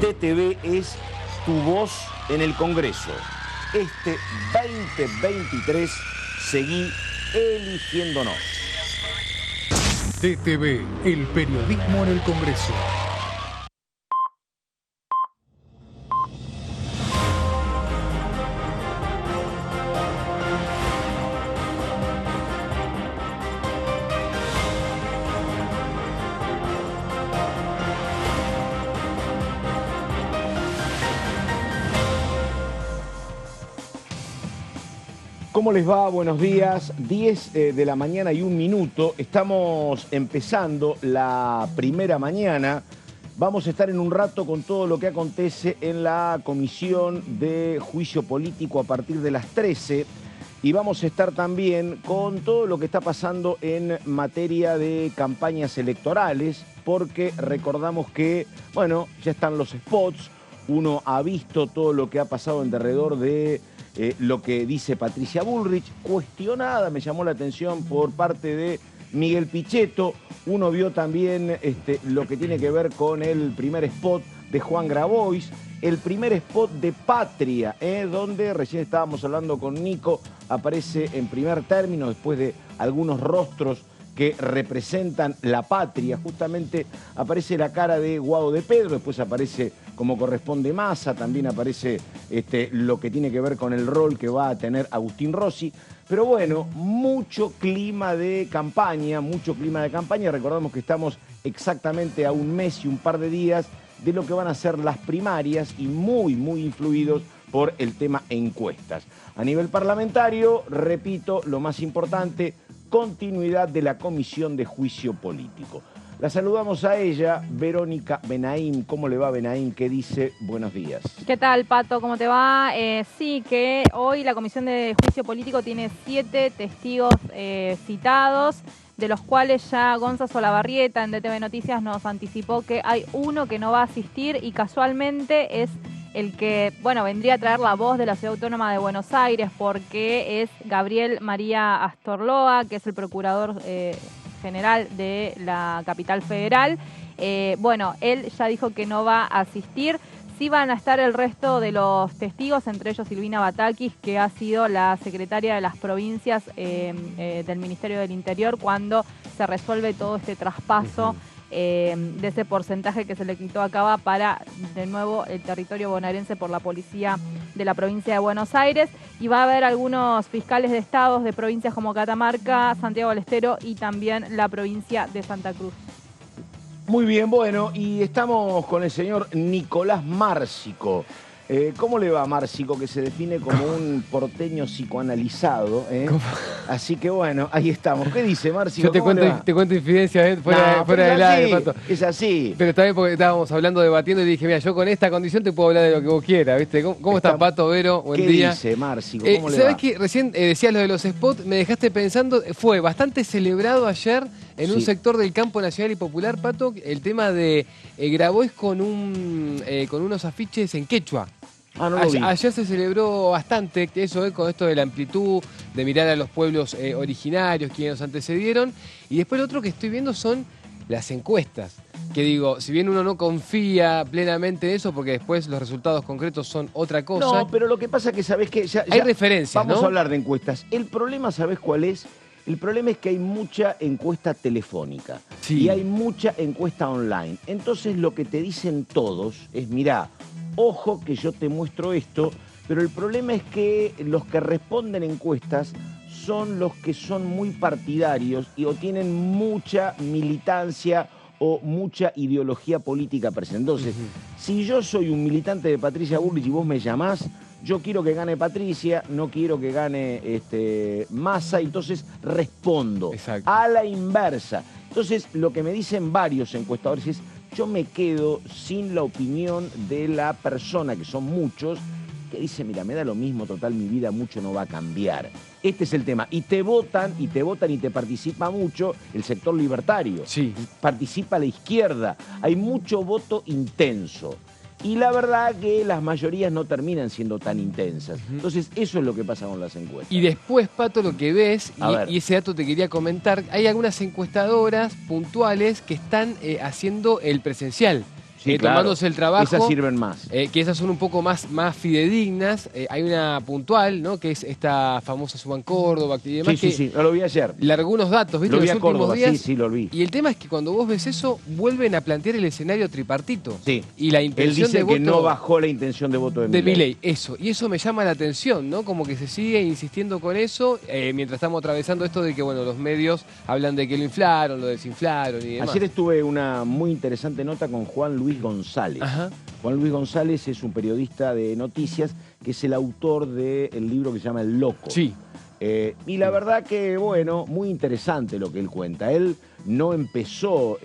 DTV es tu voz en el Congreso. Este 2023 seguí eligiéndonos. DTV, el periodismo en el Congreso. ¿Cómo les va? Buenos días. 10 de la mañana y 1 minuto. Estamos empezando la primera mañana. Vamos a estar en un rato con todo lo que acontece en la Comisión de Juicio Político a partir de las 13. Y vamos a estar también con todo lo que está pasando en materia de campañas electorales, porque recordamos que, bueno, ya están los spots. Uno ha visto todo lo que ha pasado en derredor de lo que dice Patricia Bullrich, cuestionada, me llamó la atención, por parte de Miguel Pichetto. Uno vio también lo que tiene que ver con el primer spot de Juan Grabois, el primer spot de Patria, donde recién estábamos hablando con Nico, aparece en primer término, después de algunos rostros que representan la patria. Justamente aparece la cara de Guado de Pedro, después aparece, como corresponde, Massa, también aparece lo que tiene que ver con el rol que va a tener Agustín Rossi. Pero bueno, mucho clima de campaña. Recordamos que estamos exactamente a un mes y un par de días de lo que van a ser las primarias y muy influidos por el tema encuestas. A nivel parlamentario, repito, lo más importante, continuidad de la Comisión de Juicio Político. La saludamos a ella, Verónica Benaim. ¿Cómo le va, Benaim? ¿Qué dice? Buenos días. ¿Qué tal, Pato? ¿Cómo te va? Sí, que hoy la Comisión de Juicio Político tiene 7 testigos citados, de los cuales ya Gonza Solabarrieta en DTV Noticias nos anticipó que hay uno que no va a asistir y casualmente es el que, bueno, vendría a traer la voz de la Ciudad Autónoma de Buenos Aires, porque es Gabriel María Astorloa, que es el procurador general de la capital federal. Bueno, él ya dijo que no va a asistir. Sí van a estar el resto de los testigos, entre ellos Silvina Batakis, que ha sido la secretaria de las provincias del Ministerio del Interior cuando se resuelve todo este traspaso de ese porcentaje que se le quitó a Cava para, de nuevo, el territorio bonaerense por la policía de la provincia de Buenos Aires. Y va a haber algunos fiscales de estados de provincias como Catamarca, Santiago del Estero y también la provincia de Santa Cruz. Muy bien, bueno, y estamos con el señor Nicolás Márcico. ¿Cómo le va, Márcico, que se define como un porteño psicoanalizado? Así que bueno, ahí estamos. ¿Qué dice, Márcico? Yo te cuento infidencias fuera del aire, Pato. Es así. Pero está bien porque estábamos hablando, debatiendo, y dije, mira, yo con esta condición te puedo hablar de lo que vos quieras, ¿viste? ¿Cómo estás, Pato, Vero? Buen día. ¿Qué dice, Márcico? ¿Cómo le va? ¿Sabés que recién decías lo de los spots? Me dejaste pensando, fue bastante celebrado ayer en un sector del campo nacional y popular, Pato, el tema de Grabois con unos afiches en quechua. Ah, no lo vi. Ayer se celebró bastante eso, con esto de la amplitud, de mirar a los pueblos originarios, quienes nos antecedieron. Y después lo otro que estoy viendo son las encuestas. Que digo, si bien uno no confía plenamente en eso, porque después los resultados concretos son otra cosa. No, pero lo que pasa es que, ¿sabés qué? Hay referencias, vamos a hablar de encuestas. El problema, ¿sabés cuál es? El problema es que hay mucha encuesta telefónica y hay mucha encuesta online. Entonces lo que te dicen todos es, mirá, ojo que yo te muestro esto, pero el problema es que los que responden encuestas son los que son muy partidarios o tienen mucha militancia o mucha ideología política presente. Entonces, si yo soy un militante de Patricia Bullrich y vos me llamás, yo quiero que gane Patricia, no quiero que gane Massa, entonces respondo. Exacto. A la inversa. Entonces, lo que me dicen varios encuestadores es, yo me quedo sin la opinión de la persona, que son muchos, que dice, mira, me da lo mismo, total, mi vida mucho no va a cambiar. Este es el tema. Y te votan y te participa mucho el sector libertario. Sí. Participa la izquierda. Hay mucho voto intenso. Y la verdad que las mayorías no terminan siendo tan intensas. Entonces, eso es lo que pasa con las encuestas. Y después, Pato, lo que ves, y ese dato te quería comentar, hay algunas encuestadoras puntuales que están haciendo el presencial. Sí, claro. tomándose el trabajo. Esas sirven más. Que esas son un poco más fidedignas. Hay una puntual, ¿no? Que es esta famosa Suban Córdoba y demás. Sí, lo vi ayer. Largó unos datos, ¿viste? Lo vi Los a últimos Córdoba, días. sí, lo vi. Y el tema es que cuando vos ves eso, vuelven a plantear el escenario tripartito. Sí. Y la Él intención dice de que voto no bajó la intención de voto de de Milei. Milei, eso. Y eso me llama la atención, ¿no? Como que se sigue insistiendo con eso, mientras estamos atravesando esto de que, bueno, los medios hablan de que lo inflaron, lo desinflaron y demás. Ayer estuve una muy interesante nota con Juan Luis González. Ajá. Juan Luis González es un periodista de noticias que es el autor del libro que se llama El Loco. Sí. Y la verdad que, bueno, muy interesante lo que él cuenta. Él no empezó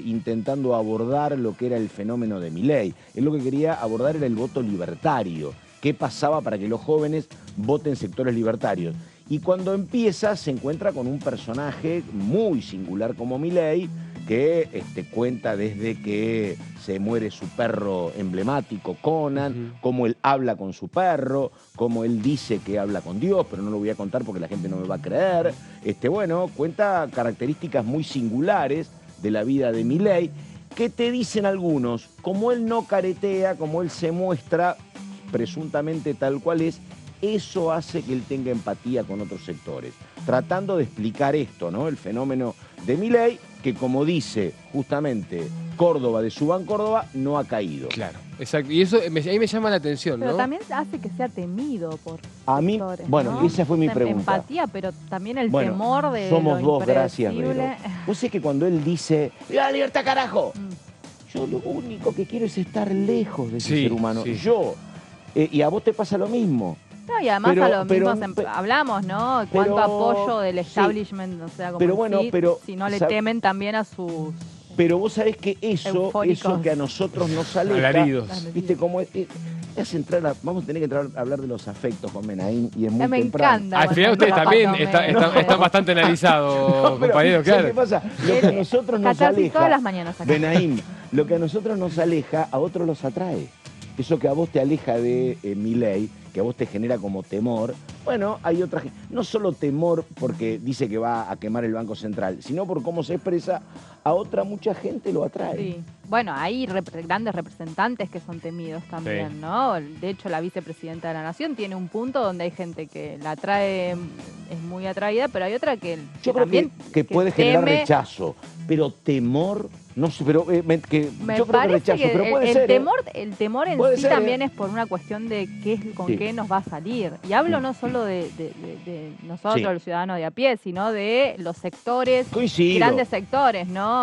intentando abordar lo que era el fenómeno de Milei. Él lo que quería abordar era el voto libertario. ¿Qué pasaba para que los jóvenes voten sectores libertarios? Y cuando empieza se encuentra con un personaje muy singular como Milei, que cuenta desde que se muere su perro emblemático, Conan, cómo él habla con su perro, cómo él dice que habla con Dios, pero no lo voy a contar porque la gente no me va a creer. Bueno, cuenta características muy singulares de la vida de Milei, que te dicen algunos, como él no caretea, como él se muestra presuntamente tal cual es, eso hace que él tenga empatía con otros sectores. Tratando de explicar esto, ¿no? El fenómeno de Milei, que como dice justamente Córdoba de Suban Córdoba, no ha caído. Claro, exacto. Y eso ahí me llama la atención, Pero ¿no? también hace que sea temido por A mí, sectores, bueno, ¿no? esa fue mi pregunta. Empatía, pero también el Bueno, temor de somos lo dos, gracias, impredecible. Vero. Vos sé que cuando él dice, ¡viva la libertad, carajo! Yo lo único que quiero es estar lejos de ese ser humano. Sí. Yo, y a vos te pasa lo mismo. No, y además Pero- a lo pero- mismo pe- hablamos, ¿no? pero- Cuánto apoyo del sí. establishment, o sea, como Pero en bueno, sí, pero- si no le sab- temen también a sus... Pero vos sabés que eso Eufóricos. que a nosotros nos aleja, Alaridos. viste cómo es entrar vamos a tener que entrar a hablar de los afectos con Menaín y es muy Me temprano. encanta. Al final ustedes también están bastante analizados, pero, compañeros, ¿sabés claro. qué pasa? Lo que a nosotros nos Catarsis aleja, todas las mañanas acá. Benaín, lo que a nosotros nos aleja, a otros los atrae. Eso que a vos te aleja de Milei, que a vos te genera como temor, bueno, hay otra gente, no solo temor porque dice que va a quemar el Banco Central, sino por cómo se expresa, a otra mucha gente lo atrae. Sí. Bueno, hay grandes representantes que son temidos también, Sí. ¿no? De hecho, la vicepresidenta de la Nación tiene un punto donde hay gente que la atrae, es muy atraída, pero hay otra que Yo creo también que puede generar teme. rechazo, pero temor, no sé, pero Me yo creo que parece rechazo, que pero puede el ser. temor en Puede sí ser, también es por una cuestión de con Sí. qué nos va a salir. Y hablo no solo de nosotros, Sí. los ciudadanos de a pie, sino de los sectores, Coincido. grandes sectores, ¿no?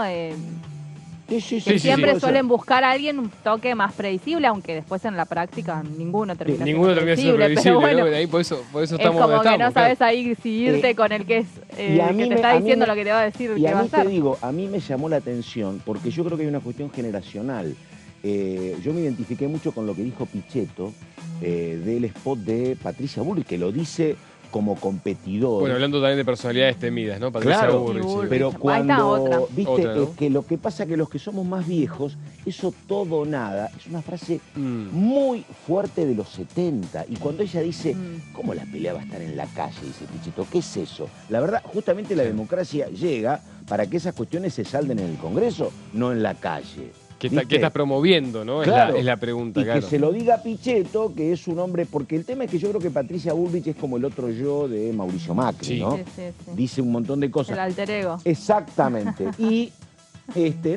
Sí, sí, Que sí, siempre puede ser. suelen buscar a alguien un toque más predecible, aunque después en la práctica ninguno termina Ninguno termina siendo pero previsible, bueno, ¿no? Ahí por eso es estamos como donde que no estamos, sabes claro. ahí si irte con el que es y a mí que te me- está a mí diciendo me- lo que te va a decir Y que a va a mí te hacer. digo, a mí me llamó la atención, porque yo creo que hay una cuestión generacional. Yo me identifiqué mucho con lo que dijo Pichetto del spot de Patricia Bullrich, que lo dice como competidor. Bueno, hablando también de personalidades temidas, ¿no? Patricia Claro, Bullrich, sí. pero Ahí está cuando, otra. viste, Otra, ¿no? es que lo que pasa que los que somos más viejos, eso todo o nada, es una frase muy fuerte de los 70. Y cuando ella dice, ¿cómo la pelea va a estar en la calle? Dice Pichetto, ¿qué es eso? La verdad, justamente la democracia llega para que esas cuestiones se salden en el Congreso, no en la calle. ¿Viste? ¿Qué estás promoviendo, no? Claro. Es la pregunta, Y claro. que se lo diga Pichetto, que es un hombre, porque el tema es que yo creo que Patricia Bullrich es como el otro yo de Mauricio Macri, Sí. ¿no? Sí, sí, sí. Dice un montón de cosas. El alter ego. Exactamente. Y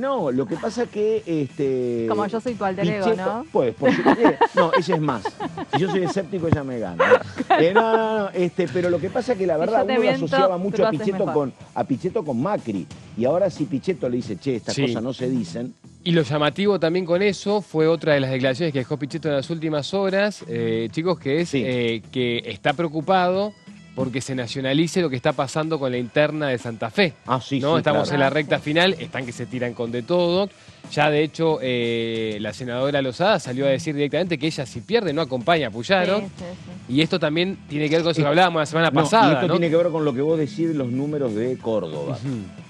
no, lo que pasa que Como yo soy tu alter ego, ¿no? Pues, no, ella es más. Si yo soy escéptico, ella me gana. No, pero lo que pasa que la Si verdad yo te uno lo miento, asociaba tú mucho lo a haces Pichetto mejor. con Macri. Y ahora si Pichetto le dice, che, estas Sí. cosas no se dicen. Y lo llamativo también con eso fue otra de las declaraciones que dejó Pichetto en las últimas horas, chicos, que es Sí. que está preocupado porque se nacionalice lo que está pasando con la interna de Santa Fe. Ah, sí, ¿No? sí, Estamos claro. en la recta final, están que se tiran con de todo. Ya, de hecho, la senadora Lozada salió a decir directamente que ella, si pierde, no acompaña a Puyaro. Sí, sí, sí. Y esto también tiene que ver con eso que hablábamos la semana No, pasada, y esto ¿no? tiene que ver con lo que vos decís de los números de Córdoba.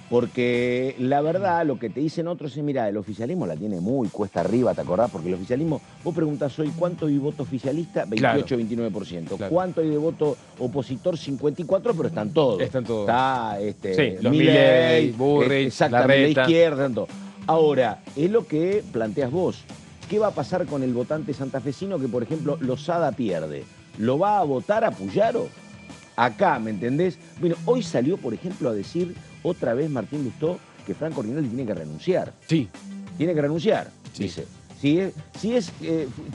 Porque la verdad, lo que te dicen otros es, mira, el oficialismo la tiene muy cuesta arriba, ¿te acordás? Porque el oficialismo, vos preguntás hoy, ¿cuánto hay de voto oficialista? 28-29%. Claro. ¿Cuánto hay de voto opositor? 54%, pero están todos. Están todos. Está Sí, los Milei, Milei, Bullrich, exactamente, la Larreta. izquierda, tanto. Ahora, es lo que planteas vos. ¿Qué va a pasar con el votante santafesino que, por ejemplo, Lozada pierde? ¿Lo va a votar a Puyaro? Acá, ¿me entendés? Bueno, hoy salió, por ejemplo, a decir otra vez Martín Lustó que Franco Rinaldi tiene que renunciar. Sí. Tiene que renunciar, Sí. dice. Si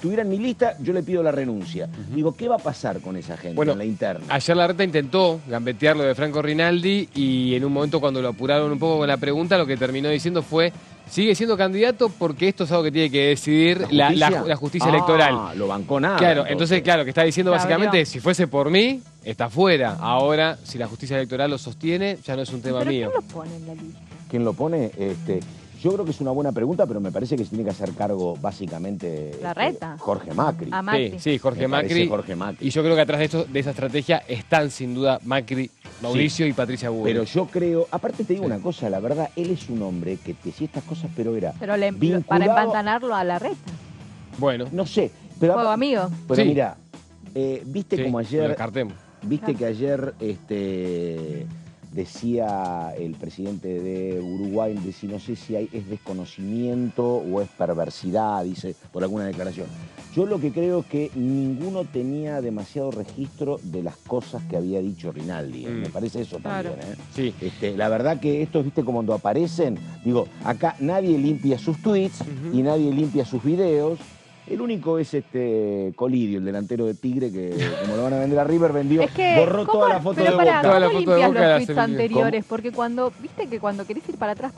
tuviera en mi lista, yo le pido la renuncia. Digo, ¿qué va a pasar con esa gente Bueno, en la interna? Ayer Larreta intentó gambetear lo de Franco Rinaldi y en un momento cuando lo apuraron un poco con la pregunta, lo que terminó diciendo fue, sigue siendo candidato porque esto es algo que tiene que decidir la justicia electoral. Lo bancó nada. Claro, entonces, claro, que está diciendo Claro, básicamente, abrió. si fuese por mí, está fuera. Ahora, si la justicia electoral lo sostiene, ya no es un tema ¿Pero mío. quién lo pone en la lista? ¿Quién lo pone? Yo creo que es una buena pregunta, pero me parece que se tiene que hacer cargo básicamente Larreta. Jorge Macri. A Macri. Sí, Jorge Me parece Macri. Jorge Macri. Y yo creo que atrás de esa estrategia están sin duda Macri, Mauricio y Patricia Bullrich. Pero yo creo, aparte te digo una cosa, la verdad, él es un hombre que te decía estas cosas, pero era Pero para vinculado- empantanarlo a Larreta. Bueno, No sé, pero, Juego amigo. pero Sí. mira, viste sí, como lo ayer, descartemos. viste que ayer decía el presidente de Uruguay, no sé si es desconocimiento o es perversidad, dice, por alguna declaración. Yo lo que creo es que ninguno tenía demasiado registro de las cosas que había dicho Rinaldi. Me parece eso Claro. también. Sí. La verdad que estos, viste, como cuando aparecen, digo, acá nadie limpia sus tweets y nadie limpia sus videos. El único es Colidio, el delantero de Tigre, que como lo van a vender a River, vendió, Es que, borró ¿cómo? toda la foto Pero de pará, Boca. Toda la ¿cómo foto de limpias Boca los la tweets hace Emilio. anteriores? Porque viste que cuando querés ir para atrás,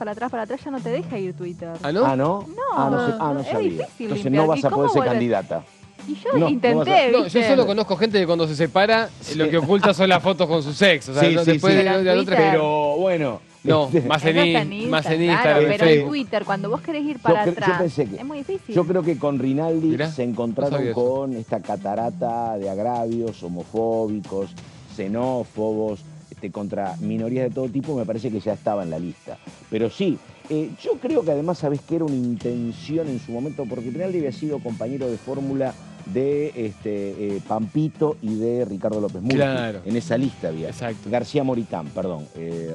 ya no te deja ir Twitter. ¿Ah, no? Ah, ¿no? No, no es sabía. difícil Entonces limpiar. no vas ¿Y a poder cómo ser volver? candidata. Y yo No, no intenté, vas a- No, ¿viste? yo solo conozco gente que cuando se separa, lo que oculta son las fotos con su ex. O sea, Sí, no, sí, después sí. de Pero la en otra. Twitter- Pero bueno. No, este, más Eso está en claro, Instagram, en pero en Facebook. Twitter, cuando vos querés ir para yo atrás, pensé que- es muy difícil. Yo creo que con Rinaldi Mirá, se no encontraron sabía eso. con esta catarata de agravios homofóbicos, xenófobos, contra minorías de todo tipo, me parece que ya estaba en la lista. Pero sí, yo creo que además, ¿sabés qué? Era una intención en su momento, porque Rinaldi había sido compañero de fórmula de Pampito y de Ricardo López Murphy. Claro. En esa lista había. Exacto. García Moritán, perdón.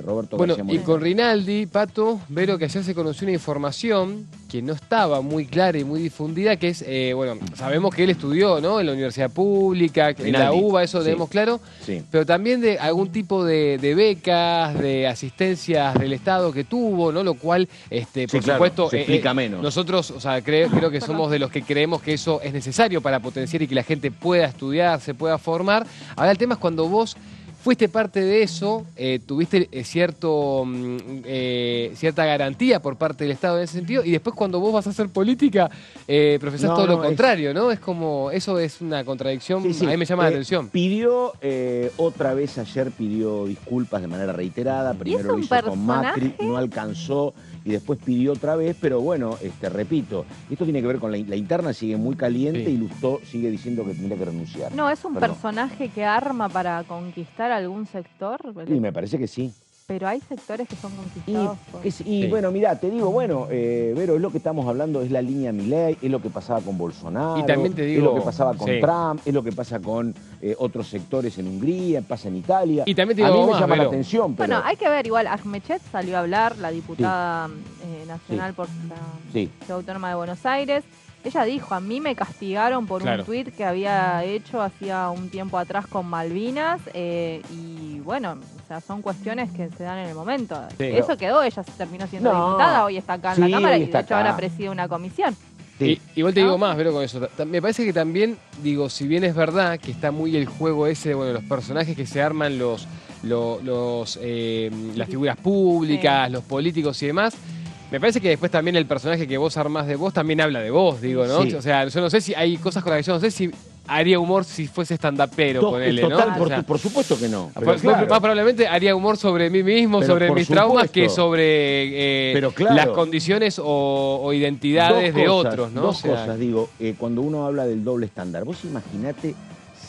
Roberto Bueno, García y Moritán. con Rinaldi, Pato, Vero, que ayer se conoció una información que no estaba muy clara y muy difundida, que es, bueno, sabemos que él estudió, ¿no? En la universidad pública, en la Rinaldi, UBA, eso sí. tenemos claro, Sí. pero también de algún tipo de becas, de asistencias del Estado que tuvo, ¿no? Lo cual, por claro, supuesto, se explica menos. nosotros, o sea, creo que somos de los que creemos que eso es necesario para potenciar y que la gente pueda estudiar, se pueda formar. Ahora el tema es cuando vos fuiste parte de eso, tuviste cierta garantía por parte del Estado en ese sentido, y después cuando vos vas a hacer política, profesás No, todo lo no, contrario, ¿no? Es como, eso es una contradicción, Sí, sí. a mí me llama la atención. Pidió, otra vez ayer pidió disculpas de manera reiterada. Primero es lo un hizo con Macri, personaje? no alcanzó y después pidió otra vez. Pero bueno, repito, esto tiene que ver con la interna, sigue muy caliente Sí. y Lustó sigue diciendo que tendría que renunciar. No, es un Perdón. personaje que arma para conquistar algún sector, Y me parece que sí. pero hay sectores que son conquistados. Y bueno, mirá, te digo, bueno, Vero, es lo que estamos hablando, es la línea Milei, es lo que pasaba con Bolsonaro, Y también te es digo, lo que pasaba con sí. Trump, es lo que pasa con otros sectores en Hungría, pasa en Italia. Y también te a digo mí me más, llama la Vero. atención, pero... Bueno, hay que ver, igual Ahmechet salió a hablar, la diputada nacional Sí. por la Sí. Ciudad Autónoma de Buenos Aires. Ella dijo, a mí me castigaron por Claro. un tuit que había hecho hacía un tiempo atrás con Malvinas y bueno, o sea, son cuestiones que se dan en el momento. Sí. Eso quedó, ella se terminó siendo No. diputada, hoy está acá en Sí, la Cámara hoy y está de hecho acá. ahora preside una comisión. Sí. Igual te digo ¿No? más, Vero, con eso. Me parece que también, digo, si bien es verdad que está muy el juego ese, bueno, los personajes que se arman las figuras públicas, Sí. los políticos y demás, me parece que después también el personaje que vos armás de vos también habla de vos, digo, ¿no? Sí. O sea, yo no sé si hay cosas con las que yo no sé si haría humor si fuese stand-upero, ponele, ¿no? Total, O sea, por supuesto que no. Pero más claro. probablemente haría humor sobre mí mismo, Pero sobre por mis traumas, supuesto. que sobre Pero claro. las condiciones o identidades de otros, ¿no? Dos O sea, cosas, digo, cuando uno habla del doble estándar, vos imaginate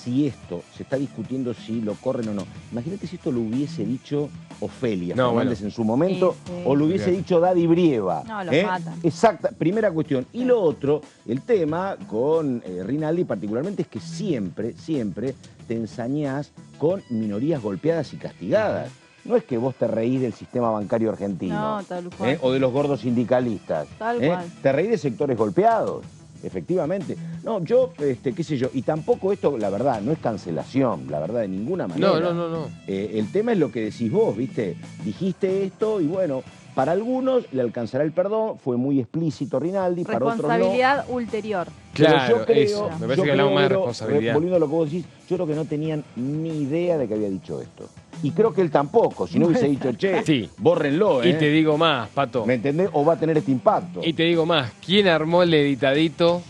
si esto, se está discutiendo si lo corren o no, imagínate si esto lo hubiese dicho Ofelia No, Fernández bueno. en su momento, Sí, sí. o lo hubiese dicho Daddy Brieva. No, los matan. Exacta, primera cuestión. Y lo otro, el tema con Rinaldi particularmente es que siempre te ensañás con minorías golpeadas y castigadas. no es que vos te reís del sistema bancario argentino. No, tal cual. O de los gordos sindicalistas. Tal cual. Te reís de sectores golpeados, efectivamente. No, yo, qué sé yo, y tampoco esto, la verdad, no es cancelación, la verdad, de ninguna manera. No. El tema es lo que decís vos, ¿viste? Dijiste esto y bueno, para algunos le alcanzará el perdón, fue muy explícito Rinaldi, para otros no. Responsabilidad ulterior. Pero Claro, yo creo, eso. Me parece yo que hablamos más de creo, responsabilidad. volviendo a lo que vos decís, yo creo que no tenían ni idea de que había dicho esto. Y creo que él tampoco, si no hubiese dicho, che, Sí. bórrenlo, Y te digo más, Pato. ¿me entendés? O va a tener este impacto. Y te digo más, ¿quién armó el editadito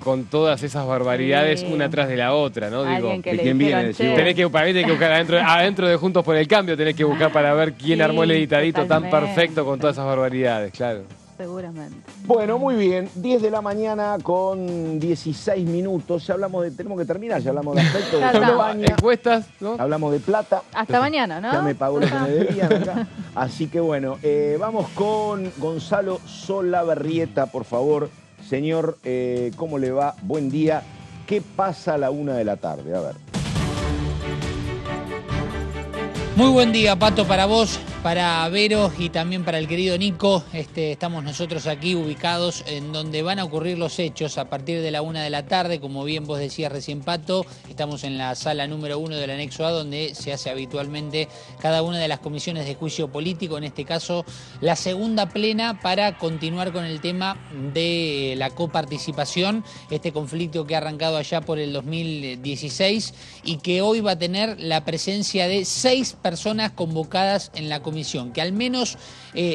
con todas esas barbaridades Sí. una tras de la otra, no? Digo, Alguien que ¿de le quién viene? dijeron, Decís che, tenés que, para mí tenés que buscar adentro de Juntos por el Cambio, tenés que buscar para ver quién Sí, armó el editadito tan totalmente. perfecto con todas esas barbaridades, claro. seguramente. Bueno, muy bien. 10 de la mañana con 16 minutos. Ya hablamos de, tenemos que terminar, ya hablamos de aspecto de Ya está. campaña, Encuestas, ¿no? hablamos de plata. Hasta mañana, ¿no? Ya me pagó lo que me debían acá. Así que bueno, vamos con Gonzalo Solabarrieta, por favor. Señor, ¿cómo le va? Buen día. ¿Qué pasa a la 1 de la tarde? A ver. Muy buen día, Pato, para vos, para Vero y también para el querido Nico. Estamos nosotros aquí ubicados en donde van a ocurrir los hechos a partir de la 1 de la tarde. Como bien vos decías recién, Pato, estamos en la sala número 1 del anexo A, donde se hace habitualmente cada una de las comisiones de juicio político, en este caso la segunda plena, para continuar con el tema de la coparticipación, este conflicto que ha arrancado allá por el 2016 y que hoy va a tener la presencia de 6 personas convocadas en la comisión, que al menos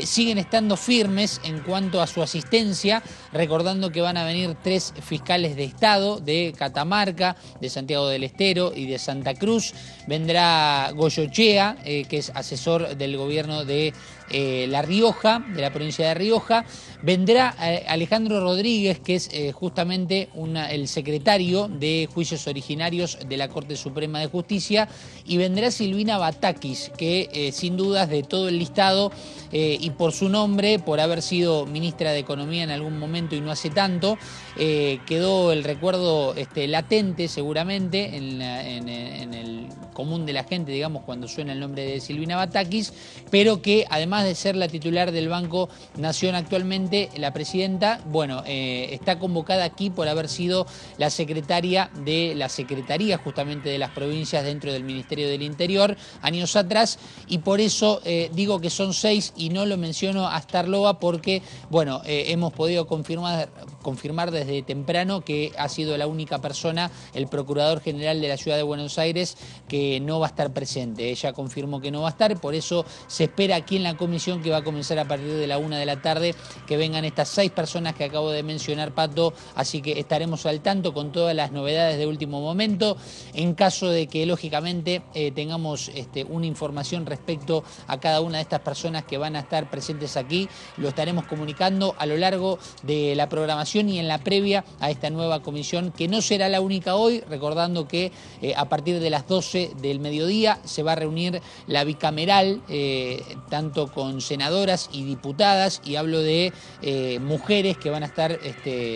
siguen estando firmes en cuanto a su asistencia, recordando que van a venir 3 fiscales de Estado de Catamarca, de Santiago del Estero y de Santa Cruz. Vendrá Goyochea, que es asesor del gobierno de La Rioja, de la provincia de Rioja. Vendrá Alejandro Rodríguez, que es justamente el secretario de Juicios Originarios de la Corte Suprema de Justicia, y vendrá Silvina Batakis, que sin dudas de todo el listado y por su nombre, por haber sido ministra de Economía en algún momento y no hace tanto, quedó el recuerdo latente seguramente en el común de la gente, digamos, cuando suena el nombre de Silvina Batakis, pero que además de ser la titular del Banco Nación actualmente, la presidenta, bueno, está convocada aquí por haber sido la secretaria de la Secretaría justamente de las provincias dentro del Ministerio del Interior años atrás, y por eso digo que son 6 y no lo menciono a Starlova porque, bueno, hemos podido confirmar desde temprano que ha sido la única persona, el Procurador General de la Ciudad de Buenos Aires, que no va a estar presente. Ella confirmó que no va a estar, por eso se espera aquí en la comisión, que va a comenzar a partir de la 1 de la tarde, que vengan estas 6 personas que acabo de mencionar, Pato, así que estaremos al tanto con todas las novedades de último momento. En caso de que, lógicamente, tengamos una información respecto a cada una de estas personas que van a estar presentes aquí, lo estaremos comunicando a lo largo de la programación y en la previa a esta nueva comisión, que no será la única hoy, recordando que a partir de las 12 del mediodía se va a reunir la bicameral, tanto con senadoras y diputadas, y hablo de mujeres que van a estar,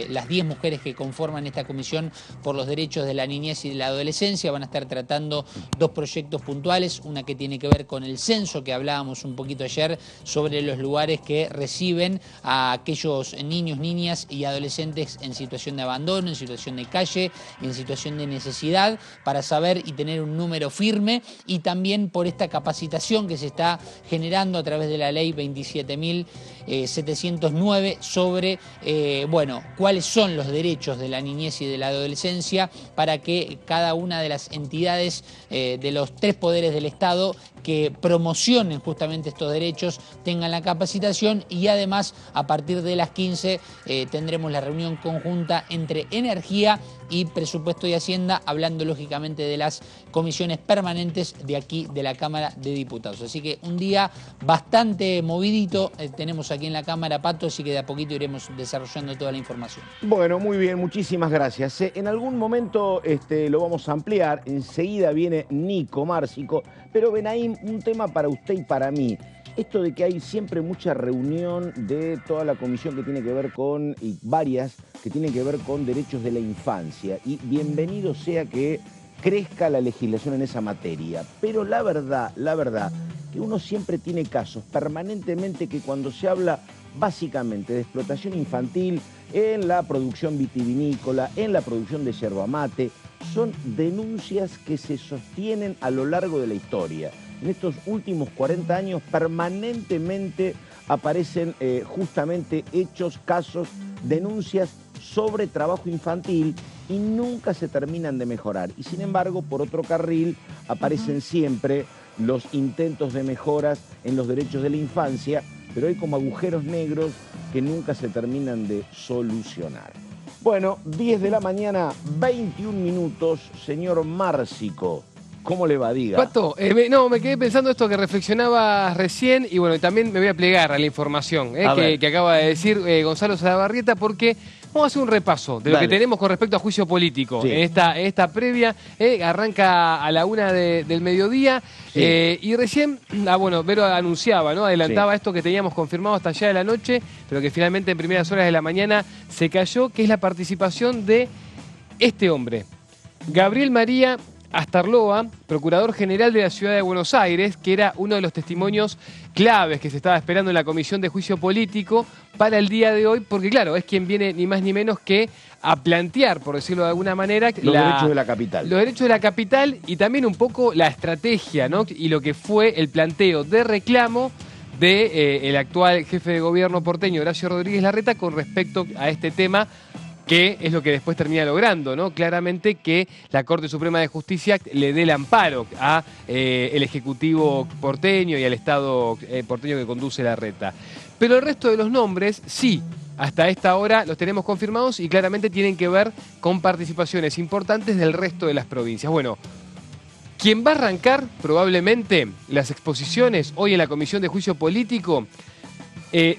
las 10 mujeres que conforman esta comisión por los derechos de la niñez y de la adolescencia, van a estar tratando 2 proyectos puntuales, una que tiene que ver con el censo, que hablábamos un poquito ayer, sobre los lugares que reciben a aquellos niños, niñas y adolescentes en situación de abandono, en situación de calle, en situación de necesidad, para saber y tener un número firme, y también por esta capacitación que se está generando a través de la ley 27.709 sobre, bueno, cuáles son los derechos de la niñez y de la adolescencia, para que cada una de las entidades de los 3 poderes del Estado que promocionen justamente estos derechos tengan la capacitación. Y además a partir de las 15 tendremos la reunión conjunta entre Energía y Presupuesto y Hacienda, hablando lógicamente de las comisiones permanentes de aquí de la Cámara de Diputados. Así que un día bastante movidito tenemos aquí en la Cámara, Pato, así que de a poquito iremos desarrollando toda la información. Bueno, muy bien, muchísimas gracias. En algún momento lo vamos a ampliar, enseguida viene Nico Márcico, pero Benaim, un tema para usted y para mí. Esto de que hay siempre mucha reunión de toda la comisión que tiene que ver con, y varias, que tienen que ver con derechos de la infancia. Y bienvenido sea que crezca la legislación en esa materia. Pero la verdad, que uno siempre tiene casos permanentemente que cuando se habla básicamente de explotación infantil en la producción vitivinícola, en la producción de yerba mate, son denuncias que se sostienen a lo largo de la historia. En estos últimos 40 años permanentemente aparecen justamente hechos, casos, denuncias sobre trabajo infantil y nunca se terminan de mejorar. Y sin embargo, por otro carril, aparecen siempre los intentos de mejoras en los derechos de la infancia, pero hay como agujeros negros que nunca se terminan de solucionar. Bueno, 10 de la mañana, 21 minutos, señor Márcico. ¿Cómo le va, diga? Pato, me quedé pensando esto que reflexionabas recién y bueno, también me voy a plegar a la información que acaba de decir Gonzalo Salabarrieta, porque vamos a hacer un repaso de lo que tenemos con respecto a juicio político. Sí. En esta previa, arranca a la 1 del mediodía, sí. Y recién, Vero anunciaba, ¿no? Adelantaba esto que teníamos confirmado hasta allá de la noche, pero que finalmente en primeras horas de la mañana se cayó, que es la participación de este hombre, Gabriel María Astarloa, procurador general de la ciudad de Buenos Aires, que era uno de los testimonios claves que se estaba esperando en la Comisión de Juicio Político para el día de hoy, porque claro, es quien viene ni más ni menos que a plantear, por decirlo de alguna manera, los derechos de la capital. Los derechos de la capital y también un poco la estrategia, ¿no? Y lo que fue el planteo de reclamo de el actual jefe de gobierno porteño, Horacio Rodríguez Larreta, con respecto a este tema, que es lo que después termina logrando, ¿no? Claramente que la Corte Suprema de Justicia le dé el amparo a el Ejecutivo porteño y al Estado porteño que conduce Larreta. Pero el resto de los nombres, sí, hasta esta hora los tenemos confirmados y claramente tienen que ver con participaciones importantes del resto de las provincias. Bueno, quien va a arrancar probablemente las exposiciones hoy en la Comisión de Juicio Político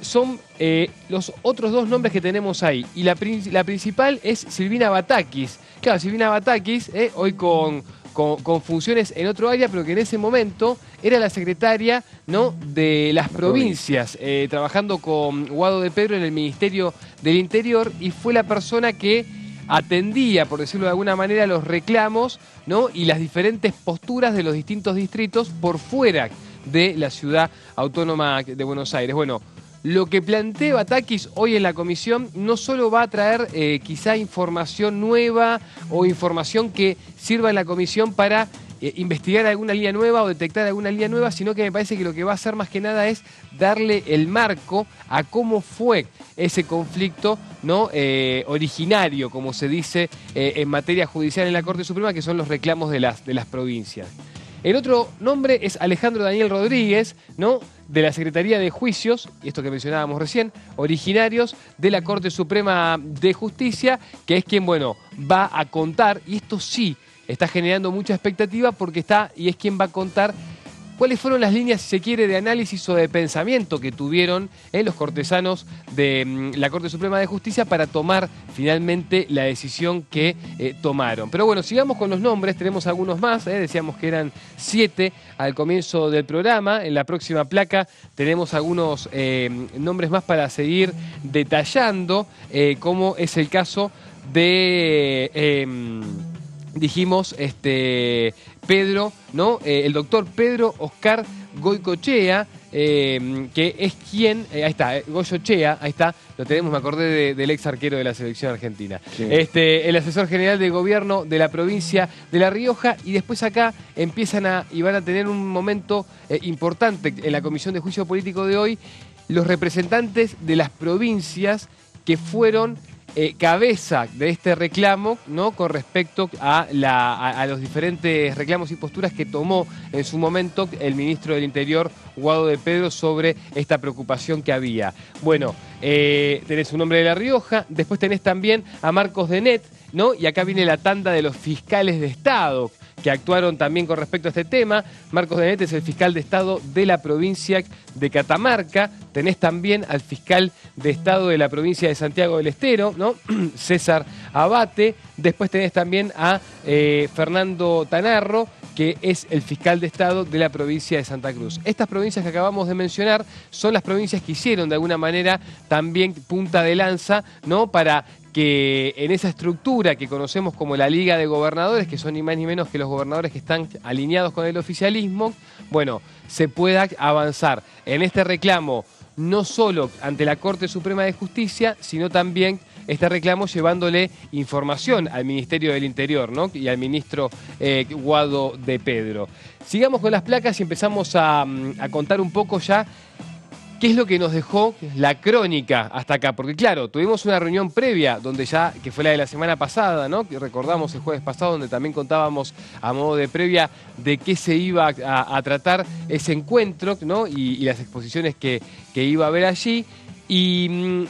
son los otros dos nombres que tenemos ahí. Y la principal es Silvina Batakis. Claro, Silvina Batakis, hoy con funciones en otro área, pero que en ese momento era la secretaria, ¿no?, de las provincias, trabajando con Guado de Pedro en el Ministerio del Interior, y fue la persona que atendía, por decirlo de alguna manera, los reclamos, ¿no?, y las diferentes posturas de los distintos distritos por fuera de la ciudad autónoma de Buenos Aires. Bueno, lo que plantea Batakis hoy en la comisión no solo va a traer quizá información nueva o información que sirva en la comisión para investigar alguna línea nueva o detectar alguna línea nueva, sino que me parece que lo que va a hacer más que nada es darle el marco a cómo fue ese conflicto, ¿no?, originario, como se dice en materia judicial en la Corte Suprema, que son los reclamos de las provincias. El otro nombre es Alejandro Daniel Rodríguez, ¿no?, de la Secretaría de Juicios, y esto que mencionábamos recién, originarios de la Corte Suprema de Justicia, que es quien, va a contar, y esto sí está generando mucha expectativa porque es quien va a contar cuáles fueron las líneas, si se quiere, de análisis o de pensamiento que tuvieron los cortesanos de la Corte Suprema de Justicia para tomar finalmente la decisión que tomaron. Pero bueno, sigamos con los nombres, tenemos algunos más, decíamos que eran 7 al comienzo del programa. En la próxima placa tenemos algunos nombres más para seguir detallando, como es el caso de... dijimos, Pedro, ¿no? El doctor Pedro Oscar Goicoechea, que es quien, ahí está, Goicoechea, ahí está, lo tenemos, me acordé del ex arquero de la selección argentina. Sí. El asesor general de gobierno de la provincia de La Rioja, y después acá empiezan y van a tener un momento importante en la Comisión de Juicio Político de hoy, los representantes de las provincias que fueron cabeza de este reclamo, ¿no?, con respecto a los diferentes reclamos y posturas que tomó en su momento el ministro del Interior, Guado de Pedro, sobre esta preocupación que había. Bueno, tenés un hombre de La Rioja, después tenés también a Marcos Denet, ¿no?, y acá viene la tanda de los fiscales de Estado que actuaron también con respecto a este tema. Marcos Denet es el fiscal de Estado de la provincia de Catamarca. Tenés también al fiscal de Estado de la provincia de Santiago del Estero, ¿no?, César Abate. Después tenés también a Fernando Tanarro, que es el fiscal de Estado de la provincia de Santa Cruz. Estas provincias que acabamos de mencionar son las provincias que hicieron de alguna manera también punta de lanza, ¿no?, para que en esa estructura que conocemos como la Liga de Gobernadores, que son ni más ni menos que los gobernadores que están alineados con el oficialismo, bueno, se pueda avanzar en este reclamo no solo ante la Corte Suprema de Justicia, sino también este reclamo llevándole información al Ministerio del Interior, ¿no?, y al ministro Guado de Pedro. Sigamos con las placas y empezamos a contar un poco ya qué es lo que nos dejó la crónica hasta acá. Porque claro, tuvimos una reunión previa, donde ya, que fue la de la semana pasada, ¿no?, que recordamos el jueves pasado, donde también contábamos a modo de previa de qué se iba a tratar ese encuentro, ¿no?, y las exposiciones que iba a haber allí. Y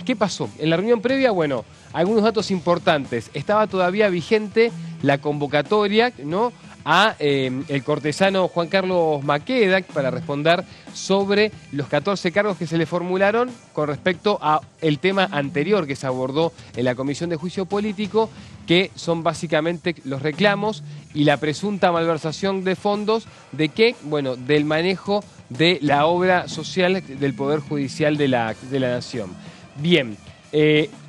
¿qué pasó? En la reunión previa, bueno, algunos datos importantes. Estaba todavía vigente la convocatoria, ¿no?, a el cortesano Juan Carlos Maqueda para responder sobre los 14 cargos que se le formularon con respecto a el tema anterior que se abordó en la Comisión de Juicio Político, que son básicamente los reclamos y la presunta malversación de fondos de qué, bueno, del manejo de la obra social del Poder Judicial de la Nación. Bien.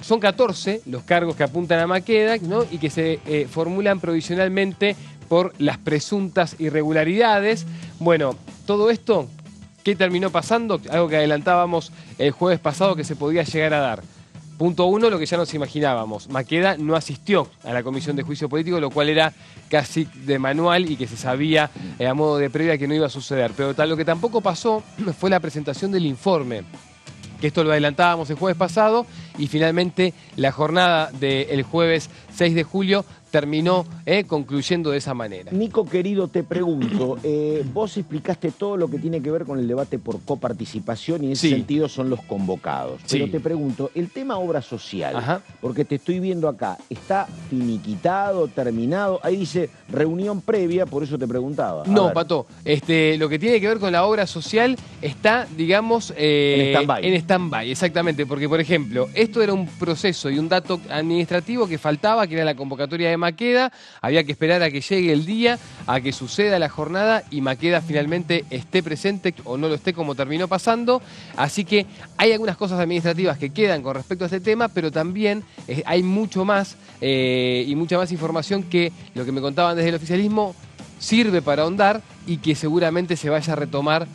Son 14 los cargos que apuntan a Maqueda, ¿no?, y que se formulan provisionalmente por las presuntas irregularidades. Bueno, todo esto, ¿qué terminó pasando? Algo que adelantábamos el jueves pasado que se podía llegar a dar. Punto 1, lo que ya nos imaginábamos. Maqueda no asistió a la Comisión de Juicio Político, lo cual era casi de manual y que se sabía a modo de previa que no iba a suceder. Pero lo que tampoco pasó fue la presentación del informe, que esto lo adelantábamos el jueves pasado, y finalmente la jornada del jueves 6 de julio terminó concluyendo de esa manera. Nico, querido, te pregunto, vos explicaste todo lo que tiene que ver con el debate por coparticipación y en ese sentido son los convocados. Sí. Pero te pregunto, el tema obra social, Ajá. porque te estoy viendo acá, ¿está finiquitado, terminado? Ahí dice reunión previa, por eso te preguntaba. No, Pato, lo que tiene que ver con la obra social está, digamos, en stand-by. En stand-by, exactamente, porque, por ejemplo, esto era un proceso y un dato administrativo que faltaba, que era la convocatoria de Maqueda. Había que esperar a que llegue el día, a que suceda la jornada y Maqueda finalmente esté presente o no lo esté, como terminó pasando. Así que hay algunas cosas administrativas que quedan con respecto a este tema, pero también hay mucho más y mucha más información que lo que me contaban desde el oficialismo sirve para ahondar y que seguramente se vaya a retomar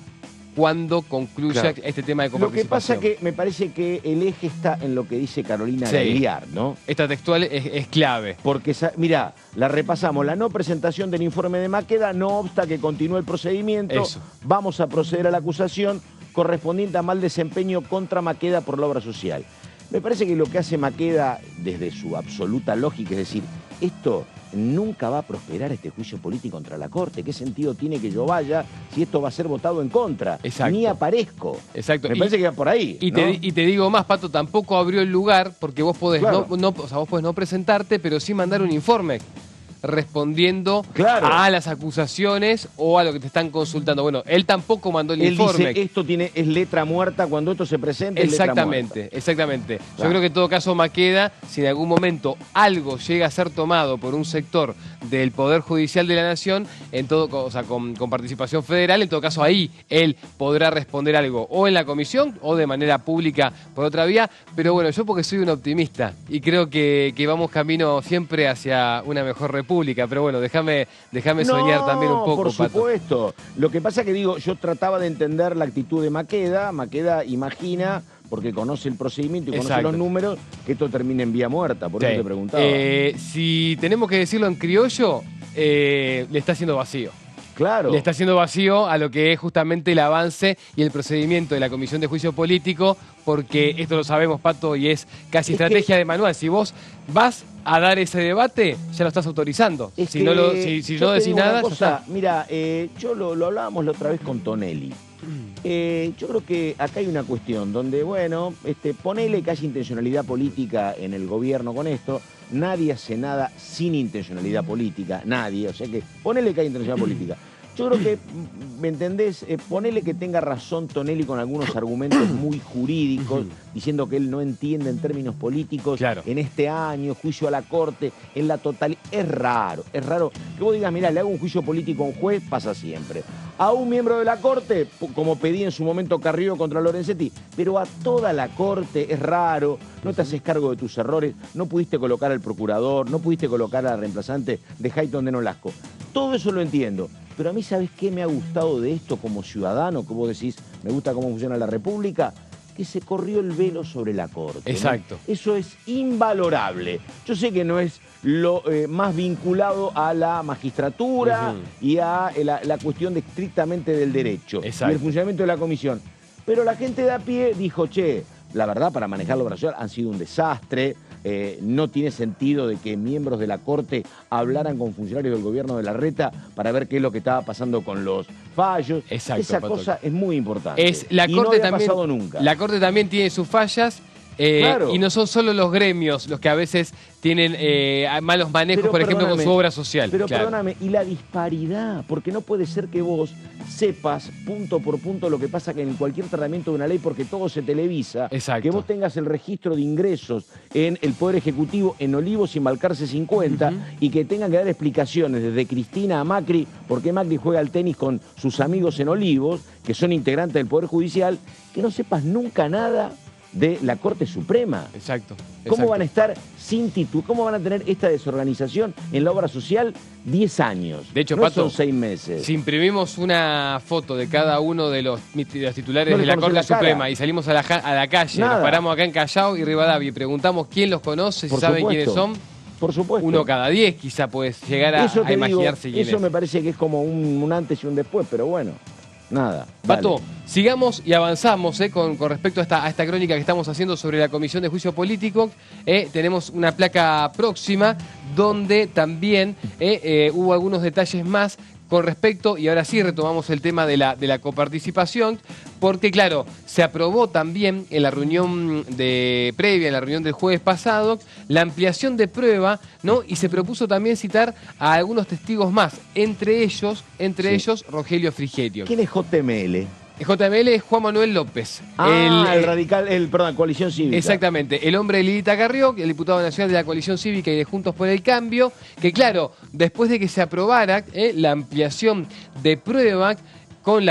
cuando concluya este tema de coparticipación. Lo que pasa que me parece que el eje está en lo que dice Carolina Gagliar, ¿no? Esta textual es clave. Porque, mira, la repasamos. La no presentación del informe de Maqueda no obsta que continúe el procedimiento. Eso. Vamos a proceder a la acusación correspondiente a mal desempeño contra Maqueda por la obra social. Me parece que lo que hace Maqueda desde su absoluta lógica, es decir, esto nunca va a prosperar, este juicio político contra la Corte. ¿Qué sentido tiene que yo vaya si esto va a ser votado en contra? Exacto. Ni aparezco. Exacto. Me parece que va por ahí. Y, ¿no? te digo más, Pato, tampoco abrió el lugar porque vos podés, Claro. vos podés no presentarte, pero sí mandar un informe respondiendo a las acusaciones o a lo que te están consultando. Bueno, él tampoco mandó el informe. Dice, esto es letra muerta, cuando esto se presenta es letra muerta. Exactamente. Yo Claro. creo que en todo caso Maqueda, si en algún momento algo llega a ser tomado por un sector del Poder Judicial de la Nación, o sea, con participación federal, en todo caso ahí él podrá responder algo, o en la comisión o de manera pública por otra vía. Pero bueno, yo porque soy un optimista y creo que vamos camino siempre hacia una mejor república. Pero bueno, déjame soñar también un poco, por Pato. supuesto. Lo que pasa que digo, yo trataba de entender la actitud de Maqueda. Maqueda imagina, porque conoce el procedimiento y conoce los números, que esto termine en vía muerta. Por eso te preguntaba. Si tenemos que decirlo en criollo, le está haciendo vacío. Claro. Le está haciendo vacío a lo que es justamente el avance y el procedimiento de la Comisión de Juicio Político, porque esto lo sabemos, Pato, y es casi estrategia de manual. Si vos vas a dar ese debate, ya lo estás autorizando. Si no decís nada, ya está. Mira, yo lo hablábamos la otra vez con Tonelli. Yo creo que acá hay una cuestión donde, bueno, ponele que haya intencionalidad política en el gobierno con esto. Nadie hace nada sin intencionalidad política, nadie. O sea que ponele que hay intencionalidad política. Yo creo que, ¿me entendés? Ponele que tenga razón Tonelli con algunos argumentos muy jurídicos, diciendo que él no entiende en términos políticos en este año, juicio a la Corte, en la totalidad. Es raro que vos digas, mirá, le hago un juicio político a un juez, pasa siempre. A un miembro de la Corte, como pedí en su momento Carrillo contra Lorenzetti, pero a toda la Corte es raro, no te haces cargo de tus errores, no pudiste colocar al procurador, no pudiste colocar al reemplazante de Hayton de Nolasco. Todo eso lo entiendo. Pero a mí, ¿sabés qué me ha gustado de esto como ciudadano? Que vos decís, me gusta cómo funciona la República, que se corrió el velo sobre la Corte. Exacto. ¿No? Eso es invalorable. Yo sé que no es lo más vinculado a la magistratura y a la cuestión estrictamente del derecho y el funcionamiento de la comisión. Pero la gente de a pie dijo, che, la verdad, para manejar la operación han sido un desastre. No tiene sentido de que miembros de la Corte hablaran con funcionarios del gobierno de Larreta para ver qué es lo que estaba pasando con los fallos. Exacto, esa cosa es muy importante. La y Corte no había también, pasado nunca. La Corte también tiene sus fallas. Y no son solo los gremios los que a veces tienen malos manejos, pero por ejemplo, con su obra social. Pero perdóname, y la disparidad, porque no puede ser que vos sepas punto por punto lo que pasa que en cualquier tratamiento de una ley, porque todo se televisa, que vos tengas el registro de ingresos en el Poder Ejecutivo en Olivos y en Balcarce 50 y que tengan que dar explicaciones desde Cristina a Macri, porque Macri juega al tenis con sus amigos en Olivos, que son integrantes del Poder Judicial, que no sepas nunca nada de la Corte Suprema. Exacto. ¿Cómo van a estar sin título? ¿Cómo van a tener esta desorganización en la obra social 10 años? De hecho, no Pato, son 6 meses. Si imprimimos una foto de cada uno de los titulares de la Corte Suprema y salimos a la calle, nos paramos acá en Callao y Rivadavia y preguntamos quién los conoce, si saben quiénes son. Por supuesto. Uno cada 10 quizá puedes llegar a imaginarse quién es. Eso me parece que es como un antes y un después, pero bueno. Nada. Pato, sigamos y avanzamos con respecto a esta crónica que estamos haciendo sobre la Comisión de Juicio Político. Tenemos una placa próxima donde también hubo algunos detalles más con respecto, y ahora sí retomamos el tema de la coparticipación, porque claro, se aprobó también en la reunión previa, en la reunión del jueves pasado, la ampliación de prueba, ¿no? Y se propuso también citar a algunos testigos más, entre ellos Rogelio Frigerio. ¿Quién es JML? JML es Juan Manuel López. Coalición Cívica. Exactamente, el hombre de Lilita Carrió, el diputado nacional de la Coalición Cívica y de Juntos por el Cambio, que claro, después de que se aprobara la ampliación de prueba con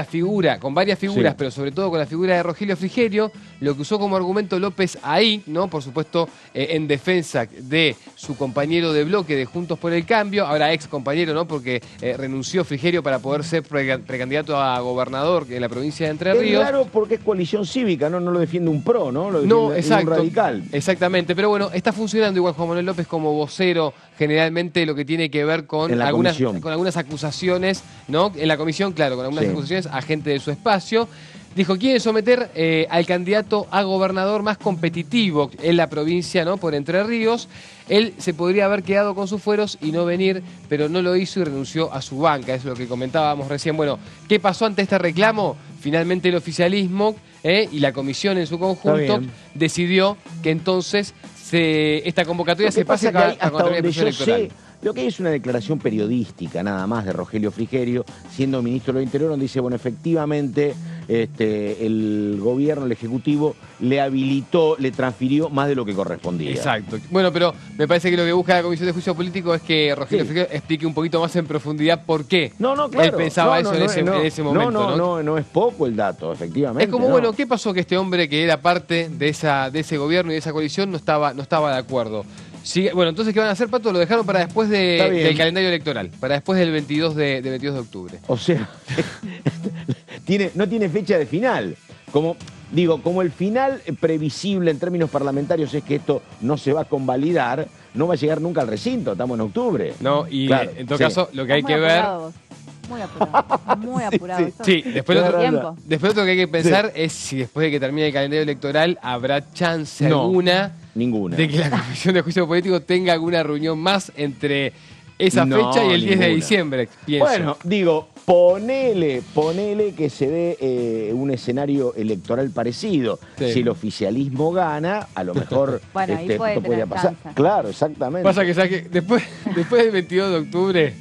varias figuras, pero sobre todo con la figura de Rogelio Frigerio, lo que usó como argumento López ahí, ¿no? Por supuesto, en defensa de su compañero de bloque de Juntos por el Cambio, ahora ex compañero, ¿no? Porque renunció Frigerio para poder ser precandidato a gobernador en la provincia de Entre Ríos. Es claro, porque es coalición cívica, ¿no? No lo defiende un PRO, ¿no? Lo defiende un radical. Exactamente, pero bueno, está funcionando igual Juan Manuel López como vocero, generalmente lo que tiene que ver con algunas acusaciones, ¿no? En la comisión, claro, con algunas acusaciones a gente de su espacio. Dijo, quiere someter al candidato a gobernador más competitivo en la provincia, ¿no? Por Entre Ríos. Él se podría haber quedado con sus fueros y no venir, pero no lo hizo y renunció a su banca. Es lo que comentábamos recién. Bueno, ¿qué pasó ante este reclamo? Finalmente el oficialismo y la comisión en su conjunto decidió que entonces esta convocatoria se pase a controlar el proceso electoral. Lo que hay es una declaración periodística nada más de Rogelio Frigerio, siendo ministro del Interior, donde dice, bueno, efectivamente el gobierno, el Ejecutivo, le transfirió más de lo que correspondía. Exacto. Bueno, pero me parece que lo que busca la Comisión de Juicio Político es que Rogelio Frigerio explique un poquito más en profundidad por qué claro. él pensaba eso en ese momento. No es poco el dato, efectivamente. Es como, bueno, ¿qué pasó que este hombre que era parte de ese gobierno y de esa coalición no estaba de acuerdo? Sí, bueno, entonces, ¿qué van a hacer, Pato? Lo dejaron para después del calendario electoral, para después del 22 de octubre. O sea, no tiene fecha de final. Como el final previsible en términos parlamentarios es que esto no se va a convalidar, no va a llegar nunca al recinto, estamos en octubre. No, y claro, en todo caso, lo que hay que ver... Muy apurado. Sí, después lo que hay que pensar es si después de que termine el calendario electoral habrá chance alguna de que la Comisión de Juicio Político tenga alguna reunión más entre esa fecha y el 10 de diciembre, pienso. Bueno, ponele que se dé un escenario electoral parecido. Si el oficialismo gana, a lo mejor esto podría pasar. Claro, exactamente. Pasa que después del 22 de octubre...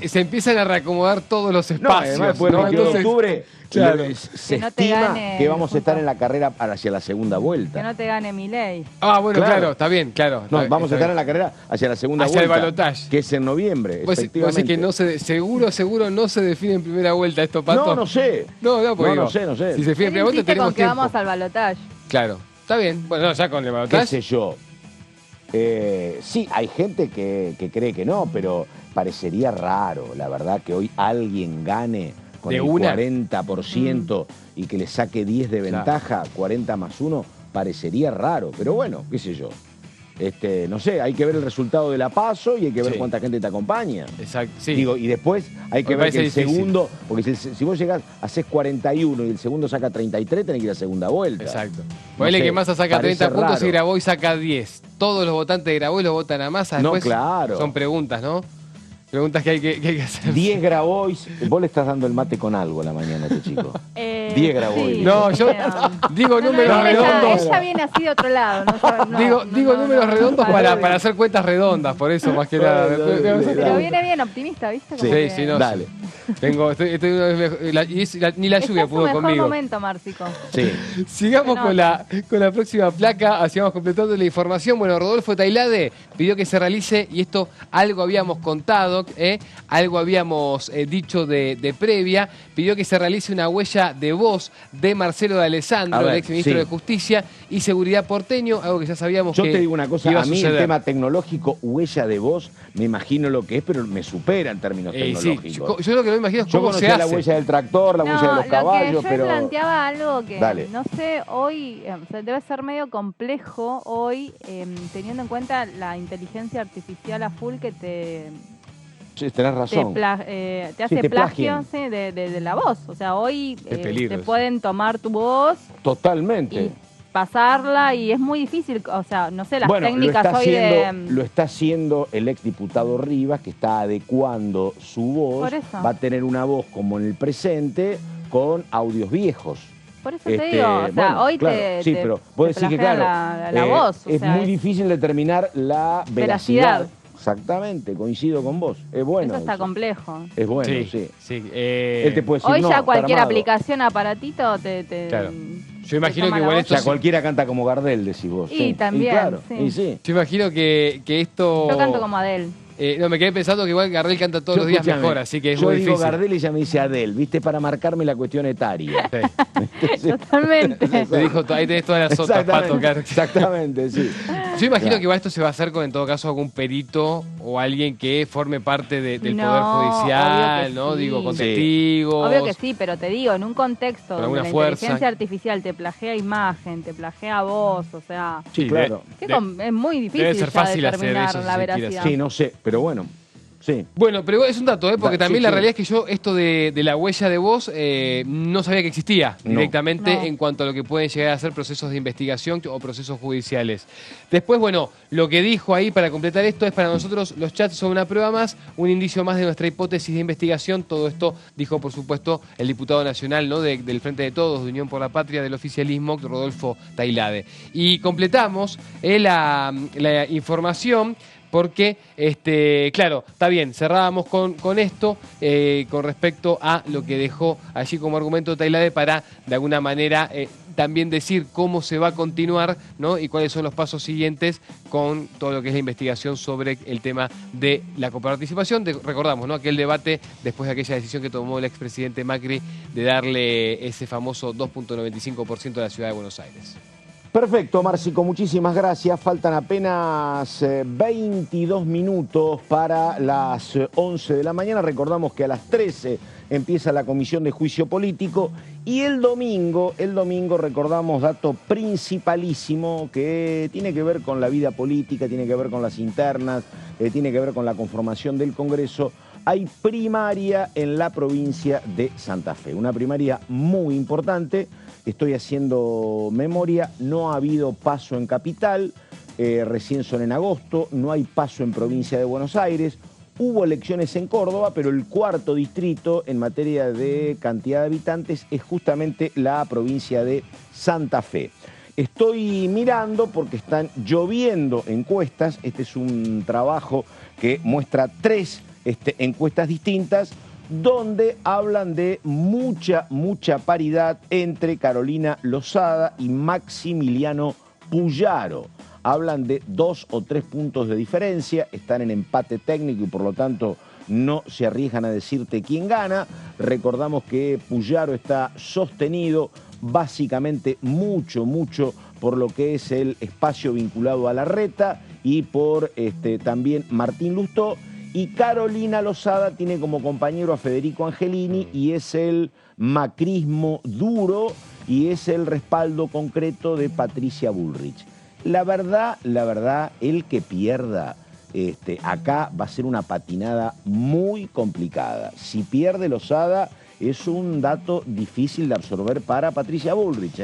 Se empiezan a reacomodar todos los No, espacios. además después del ¿no? 22 de Entonces, octubre claro. se Que no te estima gane, que vamos a estar justo. en la carrera hacia la segunda vuelta. Que no te gane Milei. Ah, bueno, Claro. claro, está bien, claro. No, está- vamos a está estar bien. en la carrera hacia la segunda Hacia el vuelta. balotaje. Que es en noviembre, Vos efectivamente. decís que no seguro no se define en primera vuelta esto, Pato. No sé. No, porque No digo, sé. Si se define en Él primera vuelta insiste tenemos con que tiempo. vamos al balotaje. Claro, está bien. Bueno, no, ya con el ¿Qué balotaje. sé yo? Sí, hay gente que cree que no, pero parecería raro, la verdad, que hoy alguien gane con ¿De el una? 40% y que le saque 10 de ventaja, 40 más 1, parecería raro. Pero bueno, qué sé yo. No sé, hay que ver el resultado de la PASO y hay que ver Sí. cuánta gente te acompaña. Exacto, sí. Digo, y después hay que Me ver que parece el difícil. segundo, porque si vos llegás, haces 41 y el segundo saca 33, tenés que ir a segunda vuelta. Exacto. No Ponele sé, que Massa saca parece 30 puntos raro. y Grabois saca 10. Todos los votantes de Grabois lo votan a Massa. No, Después claro. Son preguntas, ¿no? Preguntas que hay que hacer. 10 Grabois, vos le estás dando el mate con algo a la mañana a este chico. 10 Grabois. No, yo digo números ella, redondos. ella viene así de otro lado. Digo números redondos para hacer cuentas redondas, por eso más que nada. Dale, Después- Pero viene bien optimista, ¿viste? Como Sí, que- sí, no. Dale. Estoy una vez mejor. Ni la Está lluvia en su pudo mejor conmigo. momento, Márcico. Sí. Sigamos Se con nota. la próxima placa, así vamos completando la información. Bueno, Rodolfo Tailade pidió que se realice, y esto algo habíamos contado, algo habíamos dicho de previa, pidió que se realice una huella de voz de Marcelo de A Alessandro, ver, el ex ministro sí. de Justicia y Seguridad porteño, algo que ya sabíamos Yo que te digo una cosa, iba a mí el suceder. tema tecnológico, huella de voz, me imagino lo que es, pero me supera en términos Sí, tecnológicos. yo lo que no me imagino es Yo cómo se conocía la hace. huella del tractor, la huella de los caballos, lo que yo pero... planteaba algo que, Dale. no sé, hoy o sea, debe ser medio complejo hoy, teniendo en cuenta la inteligencia artificial a full que te Sí, tenés razón. te hace te plagio plagian. sí, de la voz. O sea, hoy Qué peligro te eso. pueden tomar tu voz Totalmente. y pasarla y es muy difícil. O sea, no sé, las Bueno, técnicas hoy lo está haciendo el exdiputado Rivas, que está adecuando su voz. Por eso. Va a tener una voz como en el presente, con audios viejos. Por eso te digo, o sea, bueno, hoy claro, te, sí, te- pero vos te decís que, plagian claro, la voz. O es sea, muy difícil determinar la veracidad. Veracidad. Exactamente, coincido con vos. Es bueno. Eso está eso. complejo. Es bueno, sí. Eh, Él te puede decir, Hoy no, ya está cualquier armado. aplicación, aparatito, te Claro. Yo te imagino toma que la igual voz. O esto sea, cualquiera canta como Gardel, decís vos. Y sí. también, claro, sí. y sí. Yo imagino que esto... Yo canto como Adele. No, me quedé pensando que igual Gardel canta todos los días Escúchame, mejor, así que es yo muy digo difícil. Gardel y ella me dice Adel, ¿viste? Para marcarme la cuestión etaria. Sí. Totalmente. Me dijo, ahí tenés todas las sotas, Pato, claro. Exactamente, sí. Yo imagino Claro. que igual esto se va a hacer con, en todo caso, algún perito o alguien que forme parte del No, Poder Judicial, obvio que ¿no? sí. Digo, con Sí. testigos. Obvio que sí, pero te digo, en un contexto Con donde alguna la fuerza. inteligencia artificial te plagia imagen, te plagia voz, o sea, Sí, claro. es muy difícil debe ser ya fácil hacer determinar eso si la se quiere veracidad. Sí, no sé, pero bueno, sí. Bueno, pero igual es un dato, porque Da- también sí, la sí. realidad es que yo esto de la huella de voz no sabía que existía No. directamente No. en cuanto a lo que pueden llegar a ser procesos de investigación o procesos judiciales. Después, bueno, lo que dijo ahí para completar esto es para nosotros los chats son una prueba más, un indicio más de nuestra hipótesis de investigación. Todo esto dijo, por supuesto, el diputado nacional, ¿no? del Frente de Todos, de Unión por la Patria, del oficialismo, Rodolfo Tailade. Y completamos la información. Porque, claro, está bien, cerrábamos con esto con respecto a lo que dejó allí como argumento Tailade para, de alguna manera, también decir cómo se va a continuar, ¿no? Y cuáles son los pasos siguientes con todo lo que es la investigación sobre el tema de la coparticipación. Recordamos, ¿no? Aquel debate después de aquella decisión que tomó el expresidente Macri de darle ese famoso 2.95% a la ciudad de Buenos Aires. Perfecto, Márcico, muchísimas gracias. Faltan apenas 22 minutos para las 11 de la mañana. Recordamos que a las 13 empieza la comisión de juicio político y el domingo recordamos dato principalísimo que tiene que ver con la vida política, tiene que ver con las internas, tiene que ver con la conformación del Congreso. Hay primaria en la provincia de Santa Fe, una primaria muy importante. Estoy haciendo memoria, no ha habido paso en Capital, recién son en agosto, no hay paso en provincia de Buenos Aires, hubo elecciones en Córdoba, pero el cuarto distrito en materia de cantidad de habitantes es justamente la provincia de Santa Fe. Estoy mirando porque están lloviendo encuestas, este es un trabajo que muestra 3 encuestas distintas, donde hablan de mucha paridad entre Carolina Lozada y Maximiliano Puyaro. Hablan de 2 o 3 puntos de diferencia, están en empate técnico y por lo tanto no se arriesgan a decirte quién gana. Recordamos que Puyaro está sostenido básicamente mucho por lo que es el espacio vinculado a Larreta y por también Martín Lustó. Y Carolina Lozada tiene como compañero a Federico Angelini y es el macrismo duro y es el respaldo concreto de Patricia Bullrich. La verdad, el que pierda acá va a ser una patinada muy complicada. Si pierde Lozada es un dato difícil de absorber para Patricia Bullrich,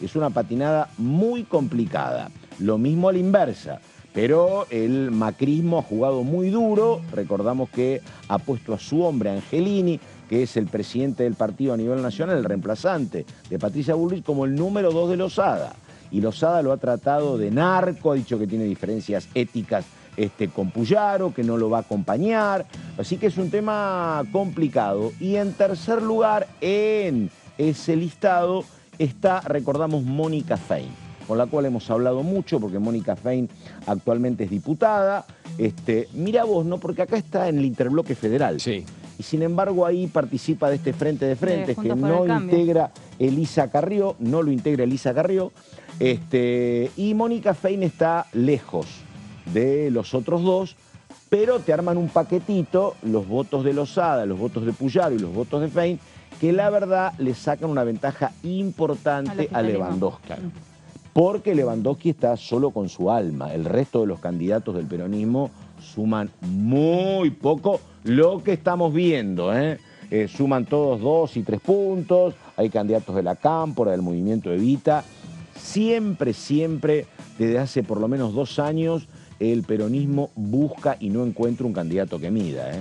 Es una patinada muy complicada. Lo mismo a la inversa. Pero el macrismo ha jugado muy duro. Recordamos que ha puesto a su hombre, Angelini, que es el presidente del partido a nivel nacional, el reemplazante de Patricia Bullrich, como el número 2 de Lozada. Y Lozada lo ha tratado de narco, ha dicho que tiene diferencias éticas con Puyaro, que no lo va a acompañar. Así que es un tema complicado. Y en tercer lugar, en ese listado, está, recordamos, Mónica Fein, con la cual hemos hablado mucho, porque Mónica Fein actualmente es diputada. Mira vos, ¿no? Porque acá está en el interbloque federal. Sí. Y sin embargo ahí participa de este frente de frentes que no integra Elisa Carrió, no lo integra Elisa Carrió. Y Mónica Fein está lejos de los otros dos, pero te arman un paquetito, los votos de Lozada, los votos de Puyaro y los votos de Fein, que la verdad le sacan una ventaja importante a Lewandowski. Porque Lewandowski está solo con su alma. El resto de los candidatos del peronismo suman muy poco, lo que estamos viendo, suman todos 2 y 3 puntos. Hay candidatos de la Cámpora, del Movimiento Evita. Siempre, desde hace por lo menos 2 años, el peronismo busca y no encuentra un candidato que mida.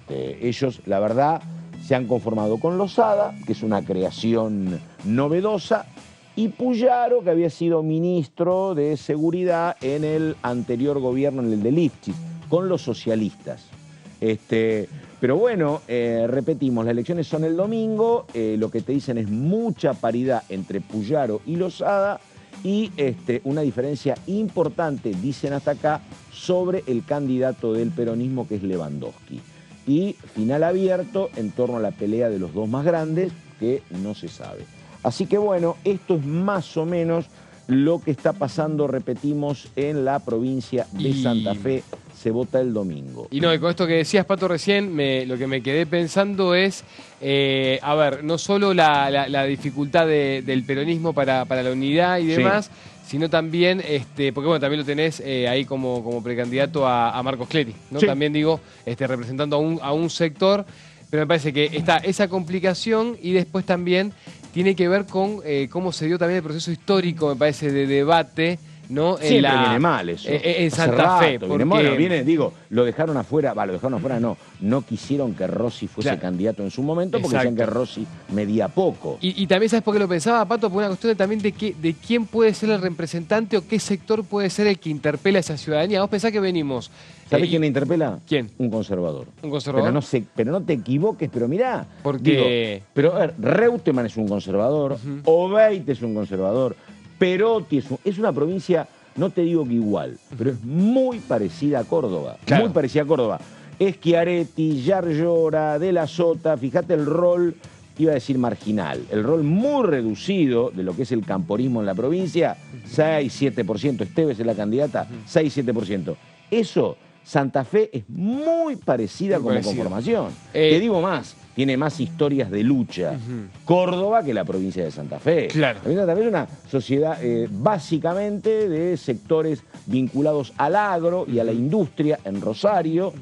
Ellos, la verdad, se han conformado con Lozada, que es una creación novedosa, y Puyaro, que había sido ministro de Seguridad en el anterior gobierno, en el de Lifchitz, con los socialistas. Pero bueno, repetimos, las elecciones son el domingo, lo que te dicen es mucha paridad entre Puyaro y Lozada y una diferencia importante, dicen hasta acá, sobre el candidato del peronismo, que es Lewandowski. Y final abierto en torno a la pelea de los dos más grandes, que no se sabe. Así que bueno, esto es más o menos lo que está pasando, repetimos, en la provincia de Santa Fe. Se vota el domingo. Y no, y con esto que decías, Pato, recién, lo que me quedé pensando es, a ver, no solo la dificultad del peronismo para la unidad y demás, sino también, porque bueno, también lo tenés ahí como precandidato a Marcos Clery, ¿no? Sí. También digo, representando a un sector, pero me parece que está esa complicación y después también tiene que ver con cómo se dio también el proceso histórico, me parece, de debate, ¿no? Siempre viene mal eso. En Santa Fe. Porque viene, lo dejaron afuera, no quisieron que Rossi fuese candidato en su momento, porque decían que Rossi medía poco. Y también, ¿sabes por qué lo pensaba, Pato? Por una cuestión también de quién puede ser el representante o qué sector puede ser el que interpela a esa ciudadanía. Vos pensás que venimos... ¿Sabés quién la interpela? ¿Quién? Un conservador. ¿Un conservador? Pero no te equivoques, pero mirá. Porque... pero a ver, Reutemann es un conservador, Obeit es un conservador, Perotti es una provincia, no te digo que igual, pero es muy parecida a Córdoba. Claro. Muy parecida a Córdoba. Schiaretti, Yarlora, De la Sota, fíjate el rol, iba a decir marginal, el rol muy reducido de lo que es el camporismo en la provincia, 6-7%, Esteves es la candidata, 6-7%. Eso, Santa Fe es muy parecida como conformación. Te digo más, tiene más historias de lucha Córdoba que la provincia de Santa Fe. Claro. La provincia de Santa Fe es una sociedad básicamente de sectores vinculados al agro y a la industria en Rosario,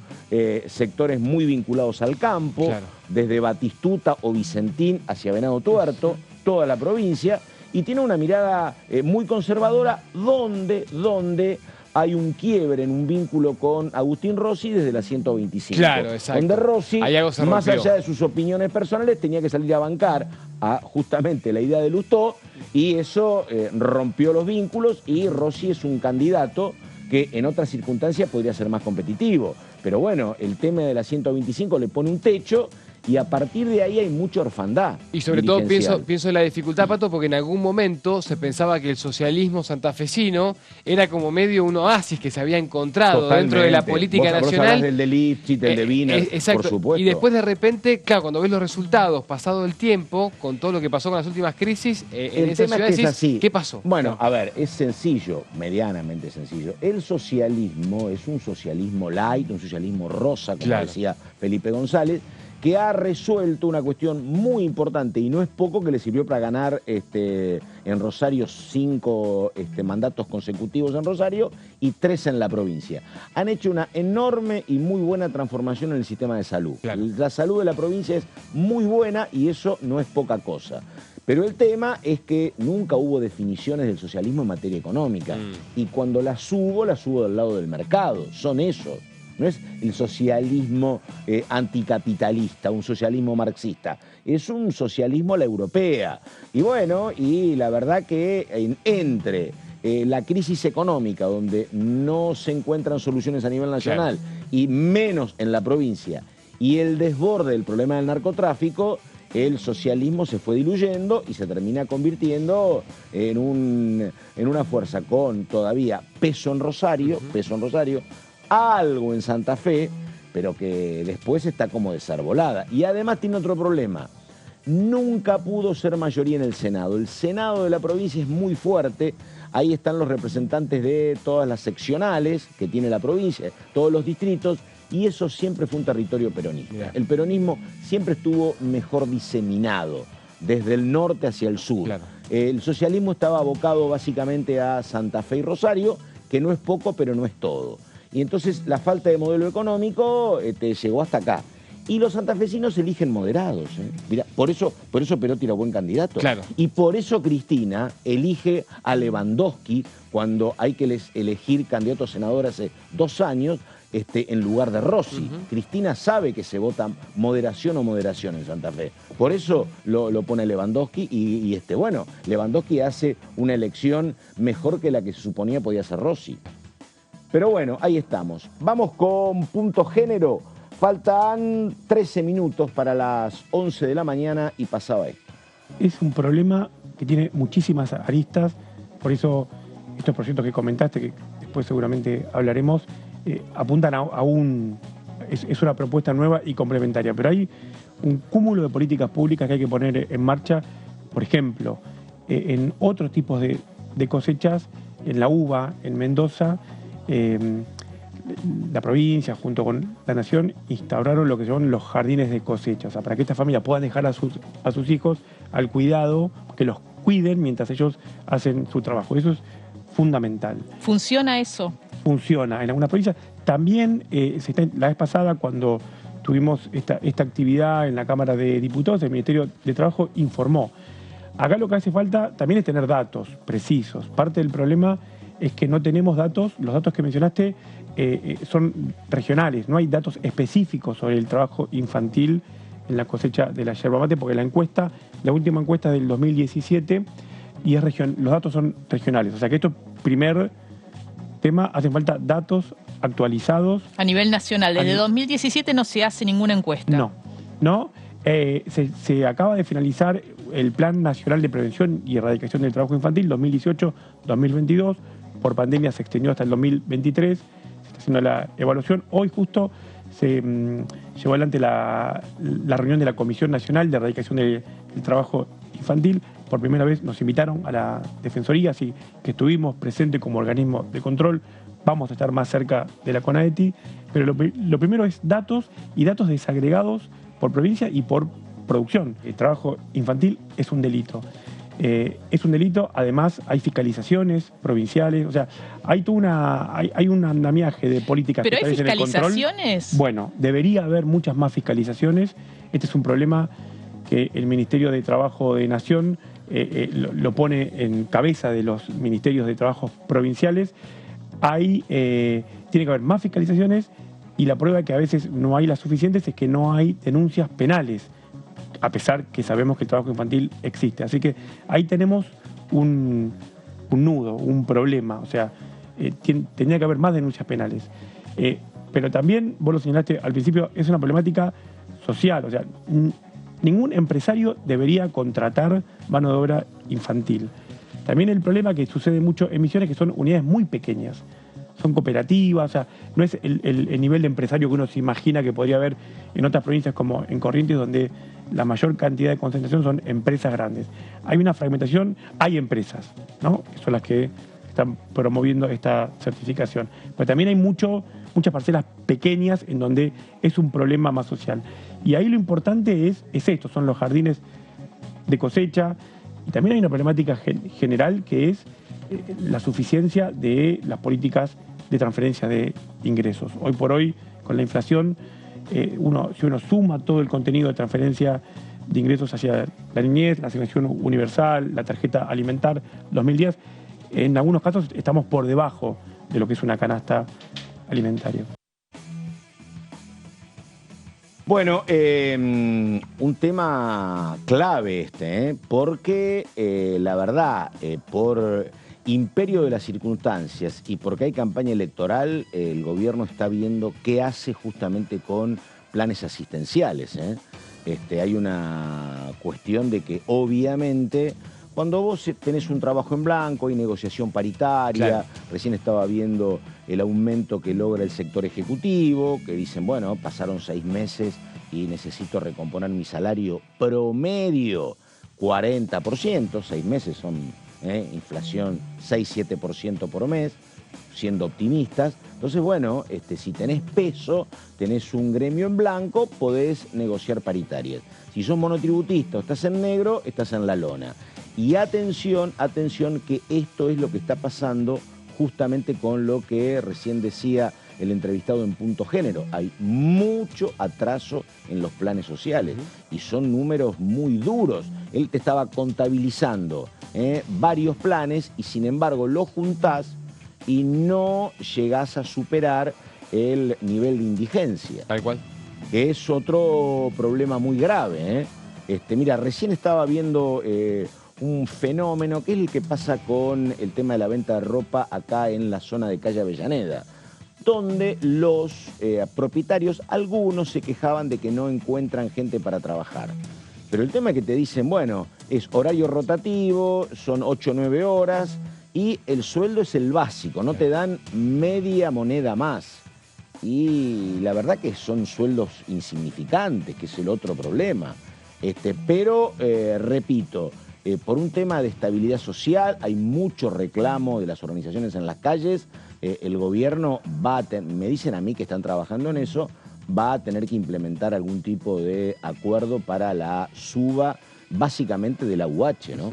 sectores muy vinculados al campo, desde Batistuta o Vicentín hacia Venado Tuerto, toda la provincia, y tiene una mirada muy conservadora donde hay un quiebre en un vínculo con Agustín Rossi desde la 125. Claro, exacto. Donde Rossi, más allá de sus opiniones personales, tenía que salir a bancar a justamente la idea de Lustó, y eso rompió los vínculos, y Rossi es un candidato que en otras circunstancias podría ser más competitivo. Pero bueno, el tema de la 125 le pone un techo y a partir de ahí hay mucha orfandad. Y sobre todo dirigencial. pienso en la dificultad, Pato, porque en algún momento se pensaba que el socialismo santafesino era como medio un oasis que se había encontrado Totalmente. dentro de la política Vos nacional. hablás del de Lipschitz, del de Wiener, Exacto. por supuesto. Y después de repente, claro, cuando ves los resultados, pasado el tiempo, con todo lo que pasó con las últimas crisis, en El esa tema ciudad es que es decís, así. ¿qué pasó? Bueno, a ver, es sencillo, medianamente sencillo. El socialismo es un socialismo light, un socialismo rosa, como Claro. decía Felipe González, que ha resuelto una cuestión muy importante y no es poco, que le sirvió para ganar en Rosario 5 mandatos consecutivos en Rosario y 3 en la provincia. Han hecho una enorme y muy buena transformación en el sistema de salud. Claro. La salud de la provincia es muy buena y eso no es poca cosa. Pero el tema es que nunca hubo definiciones del socialismo en materia económica. Y cuando las hubo del lado del mercado. Son esos. No es el socialismo anticapitalista, un socialismo marxista. Es un socialismo a la europea. Y bueno, y la verdad que entre la crisis económica, donde no se encuentran soluciones a nivel nacional, y menos en la provincia, y el desborde del problema del narcotráfico, el socialismo se fue diluyendo y se termina convirtiendo en una fuerza con todavía peso en Rosario, algo en Santa Fe, pero que después está como desarbolada. Y además tiene otro problema. Nunca pudo ser mayoría en el Senado. El Senado de la provincia es muy fuerte. Ahí están los representantes de todas las seccionales que tiene la provincia, todos los distritos, y eso siempre fue un territorio peronista. Mirá. El peronismo siempre estuvo mejor diseminado, desde el norte hacia el sur. Claro. El socialismo estaba abocado básicamente a Santa Fe y Rosario, que no es poco, pero no es todo. Y entonces la falta de modelo económico llegó hasta acá. Y los santafesinos eligen moderados. Mirá, por eso Perotti era buen candidato. Claro. Y por eso Cristina elige a Lewandowski cuando hay que elegir candidato a senador hace 2 años en lugar de Rossi. Cristina sabe que se vota moderación o moderación en Santa Fe. Por eso lo pone Lewandowski y bueno, Lewandowski hace una elección mejor que la que se suponía podía hacer Rossi. Pero bueno, ahí estamos. Vamos con punto género. Faltan 13 minutos para las 11 de la mañana y pasaba esto. Es un problema que tiene muchísimas aristas, por eso estos proyectos que comentaste, que después seguramente hablaremos, apuntan a un... Es una propuesta nueva y complementaria, pero hay un cúmulo de políticas públicas que hay que poner en marcha, por ejemplo, en otros tipos de cosechas, en la uva, en Mendoza, la provincia junto con la nación instauraron lo que son los jardines de cosecha, o sea, para que estas familias puedan dejar a sus hijos al cuidado, que los cuiden mientras ellos hacen su trabajo. Eso es fundamental. ¿Funciona eso? Funciona en algunas provincias. También la vez pasada, cuando tuvimos esta actividad en la Cámara de Diputados, el Ministerio de Trabajo informó. Acá lo que hace falta también es tener datos precisos. Parte del problema es que no tenemos datos, los datos que mencionaste son regionales, no hay datos específicos sobre el trabajo infantil en la cosecha de la yerba mate, porque la última encuesta es del 2017 y los datos son regionales. O sea que esto, primer tema, hacen falta datos actualizados. A nivel nacional, desde 2017 no se hace ninguna encuesta. No. Se acaba de finalizar el Plan Nacional de Prevención y Erradicación del Trabajo Infantil 2018-2022. Por pandemia se extendió hasta el 2023. Se está haciendo la evaluación. Hoy justo se llevó adelante la reunión de la Comisión Nacional de Erradicación del Trabajo Infantil. Por primera vez nos invitaron a la Defensoría, así que estuvimos presentes como organismo de control. Vamos a estar más cerca de la CONAETI. Pero lo primero es datos, y datos desagregados por provincia y por producción. El trabajo infantil es un delito. Además hay fiscalizaciones provinciales, o sea, hay un andamiaje de políticas. ¿Pero que hay establecen el control. fiscalizaciones? Bueno, debería haber muchas más fiscalizaciones. Este es un problema que el Ministerio de Trabajo de Nación lo pone en cabeza de los ministerios de trabajo provinciales. Tiene que haber más fiscalizaciones, y la prueba de que a veces no hay las suficientes es que no hay denuncias penales, a pesar que sabemos que el trabajo infantil existe. Así que ahí tenemos un nudo, un problema. O sea, tendría que haber más denuncias penales. Pero también, vos lo señalaste al principio, es una problemática social. O sea, ningún empresario debería contratar mano de obra infantil. También el problema que sucede mucho en Misiones, que son unidades muy pequeñas. Son cooperativas, o sea, no es el nivel de empresario que uno se imagina que podría haber en otras provincias como en Corrientes, donde la mayor cantidad de concentración son empresas grandes. Hay una fragmentación, hay empresas, ¿no?, que son las que están promoviendo esta certificación. Pero también hay muchas parcelas pequeñas en donde es un problema más social. Y ahí lo importante es esto, son los jardines de cosecha. Y también hay una problemática general que es la suficiencia de las políticas de transferencia de ingresos. Hoy por hoy, con la inflación, si uno suma todo el contenido de transferencia de ingresos hacia la niñez, la asignación universal, la tarjeta alimentar, 2010, en algunos casos estamos por debajo de lo que es una canasta alimentaria. Bueno, un tema clave porque la verdad, por imperio de las circunstancias y porque hay campaña electoral, el gobierno está viendo qué hace justamente con planes asistenciales. Hay una cuestión de que obviamente cuando vos tenés un trabajo en blanco, hay negociación paritaria, claro. Recién estaba viendo el aumento que logra el sector ejecutivo, que dicen, bueno, pasaron 6 meses y necesito recomponer mi salario promedio 40%, 6 meses son inflación 6-7% por mes, siendo optimistas. Entonces, bueno, si tenés peso, tenés un gremio en blanco, podés negociar paritarias. Si sos monotributista o estás en negro, estás en la lona. Y atención, atención, que esto es lo que está pasando justamente con lo que recién decía el entrevistado en Punto Género. Hay mucho atraso en los planes sociales y son números muy duros. Él te estaba contabilizando varios planes y sin embargo los juntás y no llegás a superar el nivel de indigencia. Tal cual. Que es otro problema muy grave. Mira, recién estaba viendo un fenómeno que es el que pasa con el tema de la venta de ropa acá en la zona de Calle Avellaneda, donde los propietarios, algunos se quejaban de que no encuentran gente para trabajar. Pero el tema es que te dicen, bueno, es horario rotativo, son 8 o 9 horas y el sueldo es el básico, no te dan media moneda más. Y la verdad que son sueldos insignificantes, que es el otro problema. Pero, repito, por un tema de estabilidad social, hay mucho reclamo de las organizaciones en las calles. El gobierno me dicen a mí que están trabajando en eso, va a tener que implementar algún tipo de acuerdo para la suba, básicamente de la UH, ¿no?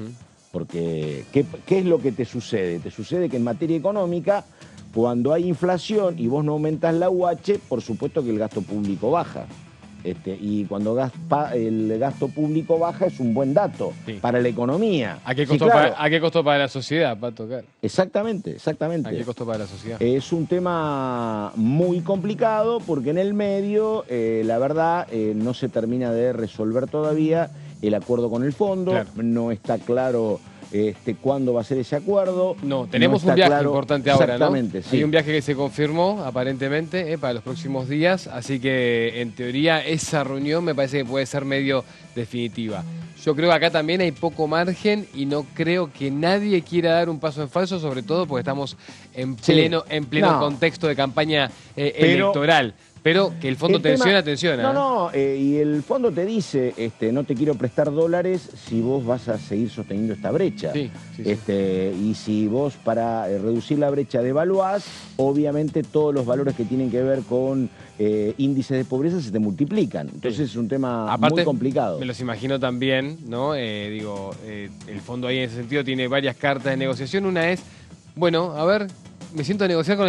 Porque, ¿qué es lo que te sucede? Te sucede que en materia económica, cuando hay inflación y vos no aumentás la UH, por supuesto que el gasto público baja. Y cuando el gasto público baja es un buen dato para la economía. ¿A qué costó, claro. ¿A qué costó para la sociedad, Pato? Exactamente, exactamente. ¿A qué costó para la sociedad? Es un tema muy complicado porque en el medio, la verdad, no se termina de resolver todavía el acuerdo con el fondo. Claro. No está claro cuándo va a ser ese acuerdo. No, tenemos un viaje importante ahora, ¿no? Exactamente, sí. Hay un viaje que se confirmó, aparentemente, para los próximos días, así que, en teoría, esa reunión me parece que puede ser medio definitiva. Yo creo que acá también hay poco margen y no creo que nadie quiera dar un paso en falso, sobre todo porque estamos en pleno contexto de campaña electoral. Pero que el fondo tensiona. Y el fondo te dice, no te quiero prestar dólares si vos vas a seguir sosteniendo esta brecha. Sí. Y si vos para reducir la brecha devaluás, obviamente todos los valores que tienen que ver con índices de pobreza se te multiplican. Entonces es un tema muy complicado. Me los imagino también, ¿no? El fondo ahí en ese sentido tiene varias cartas de negociación. Una es, bueno, a ver, me siento a negociar con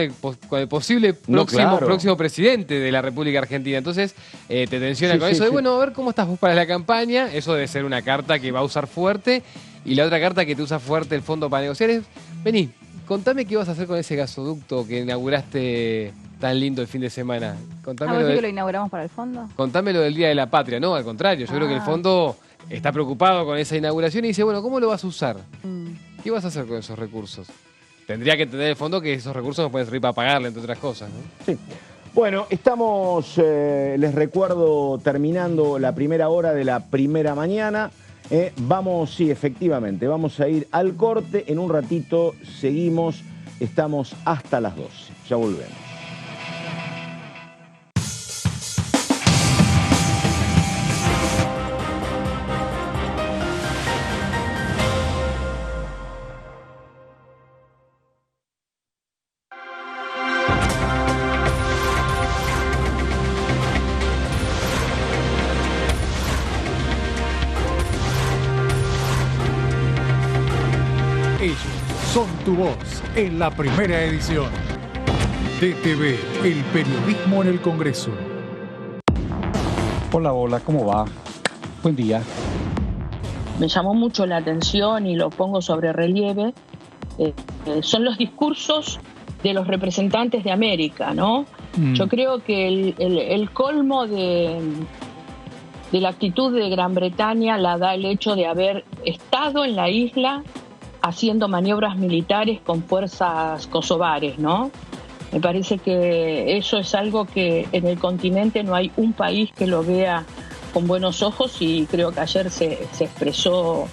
el posible próximo presidente de la República Argentina. Entonces, te tensiona con eso de, bueno, a ver cómo estás vos para la campaña. Eso debe ser una carta que va a usar fuerte. Y la otra carta que te usa fuerte el fondo para negociar es, vení, contame qué vas a hacer con ese gasoducto que inauguraste tan lindo el fin de semana. Contámelo que lo inauguramos para el fondo. Contámelo del Día de la Patria. No, al contrario, yo creo que el fondo está preocupado con esa inauguración y dice, bueno, ¿cómo lo vas a usar? ¿Qué vas a hacer con esos recursos? tendría que entender el fondo que esos recursos nos pueden servir para pagarle, entre otras cosas, ¿no? Sí. Bueno, estamos, les recuerdo, terminando la primera hora de la primera mañana. Vamos, sí, efectivamente, vamos a ir al corte. En un ratito seguimos, estamos hasta las 12. Ya volvemos. Ellos son tu voz en la primera edición. DTV, el periodismo en el Congreso. Hola, ¿cómo va? Buen día. Me llamó mucho la atención y lo pongo sobre relieve, son los discursos de los representantes de América, ¿no? Yo creo que el colmo de la actitud de Gran Bretaña la da el hecho de haber estado en la isla haciendo maniobras militares con fuerzas kosovares, ¿no? Me parece que eso es algo que en el continente no hay un país que lo vea con buenos ojos, y creo que ayer se expresó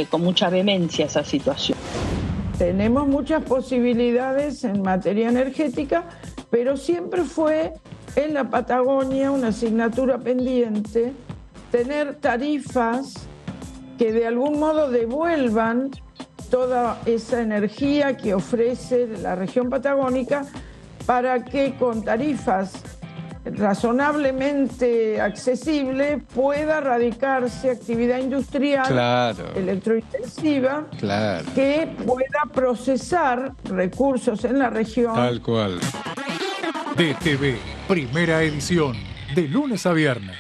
con mucha vehemencia esa situación. Tenemos muchas posibilidades en materia energética, pero siempre fue en la Patagonia una asignatura pendiente tener tarifas que de algún modo devuelvan toda esa energía que ofrece la región patagónica, para que con tarifas razonablemente accesibles pueda radicarse actividad industrial electrointensiva, que pueda procesar recursos en la región. Tal cual. DTV, primera edición, de lunes a viernes.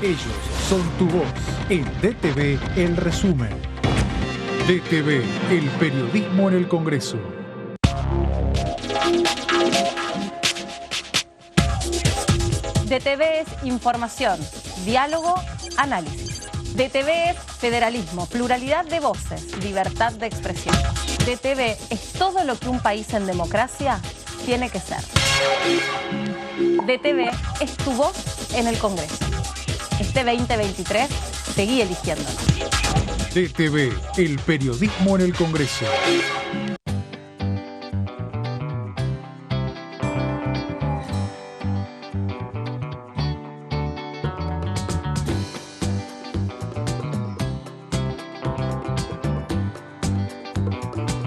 Ellos son tu voz en DTV, el resumen. DTV, el periodismo en el Congreso. DTV es información, diálogo, análisis. DTV es federalismo, pluralidad de voces, libertad de expresión. DTV es todo lo que un país en democracia tiene que ser. DTV es tu voz en el Congreso. Este 2023, seguí eligiéndonos. DTV, el periodismo en el Congreso.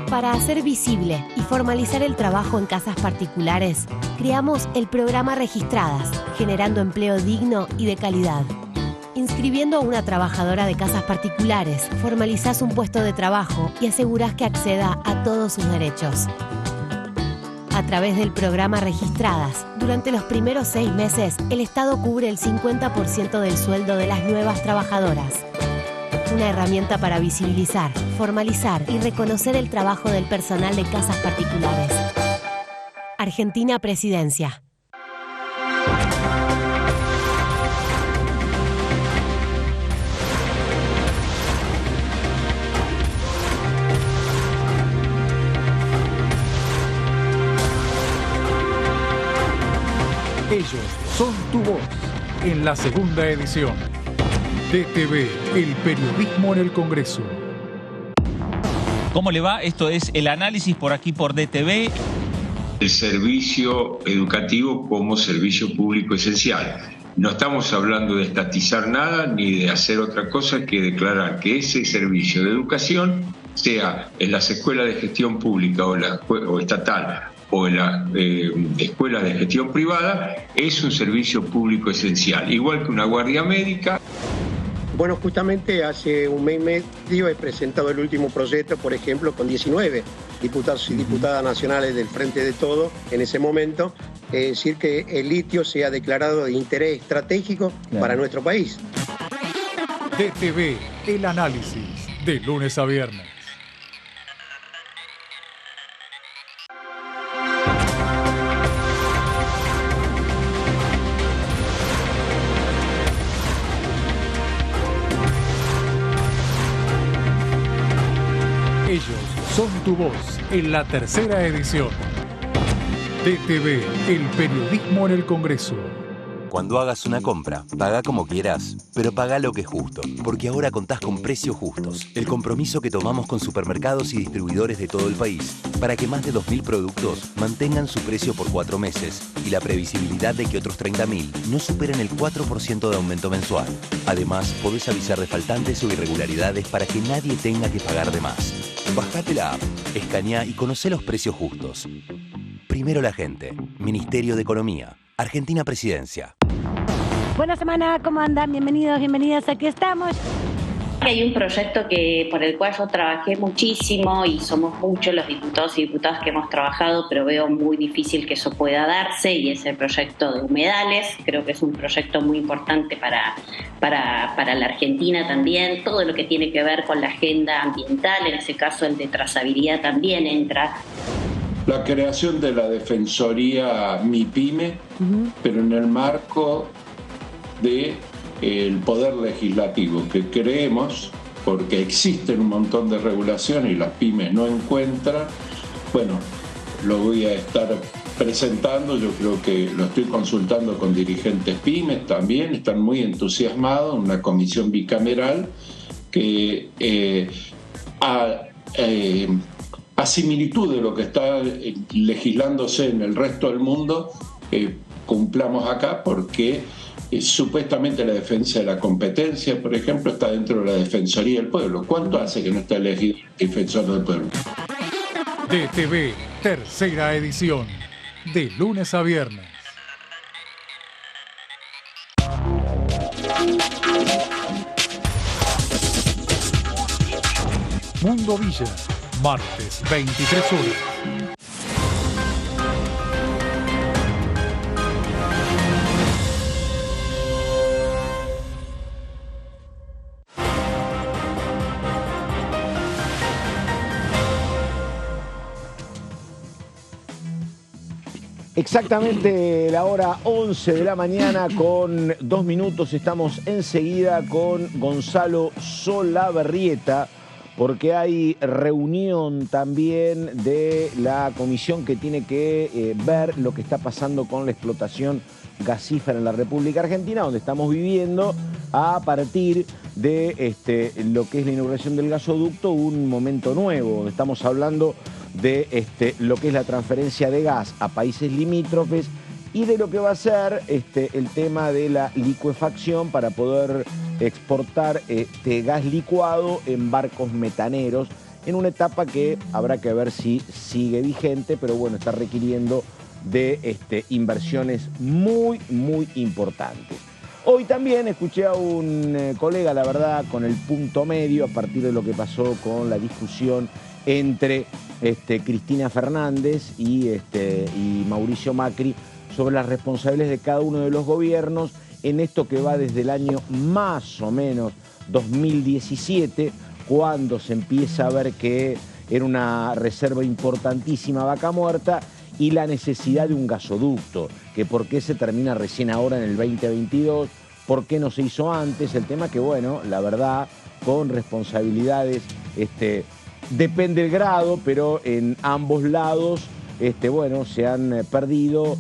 Para hacer visible y formalizar el trabajo en casas particulares, creamos el programa Registradas, generando empleo digno y de calidad. Inscribiendo a una trabajadora de casas particulares, formalizás un puesto de trabajo y asegurás que acceda a todos sus derechos. A través del programa Registradas, durante los primeros 6 meses, el Estado cubre el 50% del sueldo de las nuevas trabajadoras. Una herramienta para visibilizar, formalizar y reconocer el trabajo del personal de casas particulares. Argentina Presidencia. Ellos son tu voz en la segunda edición. DTV, el periodismo en el Congreso. ¿Cómo le va? Esto es el análisis por aquí por DTV. El servicio educativo como servicio público esencial. No estamos hablando de estatizar nada ni de hacer otra cosa que declarar que ese servicio de educación, sea en las escuelas de gestión pública o estatal o en las escuelas de gestión privada, es un servicio público esencial, igual que una guardia médica. Bueno, justamente hace un mes y medio he presentado el último proyecto, por ejemplo, con 19 diputados y diputadas nacionales del Frente de Todos en ese momento, es decir, que el litio sea declarado de interés estratégico para nuestro país. DTV, el análisis, de lunes a viernes. son tu voz en la tercera edición. DTV, el periodismo en el Congreso. Cuando hagas una compra, paga como quieras, pero paga lo que es justo, porque ahora contás con Precios Justos, el compromiso que tomamos con supermercados y distribuidores de todo el país, para que más de 2.000 productos mantengan su precio por 4 meses y la previsibilidad de que otros 30.000 no superen el 4% de aumento mensual. Además, podés avisar de faltantes o irregularidades para que nadie tenga que pagar de más. Bajate la app, escaneá y conocé los precios justos. Primero la gente. Ministerio de Economía. Argentina Presidencia. Buena semana, ¿cómo andan? Bienvenidos, bienvenidas, aquí estamos. Hay un proyecto por el cual yo trabajé muchísimo y somos muchos los diputados y diputadas que hemos trabajado, pero veo muy difícil que eso pueda darse, y es el proyecto de humedales. Creo que es un proyecto muy importante para la Argentina también. Todo lo que tiene que ver con la agenda ambiental, en ese caso el de trazabilidad también entra. La creación de la Defensoría MIPYME, pero en el marco del Poder Legislativo, que creemos, porque existen un montón de regulaciones y las pymes no encuentran, bueno, lo voy a estar presentando, yo creo que lo estoy consultando con dirigentes pymes también, están muy entusiasmados, una comisión bicameral que a similitud de lo que está legislándose en el resto del mundo, cumplamos acá, porque supuestamente la defensa de la competencia, por ejemplo, está dentro de la Defensoría del Pueblo. ¿Cuánto hace que no está elegido el defensor del pueblo? DTV, tercera edición, de lunes a viernes. Mundo Villa, martes, 23 horas. Exactamente la hora 11 de la mañana con 2 minutos. Estamos enseguida con Gonzalo Solabarrieta, porque hay reunión también de la comisión que tiene que ver lo que está pasando con la explotación gasífera en la República Argentina, donde estamos viviendo a partir de lo que es la inauguración del gasoducto, un momento nuevo, donde estamos hablando de lo que es la transferencia de gas a países limítrofes y de lo que va a ser el tema de la licuefacción para poder exportar gas licuado en barcos metaneros, en una etapa que habrá que ver si sigue vigente, pero bueno, está requiriendo de inversiones muy, muy importantes. Hoy también escuché a un colega, la verdad, con el punto medio a partir de lo que pasó con la discusión entre Cristina Fernández y Mauricio Macri sobre las responsables de cada uno de los gobiernos en esto que va desde el año más o menos 2017, cuando se empieza a ver que era una reserva importantísima Vaca Muerta y la necesidad de un gasoducto, que por qué se termina recién ahora en el 2022, por qué no se hizo antes, el tema que, bueno, la verdad, con responsabilidades, depende del grado, pero en ambos lados, bueno, se han perdido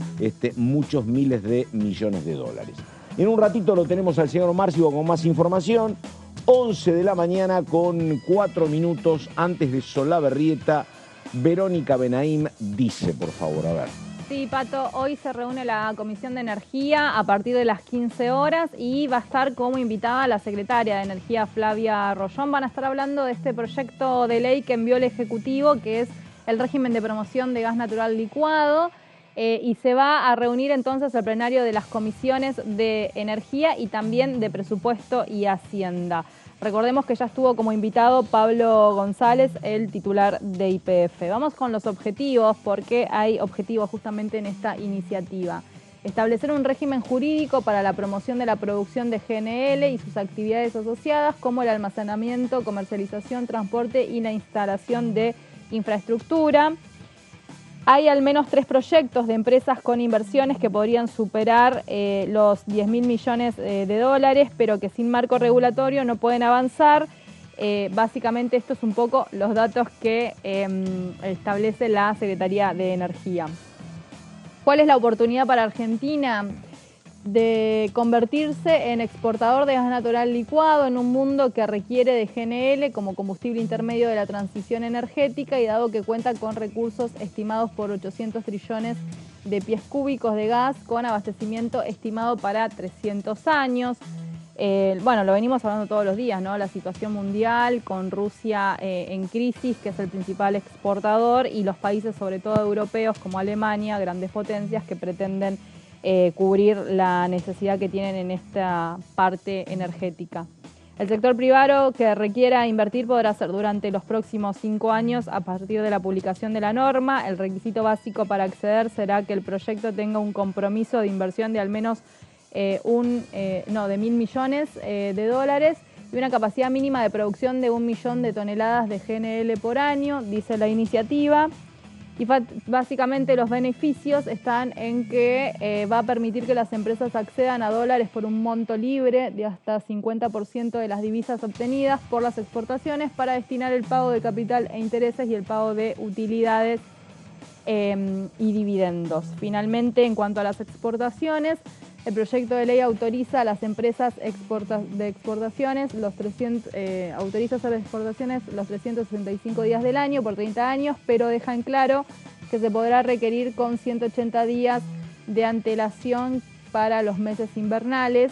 muchos miles de millones de dólares. En un ratito lo tenemos al señor Márcigo con más información. 11 de la mañana con 4 minutos antes de Solabarrieta. Verónica Benaim dice, por favor, a ver. Sí, Pato, hoy se reúne la Comisión de Energía a partir de las 15 horas y va a estar como invitada la secretaria de Energía, Flavia Rollón. Van a estar hablando de este proyecto de ley que envió el Ejecutivo, que es el régimen de promoción de gas natural licuado, y se va a reunir entonces el plenario de las comisiones de Energía y también de Presupuesto y Hacienda. Recordemos que ya estuvo como invitado Pablo González, el titular de YPF. Vamos con los objetivos, porque hay objetivos justamente en esta iniciativa. Establecer un régimen jurídico para la promoción de la producción de GNL y sus actividades asociadas, como el almacenamiento, comercialización, transporte y la instalación de infraestructura. Hay al menos 3 proyectos de empresas con inversiones que podrían superar los 10.000 millones de dólares, pero que sin marco regulatorio no pueden avanzar. Básicamente esto es un poco los datos que establece la Secretaría de Energía. ¿Cuál es la oportunidad para Argentina? De convertirse en exportador de gas natural licuado en un mundo que requiere de GNL como combustible intermedio de la transición energética, y dado que cuenta con recursos estimados por 800 trillones de pies cúbicos de gas, con abastecimiento estimado para 300 años. Bueno, lo venimos hablando todos los días, ¿no? La situación mundial con Rusia en crisis, que es el principal exportador, y los países, sobre todo europeos, como Alemania, grandes potencias que pretenden cubrir la necesidad que tienen en esta parte energética. El sector privado que requiera invertir podrá hacer durante los próximos 5 años a partir de la publicación de la norma. El requisito básico para acceder será que el proyecto tenga un compromiso de inversión de al menos de 1.000 millones de dólares y una capacidad mínima de producción de 1 millón de toneladas de GNL por año, dice la iniciativa. Y básicamente los beneficios están en que va a permitir que las empresas accedan a dólares por un monto libre de hasta 50% de las divisas obtenidas por las exportaciones para destinar el pago de capital e intereses y el pago de utilidades y dividendos. Finalmente, en cuanto a las exportaciones, el proyecto de ley autoriza a las empresas de exportaciones autoriza hacer exportaciones los 365 días del año por 30 años, pero deja en claro que se podrá requerir con 180 días de antelación para los meses invernales,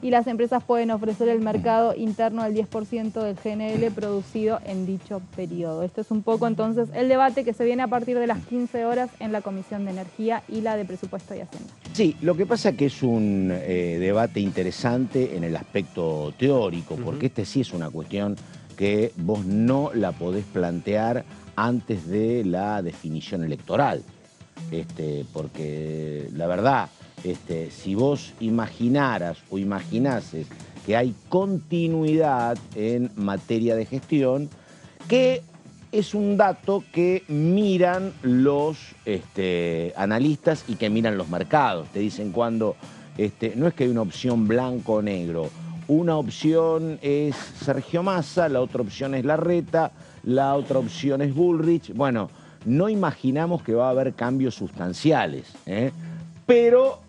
y las empresas pueden ofrecer el mercado interno del 10% del GNL producido en dicho periodo. Esto es un poco entonces el debate que se viene a partir de las 15 horas en la Comisión de Energía y la de Presupuesto y Hacienda. Sí, lo que pasa es que es un debate interesante en el aspecto teórico, porque este sí es una cuestión que vos no la podés plantear antes de la definición electoral. Porque la verdad, si vos imaginaras o imaginases que hay continuidad en materia de gestión, que es un dato que miran los analistas y que miran los mercados. Te dicen cuando no es que hay una opción blanco o negro. Una opción es Sergio Massa, la otra opción es Larreta, la otra opción es Bullrich. Bueno, no imaginamos que va a haber cambios sustanciales, pero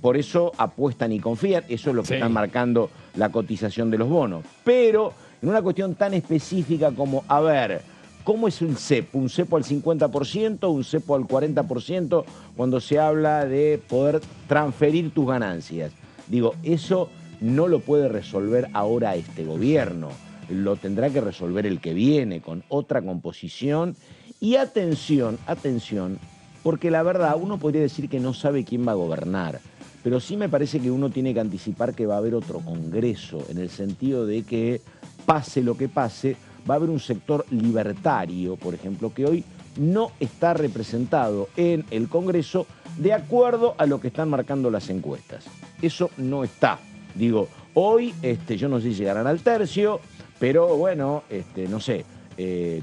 por eso apuestan y confían. Eso es lo que están marcando la cotización de los bonos. Pero en una cuestión tan específica como, a ver, ¿cómo es un cepo? ¿Un cepo al 50%? ¿Un cepo al 40%? Cuando se habla de poder transferir tus ganancias. Digo, eso no lo puede resolver ahora este gobierno. Lo tendrá que resolver el que viene, con otra composición. Y atención, porque la verdad uno podría decir que no sabe quién va a gobernar, pero sí me parece que uno tiene que anticipar que va a haber otro Congreso, en el sentido de que pase lo que pase, va a haber un sector libertario, por ejemplo, que hoy no está representado en el Congreso de acuerdo a lo que están marcando las encuestas. Eso no está. Digo, hoy yo no sé si llegarán al tercio, pero bueno, no sé,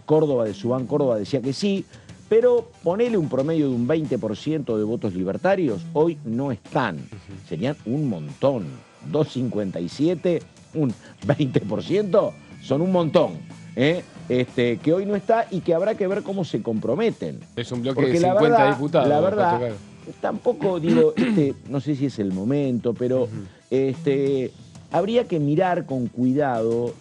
Córdoba de Subán Córdoba decía que sí, pero ponele un promedio de un 20% de votos libertarios, hoy no están. Serían un montón. 257, un 20%, son un montón. Que hoy no está y que habrá que ver cómo se comprometen. Es un bloque de 50 diputados. La verdad, tampoco digo, no sé si es el momento, pero habría que mirar con cuidado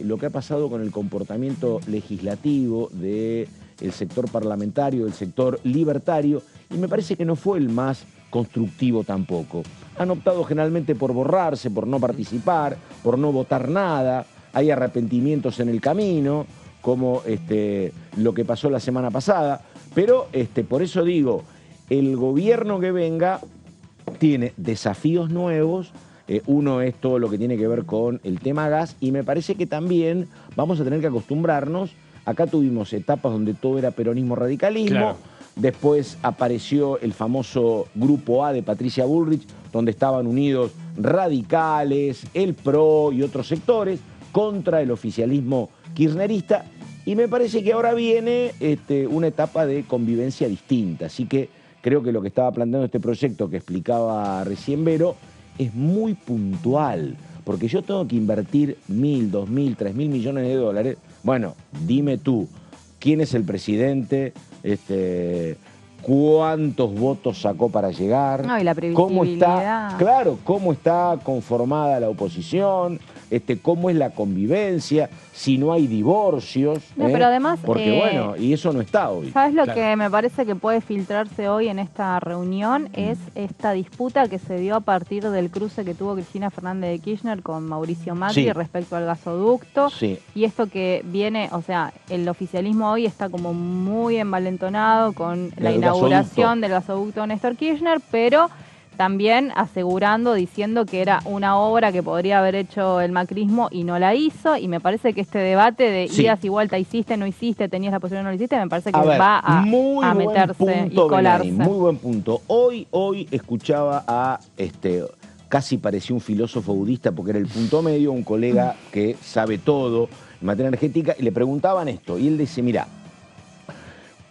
lo que ha pasado con el comportamiento legislativo del sector parlamentario, del sector libertario, y me parece que no fue el más constructivo tampoco. Han optado generalmente por borrarse, por no participar, por no votar nada. Hay arrepentimientos en el camino, como lo que pasó la semana pasada, pero por eso digo, el gobierno que venga tiene desafíos nuevos. Uno es todo lo que tiene que ver con el tema gas, y me parece que también vamos a tener que acostumbrarnos. Acá tuvimos etapas donde todo era peronismo-radicalismo, claro. Después apareció el famoso Grupo A de Patricia Bullrich, donde estaban unidos radicales, el PRO y otros sectores contra el oficialismo kirchnerista, y me parece que ahora viene una etapa de convivencia distinta. Así que creo que lo que estaba planteando este proyecto que explicaba recién Vero es muy puntual, porque yo tengo que invertir 1.000, 2.000, 3.000 millones de dólares. Bueno, dime tú, ¿quién es el presidente? ¿Cuántos votos sacó para llegar? No, y la ¿Cómo previsibilidad. está, claro, cómo está conformada la oposición? ¿Cómo es la convivencia? Si no hay divorcios. No, pero además, porque bueno, y eso no está hoy. ¿Sabes lo que me parece que puede filtrarse hoy en esta reunión? Es esta disputa que se dio a partir del cruce que tuvo Cristina Fernández de Kirchner con Mauricio Macri respecto al gasoducto. Sí. Y esto que viene, o sea, el oficialismo hoy está como muy envalentonado con la inauguración del gasoducto Néstor Kirchner, pero también asegurando, diciendo que era una obra que podría haber hecho el macrismo y no la hizo, y me parece que este debate de idas y vueltas, hiciste, no hiciste, tenías la posibilidad, no lo hiciste, me parece que va a meterse y colarse. Melanie, muy buen punto. Hoy escuchaba a, casi parecía un filósofo budista porque era el punto medio, un colega que sabe todo en materia energética, y le preguntaban esto, y él dice, mira,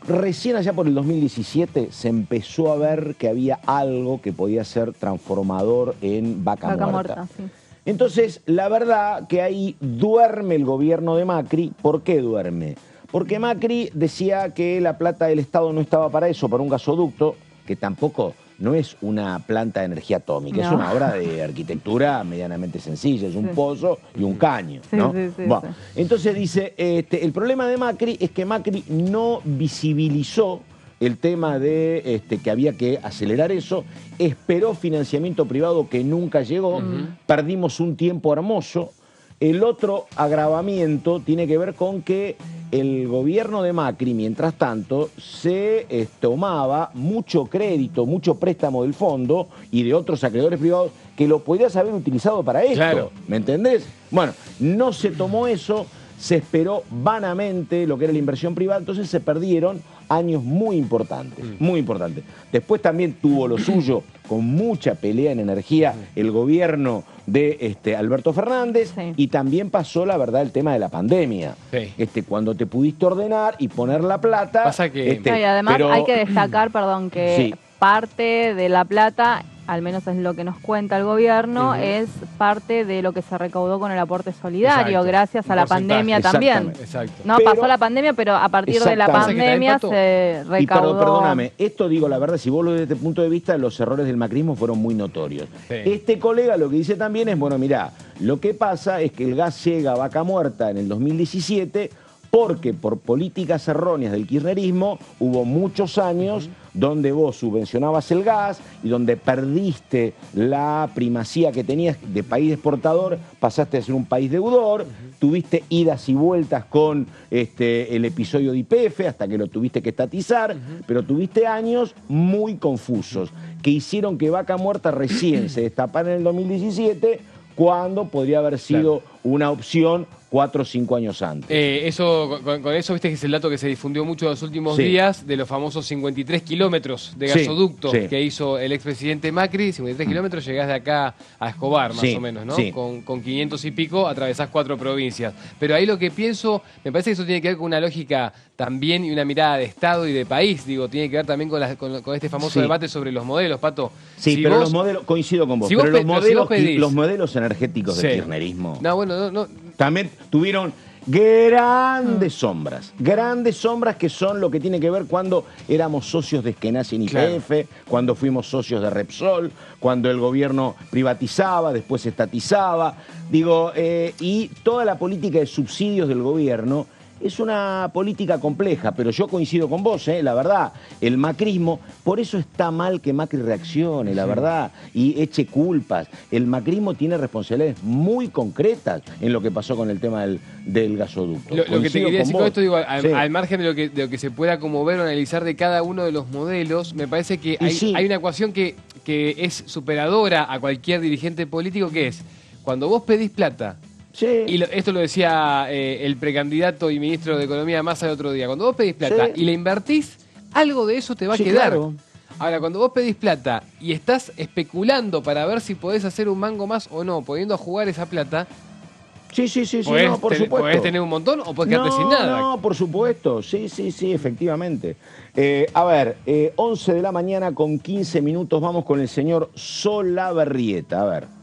recién allá por el 2017 se empezó a ver que había algo que podía ser transformador en vaca muerta. Sí. Entonces, la verdad que ahí duerme el gobierno de Macri. ¿Por qué duerme? Porque Macri decía que la plata del Estado no estaba para eso, para un gasoducto, que tampoco no es una planta de energía atómica, es una obra de arquitectura medianamente sencilla, es un pozo y un caño, ¿no? Bueno, entonces dice, el problema de Macri es que Macri no visibilizó el tema de que había que acelerar eso, esperó financiamiento privado que nunca llegó, perdimos un tiempo hermoso. El otro agravamiento tiene que ver con que el gobierno de Macri, mientras tanto, se tomaba mucho crédito, mucho préstamo del fondo y de otros acreedores privados que lo podías haber utilizado para esto. Claro. ¿Me entendés? Bueno, no se tomó eso, se esperó vanamente lo que era la inversión privada, entonces se perdieron años muy importantes, muy importantes. Después también tuvo lo suyo, con mucha pelea en energía, el gobierno de Alberto Fernández, y también pasó, la verdad, el tema de la pandemia. Cuando te pudiste ordenar y poner la plata... Pasa que... y además hay que destacar, que parte de la plata, al menos es lo que nos cuenta el gobierno, es parte de lo que se recaudó con el aporte solidario, gracias a la pandemia también. No, pasó la pandemia, pero a partir de la pandemia se recaudó. Y perdóname, esto digo la verdad, si vos lo ves desde este punto de vista, los errores del macrismo fueron muy notorios. Este colega lo que dice también es, bueno, mirá, lo que pasa es que el gas llega a vaca muerta en el 2017 porque por políticas erróneas del kirchnerismo hubo muchos años donde vos subvencionabas el gas y donde perdiste la primacía que tenías de país exportador, pasaste a ser un país deudor, tuviste idas y vueltas con el episodio de YPF hasta que lo tuviste que estatizar, pero tuviste años muy confusos que hicieron que Vaca Muerta recién se destapara en el 2017 cuando podría haber sido una opción 4 o 5 años antes. Con eso, viste que es el dato que se difundió mucho en los últimos días, de los famosos 53 kilómetros de gasoducto que hizo el expresidente Macri. 53 kilómetros, llegás de acá a Escobar, más o menos, ¿no? Con 500 y pico atravesás 4 provincias. Pero ahí lo que pienso, me parece que eso tiene que ver con una lógica también y una mirada de Estado y de país. Digo, tiene que ver también con este famoso debate sobre los modelos, Pato. Sí, si pero los modelos, coincido con vos, pero los modelos energéticos del kirchnerismo. No, bueno, no. También tuvieron grandes sombras que son lo que tiene que ver cuando éramos socios de Eskenazi en YPF, cuando fuimos socios de Repsol, cuando el gobierno privatizaba, después estatizaba, y toda la política de subsidios del gobierno es una política compleja, pero yo coincido con vos, la verdad, el macrismo, por eso está mal que Macri reaccione, la verdad, y eche culpas. El macrismo tiene responsabilidades muy concretas en lo que pasó con el tema del gasoducto. Lo que te quería decir con esto, al margen de lo que se pueda como ver o analizar de cada uno de los modelos, me parece que hay una ecuación que es superadora a cualquier dirigente político, que es, cuando vos pedís plata, y esto lo decía el precandidato y ministro de Economía Massa el otro día. Cuando vos pedís plata y la invertís, algo de eso te va a quedar. Claro. Ahora, cuando vos pedís plata y estás especulando para ver si podés hacer un mango más o no, poniendo a jugar esa plata... Sí, por supuesto. ¿Podés tener un montón o podés quedarte sin nada? No, por supuesto. Sí, efectivamente. 11 de la mañana con 15 minutos. Vamos con el señor Solabarrieta. A ver.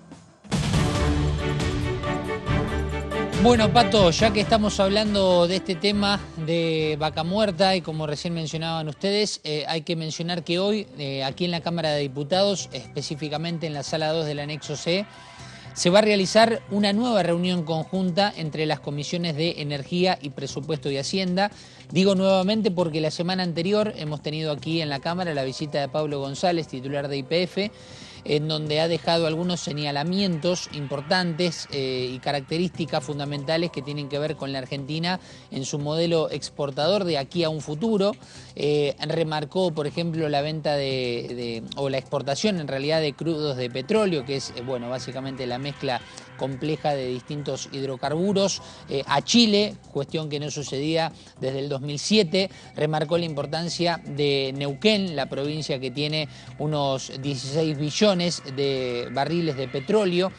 Bueno, Pato, ya que estamos hablando de este tema de Vaca Muerta y como recién mencionaban ustedes, hay que mencionar que hoy, aquí en la Cámara de Diputados, específicamente en la Sala 2 del Anexo C, se va a realizar una nueva reunión conjunta entre las comisiones de Energía y Presupuesto y Hacienda. Digo nuevamente porque la semana anterior hemos tenido aquí en la Cámara la visita de Pablo González, titular de YPF, en donde ha dejado algunos señalamientos importantes y características fundamentales que tienen que ver con la Argentina en su modelo exportador de aquí a un futuro. Remarcó, por ejemplo, la venta o la exportación en realidad de crudos de petróleo, que es, bueno, básicamente la mezcla compleja de distintos hidrocarburos, a Chile, cuestión que no sucedía desde el 2007. Remarcó la importancia de Neuquén, la provincia que tiene unos 16 billones de barriles de petróleo.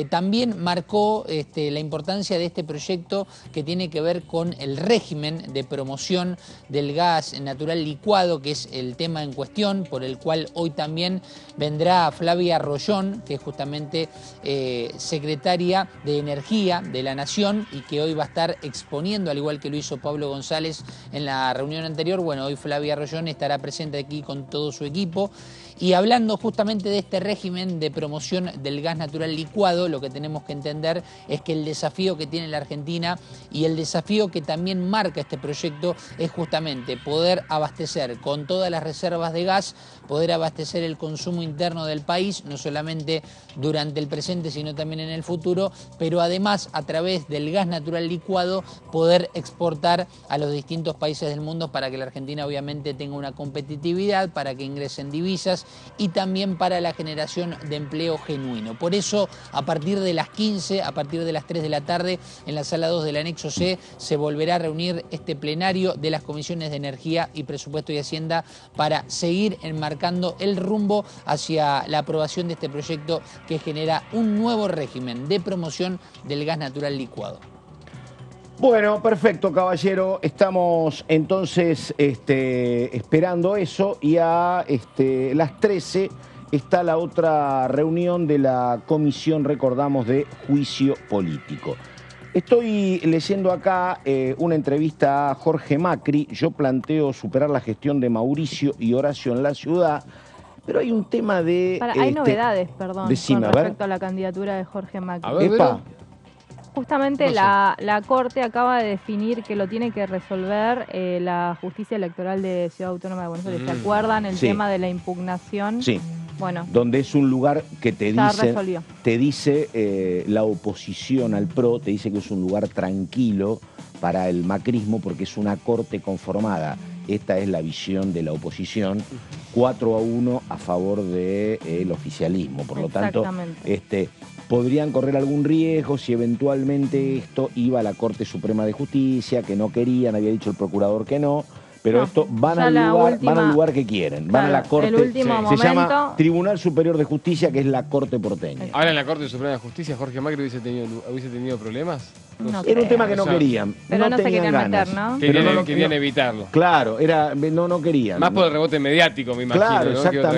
También marcó la importancia de este proyecto que tiene que ver con el régimen de promoción del gas natural licuado, que es el tema en cuestión, por el cual hoy también vendrá Flavia Rollón, que es justamente secretaria de Energía de la Nación y que hoy va a estar exponiendo, al igual que lo hizo Pablo González en la reunión anterior. Bueno, hoy Flavia Rollón estará presente aquí con todo su equipo. Y hablando justamente de este régimen de promoción del gas natural licuado, lo que tenemos que entender es que el desafío que tiene la Argentina y el desafío que también marca este proyecto es justamente poder abastecer con todas las reservas de gas, poder abastecer el consumo interno del país, no solamente durante el presente, sino también en el futuro, pero además a través del gas natural licuado poder exportar a los distintos países del mundo para que la Argentina obviamente tenga una competitividad, para que ingresen divisas y también para la generación de empleo genuino. Por eso, a partir de las 15, a partir de las 3 de la tarde, en la Sala 2 del Anexo C, se volverá a reunir este plenario de las comisiones de Energía y Presupuesto y Hacienda para seguir enmarcando el rumbo hacia la aprobación de este proyecto que genera un nuevo régimen de promoción del gas natural licuado. Bueno, perfecto, caballero. Estamos entonces esperando eso y a las 13 está la otra reunión de la comisión, recordamos, de juicio político. Estoy leyendo acá una entrevista a Jorge Macri. Yo planteo superar la gestión de Mauricio y Horacio en la ciudad, pero hay un tema de... Hay novedades, perdón, decime, con respecto a la candidatura de Jorge Macri. A ver, Epa. Justamente la Corte acaba de definir que lo tiene que resolver la Justicia Electoral de Ciudad Autónoma de Buenos Aires. ¿Se acuerdan el tema de la impugnación? Sí. Bueno. Donde es un lugar que te dice la oposición al PRO, te dice que es un lugar tranquilo para el macrismo porque es una corte conformada. Esta es la visión de la oposición, 4-1 a favor del oficialismo. Por lo tanto, podrían correr algún riesgo si eventualmente esto iba a la Corte Suprema de Justicia, que no querían, había dicho el procurador que no. Pero esto van al lugar que quieren, van a la Corte, se llama Tribunal Superior de Justicia, que es la Corte porteña. Ahora en la Corte Suprema de Justicia, Jorge Macri hubiese tenido problemas. Era un tema que no querían, pero no se querían ganas. meter, ¿no? Querían evitarlo. Claro, no querían. Más por el rebote mediático, me imagino. Claro,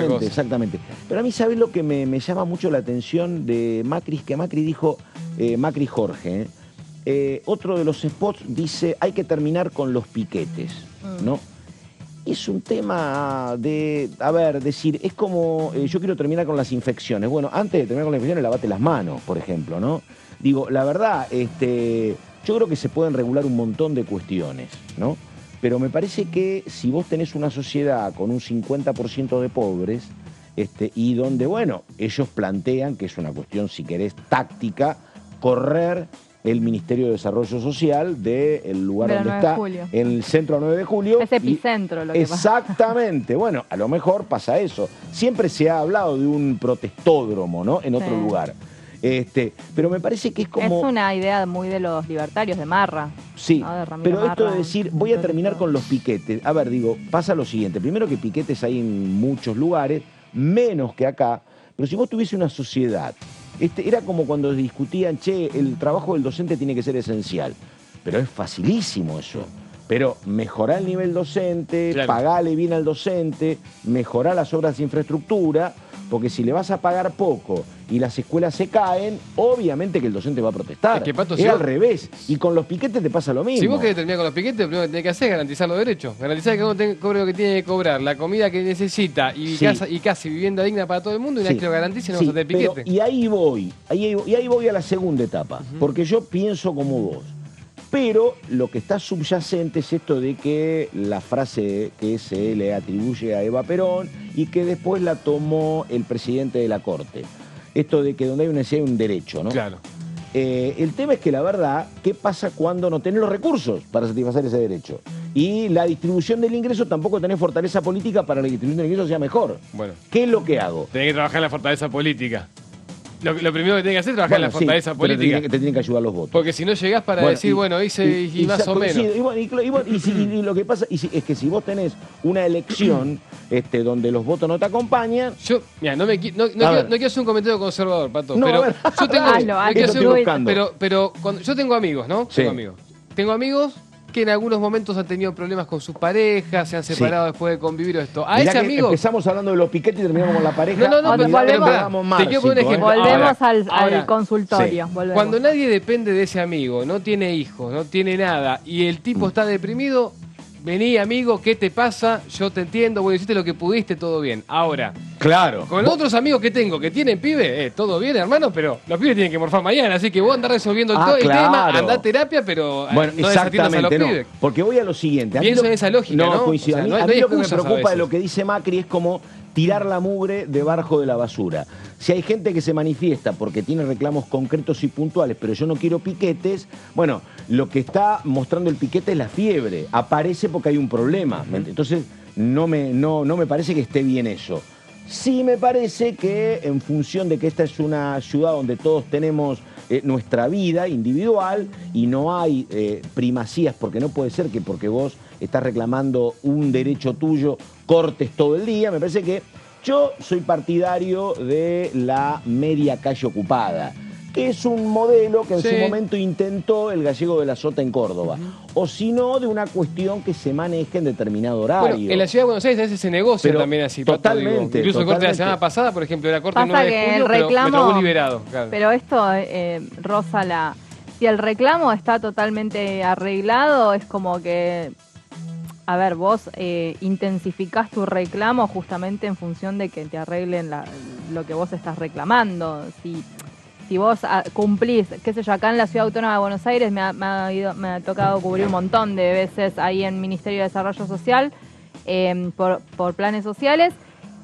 ¿no? exactamente. Pero a mí, ¿sabés lo que me llama mucho la atención de Macri? Es que Macri dijo, Macri Jorge, otro de los spots dice, hay que terminar con los piquetes, ¿no? Es un tema de, decir, es como, yo quiero terminar con las infecciones. Bueno, antes de terminar con las infecciones, lavate las manos, por ejemplo, ¿no? Digo, la verdad, yo creo que se pueden regular un montón de cuestiones, ¿no? Pero me parece que si vos tenés una sociedad con un 50% de pobres, y donde, bueno, ellos plantean que es una cuestión, si querés, táctica, correr el Ministerio de Desarrollo Social del lugar donde está, en el centro 9 de julio. Es epicentro lo que pasa. Exactamente. Bueno, a lo mejor pasa eso. Siempre se ha hablado de un protestódromo, ¿no? En otro lugar. Pero me parece que es como... Es una idea muy de los libertarios de Marra. Sí, ¿no? pero esto de decir, voy a terminar con los piquetes. A ver, digo, pasa lo siguiente. Primero que piquetes hay en muchos lugares, menos que acá. Pero si vos tuviese una sociedad... era como cuando discutían, el trabajo del docente tiene que ser esencial. Pero es facilísimo eso. Pero mejorar el nivel docente, pagarle bien al docente, mejorar las obras de infraestructura, Porque si le vas a pagar poco y las escuelas se caen, obviamente que el docente va a protestar. Es que, Pato, es al revés. Y con los piquetes te pasa lo mismo. Si vos querés terminar con los piquetes, lo primero que tenés que hacer es garantizar los derechos. Garantizar que uno cobre lo que tiene que cobrar, la comida que necesita y, casi vivienda digna para todo el mundo. Y una vez que lo garantice, no vas a tener piquete. Y ahí voy a la segunda etapa. Porque yo pienso como vos. Pero lo que está subyacente es esto de que la frase que se le atribuye a Eva Perón y que después la tomó el presidente de la Corte. Esto de que donde hay una necesidad hay un derecho, ¿no? Claro. El tema es que la verdad, ¿qué pasa cuando no tenés los recursos para satisfacer ese derecho? Y la distribución del ingreso tampoco tenés fortaleza política para que la distribución del ingreso sea mejor. Bueno. ¿Qué es lo que hago? Tenés que trabajar en la fortaleza política. Lo primero que tenés que hacer es trabajar en la fortaleza política. Te tienen que ayudar los votos. Porque si no llegás para decir, hice más o menos. Y lo que pasa es que si vos tenés una elección donde los votos no te acompañan... Yo, mira, no quiero hacer un comentario conservador, Pato, pero yo tengo... Pero cuando, yo tengo amigos, ¿no? Sí. Tengo amigos que en algunos momentos han tenido problemas con sus parejas, se han separado después de convivir esto. A Mirá ese amigo... Empezamos hablando de los piquetes y terminamos con la pareja. Volvemos al consultorio. Volvemos. Cuando nadie depende de ese amigo, no tiene hijos, no tiene nada, y el tipo está deprimido, vení, amigo, ¿qué te pasa? Yo te entiendo, vos hiciste lo que pudiste, todo bien. Ahora, claro, con otros amigos que tengo que tienen pibe, todo bien, hermano, pero los pibes tienen que morfar mañana, así que vos andás resolviendo el tema, andá a terapia, pero no desatiendas a los pibes. Porque voy a lo siguiente. Pienso en esa lógica, ¿no? Coincido. O sea, a mí lo que me preocupa de lo que dice Macri es como tirar la mugre debajo de la basura. Si hay gente que se manifiesta porque tiene reclamos concretos y puntuales, pero yo no quiero piquetes, bueno, lo que está mostrando el piquete es la fiebre. Aparece porque hay un problema. Entonces, no me parece que esté bien eso. Sí me parece que en función de que esta es una ciudad donde todos tenemos nuestra vida individual y no hay primacías, porque no puede ser que porque vos estás reclamando un derecho tuyo cortes todo el día. Me parece que yo soy partidario de la media calle ocupada, que es un modelo que en su momento intentó el Gallego de la Sota en Córdoba. O si no, de una cuestión que se maneje en determinado horario. Bueno, en la ciudad de Buenos Aires a veces se negocia también así. Totalmente. Incluso el corte de la semana pasada, por ejemplo, era corte el 9 de julio, pero Metrobús liberado. Claro. Pero esto, Rosa, si el reclamo está totalmente arreglado, es como que... A ver, vos intensificás tu reclamo justamente en función de que te arreglen lo que vos estás reclamando. Si vos cumplís, qué sé yo, acá en la Ciudad Autónoma de Buenos Aires me ha tocado cubrir un montón de veces ahí en Ministerio de Desarrollo Social por planes sociales.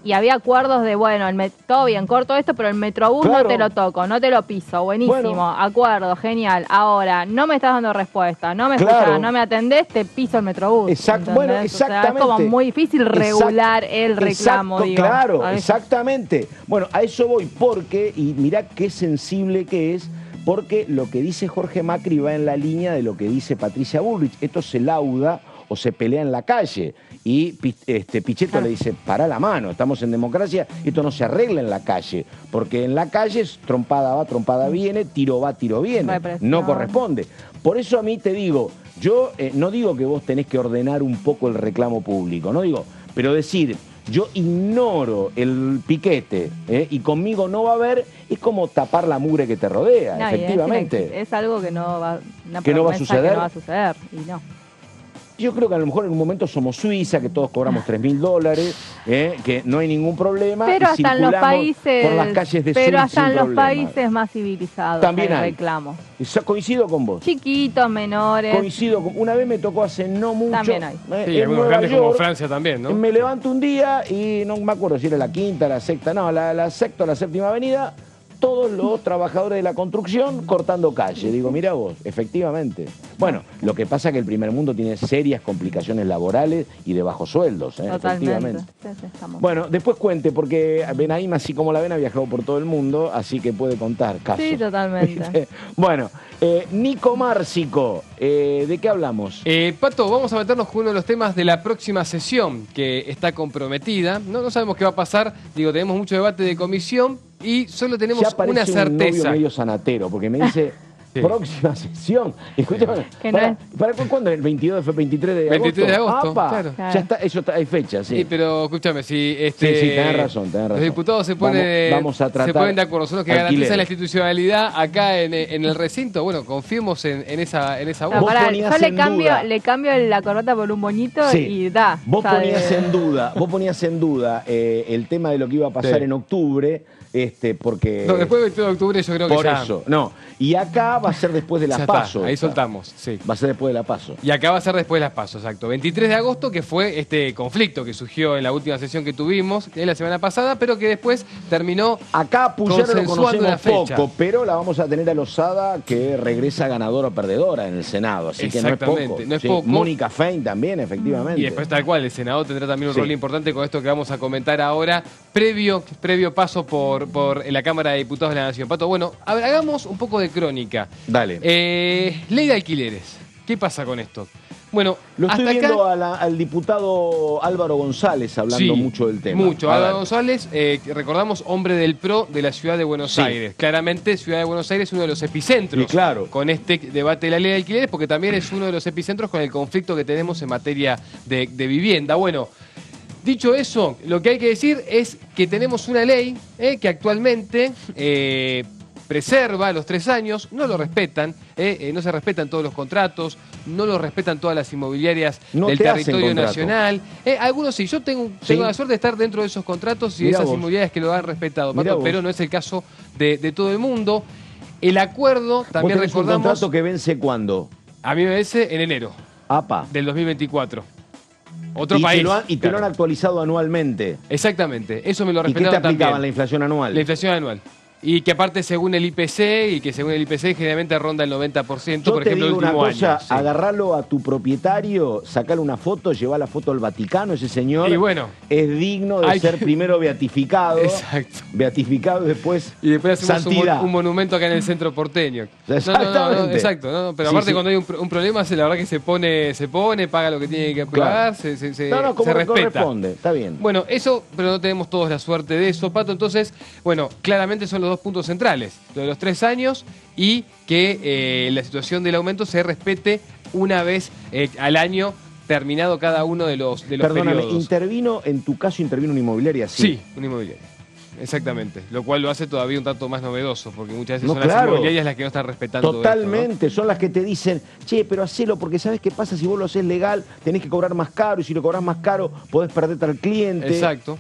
Y había acuerdos de, bueno, todo bien, corto esto, pero el Metrobús no te lo toco, no te lo piso, buenísimo, acuerdo, genial. Ahora, no me estás dando respuesta, no me escuchás, no me atendés, te piso el Metrobús. Bueno, exactamente. O sea, es como muy difícil regular el reclamo, digo. Claro, exactamente. Bueno, a eso voy, porque, y mirá qué sensible que es, porque lo que dice Jorge Macri va en la línea de lo que dice Patricia Bullrich. Esto se lauda o se pelea en la calle. Y Pichetto le dice, pará la mano, estamos en democracia, esto no se arregla en la calle, porque en la calle es trompada va, trompada viene, tiro va, tiro viene, no corresponde. Por eso a mí te digo, yo no digo que vos tenés que ordenar un poco el reclamo público, no digo, pero decir, yo ignoro el piquete y conmigo no va a haber, es como tapar la mugre que te rodea, efectivamente. Es algo que no va, a suceder. Que no va a suceder, y no. Yo creo que a lo mejor en un momento somos Suiza, que todos cobramos $3.000, que no hay ningún problema. Pero hasta en los países, por las calles de pero hasta en los países más civilizados también hay reclamos. Coincido con vos. Chiquitos, menores. Una vez me tocó hace no mucho. También hay. Sí, algunos grandes como Francia también, ¿no? Me levanto un día y no me acuerdo si era la quinta, la sexta, no, la sexta o la séptima avenida. Todos los trabajadores de la construcción cortando calle. Digo, mira vos, efectivamente. Bueno, lo que pasa es que el primer mundo tiene serias complicaciones laborales y de bajos sueldos, efectivamente. Bueno, después cuente, porque Benaim, así como la ven, ha viajado por todo el mundo, así que puede contar casos. Sí, totalmente. Bueno, Nico Márcico, ¿de qué hablamos? Pato, vamos a meternos con uno de los temas de la próxima sesión, que está comprometida. No sabemos qué va a pasar, tenemos mucho debate de comisión, y solo tenemos una certeza. Un novio medio sanatero, porque me dice, Próxima sesión. Escúchame, ¿para cuándo? ¿El 22 fue 23 de agosto? 23 de agosto, ¡Apa! claro. Ya está, eso está, hay fecha, sí. Sí, pero escúchame, si sí, tenés razón. Los diputados se ponen, vamos a tratar se ponen de acuerdo, son los que alquileres. garantizan la institucionalidad acá en el recinto. Bueno, confiemos en esa voz. No, pará, yo le cambio la corbata por un moñito y da. Vos ponías en duda el tema de lo que iba a pasar en octubre. Porque... No, después del 22 de octubre yo creo que por ya... eso, no. Y acá va a ser después de las PASO. Ahí soltamos, sí. Va a ser después de las PASO. Y acá va a ser después de las PASO, exacto. 23 de agosto, que fue este conflicto que surgió en la última sesión que tuvimos la semana pasada, pero que después terminó acá Puyaro lo conocemos fecha. poco, pero la vamos a tener a Lozada, que regresa ganadora o perdedora en el Senado. Así que no es poco. No es poco. Mónica Fein también, efectivamente. Y después tal cual, el Senado tendrá también un rol importante con esto que vamos a comentar ahora, previo paso por la Cámara de Diputados de la Nación. Pato, bueno, a ver, hagamos un poco de crónica. Dale. Ley de alquileres. ¿Qué pasa con esto? Bueno, lo estoy hasta viendo acá, al diputado Álvaro González hablando mucho del tema. Mucho. Álvaro González, recordamos, hombre del PRO de la Ciudad de Buenos Aires. Claramente, Ciudad de Buenos Aires es uno de los epicentros con este debate de la ley de alquileres, porque también es uno de los epicentros con el conflicto que tenemos en materia de vivienda. Bueno, dicho eso, lo que hay que decir es que tenemos una ley que actualmente preserva los 3 años, no lo respetan, no se respetan todos los contratos, no lo respetan todas las inmobiliarias del territorio nacional. Algunos sí, yo tengo la suerte de estar dentro de esos contratos y de esas inmobiliarias que lo han respetado, Pato, pero no es el caso de todo el mundo. El acuerdo, también recordamos... ¿Un contrato que vence cuándo? A mí me vence en enero del 2024. Otro país. Y te lo han actualizado anualmente. Exactamente, eso me lo respetaron. ¿Y qué te aplicaban, también. la inflación anual? La inflación anual. Y que aparte según el IPC, y que según el IPC generalmente ronda el 90%, por ejemplo, el último año. Agarralo a tu propietario, sacale una foto, lleva la foto al Vaticano, ese señor es digno de ser primero beatificado. Exacto. Beatificado y después hacemos santidad. un monumento acá en el centro porteño. Exactamente. Exacto. Pero aparte cuando hay un problema, la verdad que se pone, paga lo que tiene que pagar, se como respeta. Corresponde, está bien. Bueno, eso, pero no tenemos todos la suerte de eso, Pato. Entonces, bueno, claramente son los dos puntos centrales, lo de los 3 años y que la situación del aumento se respete una vez al año terminado cada uno de los periodos. En tu caso intervino una inmobiliaria, Sí, una inmobiliaria. Exactamente, lo cual lo hace todavía un tanto más novedoso, porque muchas veces son las inmobiliarias las que no están respetando Totalmente, esto, ¿no? son las que te dicen, che, pero hacelo, porque ¿sabes qué pasa? Si vos lo haces legal, tenés que cobrar más caro, y si lo cobrás más caro, podés perderte al cliente. Exacto.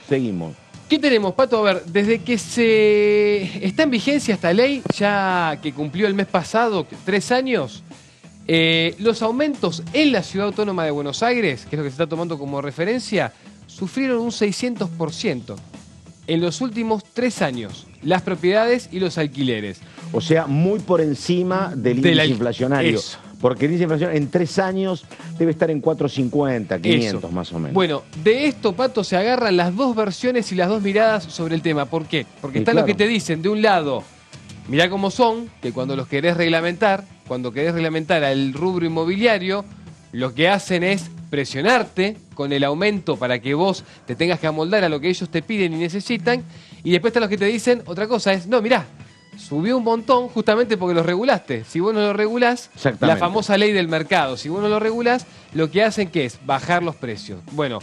Seguimos. ¿Qué tenemos, Pato? A ver, desde que se está en vigencia esta ley, ya que cumplió el mes pasado 3 años, los aumentos en la Ciudad Autónoma de Buenos Aires, que es lo que se está tomando como referencia, sufrieron un 600% en los últimos 3 años, las propiedades y los alquileres. O sea, muy por encima del índice inflacionario. Eso. Porque el índice inflacionario en 3 años debe estar en 450, 500 más o menos. Bueno, de esto, Pato, se agarran las dos versiones y las dos miradas sobre el tema. ¿Por qué? Porque están los que te dicen, de un lado, mirá cómo son, que cuando los querés reglamentar, al rubro inmobiliario, lo que hacen es presionarte con el aumento para que vos te tengas que amoldar a lo que ellos te piden y necesitan. Y después están los que te dicen, otra cosa es, no, mirá, subió un montón justamente porque lo regulaste. Si vos no lo regulás, la famosa ley del mercado, si vos no lo regulás, lo que hacen que es bajar los precios. Bueno,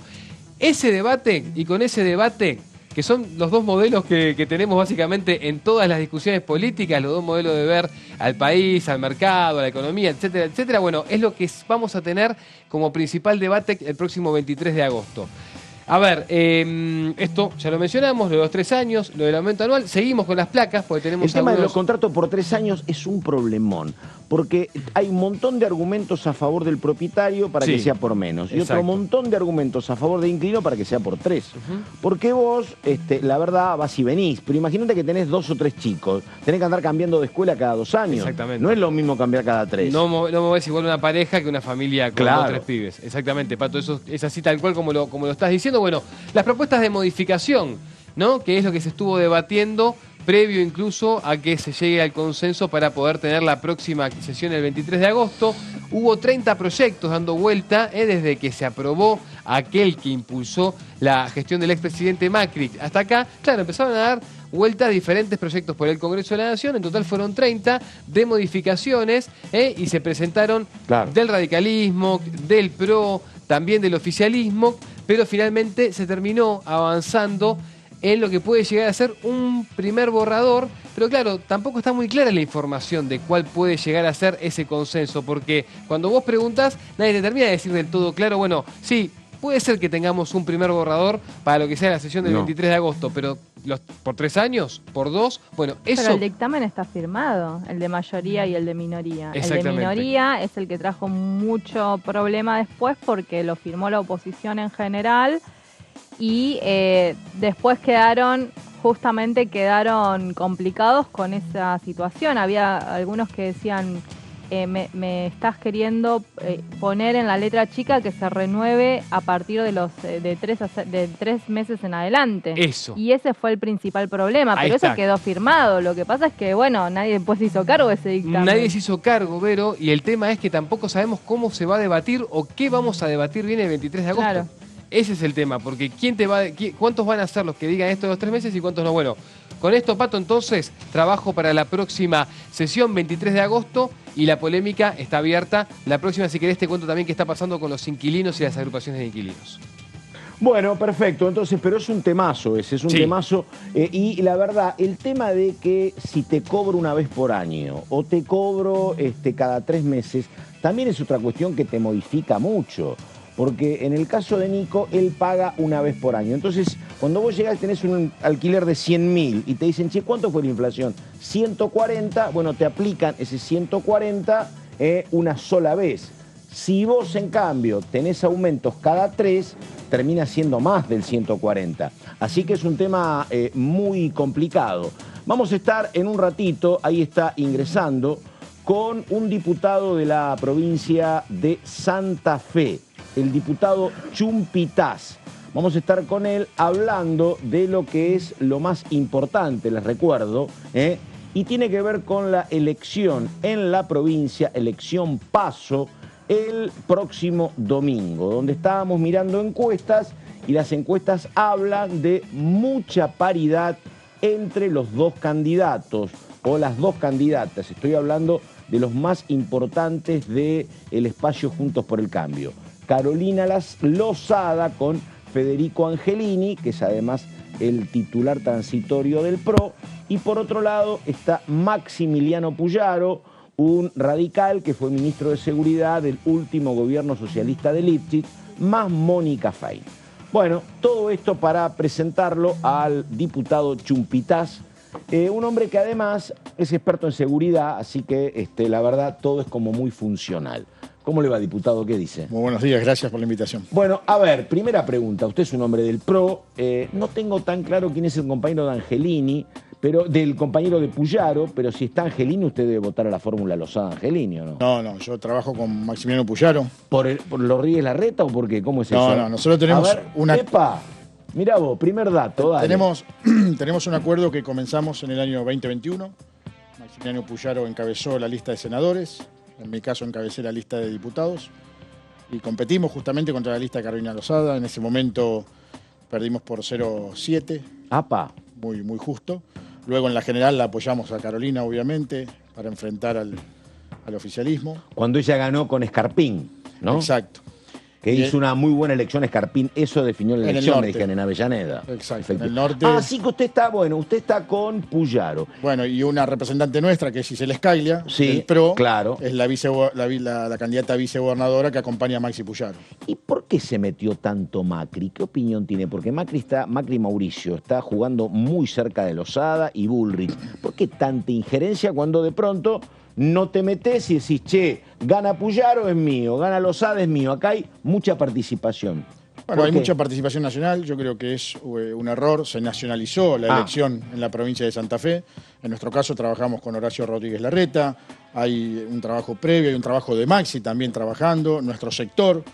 ese debate, y con ese debate, que son los dos modelos que tenemos básicamente en todas las discusiones políticas, los dos modelos de ver al país, al mercado, a la economía, etcétera, etcétera, bueno, es lo que vamos a tener como principal debate el próximo 23 de agosto. A ver, esto ya lo mencionamos, lo de los 3 años, lo del aumento anual. Seguimos con las placas porque tenemos El tema de los contratos por 3 años es un problemón, porque hay un montón de argumentos a favor del propietario para que sea por menos, y otro montón de argumentos a favor del inquilino para que sea por 3. Porque vos, la verdad, vas y venís, pero imagínate que tenés 2 o 3 chicos, tenés que andar cambiando de escuela cada 2 años. Exactamente. No es lo mismo cambiar cada 3. No movés igual una pareja que una familia con 2 o 3 pibes. Exactamente, Pato, eso es así tal cual como lo estás diciendo. Bueno, las propuestas de modificación, ¿no? Que es lo que se estuvo debatiendo previo incluso a que se llegue al consenso para poder tener la próxima sesión el 23 de agosto. Hubo 30 proyectos dando vuelta desde que se aprobó aquel que impulsó la gestión del expresidente Macri hasta acá. Claro, empezaron a dar vuelta a diferentes proyectos por el Congreso de la Nación. En total fueron 30 de modificaciones y se presentaron del radicalismo, del PRO, también del oficialismo, pero finalmente se terminó avanzando en lo que puede llegar a ser un primer borrador, pero claro, tampoco está muy clara la información de cuál puede llegar a ser ese consenso, porque cuando vos preguntas, nadie te termina de decir del todo claro, bueno, sí, puede ser que tengamos un primer borrador para lo que sea la sesión del 23 de agosto, pero por 3 años, por 2, bueno, eso... Pero el dictamen está firmado, el de mayoría y el de minoría. El de minoría es el que trajo mucho problema después porque lo firmó la oposición en general y después quedaron complicados con esa situación. Había algunos que decían, me estás queriendo poner en la letra chica que se renueve a partir de los de 3 meses en adelante. Eso. Y ese fue el principal problema, pero eso quedó firmado. Lo que pasa es que, bueno, nadie después se hizo cargo de ese dictamen. Nadie se hizo cargo, Vero, y el tema es que tampoco sabemos cómo se va a debatir o qué vamos a debatir bien el 23 de agosto. Claro. Ese es el tema, porque ¿cuántos van a ser los que digan esto de los 3 meses y cuántos no? Bueno, con esto, Pato, entonces, trabajo para la próxima sesión, 23 de agosto, y la polémica está abierta. La próxima, si querés, te cuento también qué está pasando con los inquilinos y las agrupaciones de inquilinos. Bueno, perfecto, entonces, pero es un temazo ese, es un temazo. Y la verdad, el tema de que si te cobro una vez por año o te cobro cada 3 meses, también es otra cuestión que te modifica mucho. Porque en el caso de Nico, él paga una vez por año. Entonces, cuando vos llegás tenés un alquiler de 100.000 y te dicen, che, ¿cuánto fue la inflación? 140, bueno, te aplican ese 140 una sola vez. Si vos, en cambio, tenés aumentos cada 3, termina siendo más del 140. Así que es un tema muy complicado. Vamos a estar en un ratito, ahí está ingresando, con un diputado de la provincia de Santa Fe, el diputado Chumpitaz. Vamos a estar con él hablando de lo que es lo más importante, les recuerdo, y tiene que ver con la elección en la provincia, elección PASO, el próximo domingo, donde estábamos mirando encuestas y las encuestas hablan de mucha paridad entre los dos candidatos o las dos candidatas. Estoy hablando de los más importantes del espacio Juntos por el Cambio. Carolina Lozada con Federico Angelini, que es además el titular transitorio del PRO, y por otro lado está Maximiliano Puyaro, un radical que fue ministro de Seguridad del último gobierno socialista de Lipschitz, más Mónica Fein. Bueno, todo esto para presentarlo al diputado Chumpitaz, un hombre que además es experto en seguridad, así que la verdad todo es como muy funcional. ¿Cómo le va, diputado? ¿Qué dice? Muy buenos días, gracias por la invitación. Bueno, a ver, primera pregunta. Usted es un hombre del PRO. No tengo tan claro quién es el compañero de Angelini, pero del compañero de Puyaro, pero si está Angelini, usted debe votar a la fórmula Lozada-Angelini, ¿o no? No, yo trabajo con Maximiliano Puyaro. ¿Por los Ríes Larreta o por qué? ¿Cómo es eso? No, nosotros tenemos ¡Epa! Mirá vos, primer dato, dale. Tenemos un acuerdo que comenzamos en el año 2021. Maximiliano Puyaro encabezó la lista de senadores. En mi caso encabecé la lista de diputados y competimos justamente contra la lista de Carolina Lozada. En ese momento perdimos por 0,7. ¡Apa! Muy justo. Luego en la general la apoyamos a Carolina, obviamente, para enfrentar al oficialismo. Cuando ella ganó con Escarpín, ¿no? Exacto. Que hizo una muy buena elección Escarpín, eso definió la elección, me dijeron, en Avellaneda. Exacto, en el norte. Así que usted está con Puyaro. Bueno, y una representante nuestra, que es Gisela Escaglia, del PRO, claro. Es la candidata a vicegobernadora que acompaña a Maxi Puyaro. ¿Y por qué se metió tanto Macri? ¿Qué opinión tiene? Porque Macri Mauricio está jugando muy cerca de Lozada y Bullrich. ¿Por qué tanta injerencia cuando de pronto no te metés y decís, che, gana Puyaro es mío, gana Lozada es mío? Acá hay mucha participación. Bueno, hay mucha participación nacional, yo creo que es un error, se nacionalizó la elección en la provincia de Santa Fe. En nuestro caso trabajamos con Horacio Rodríguez Larreta, hay un trabajo previo, hay un trabajo de Maxi también trabajando, nuestro sector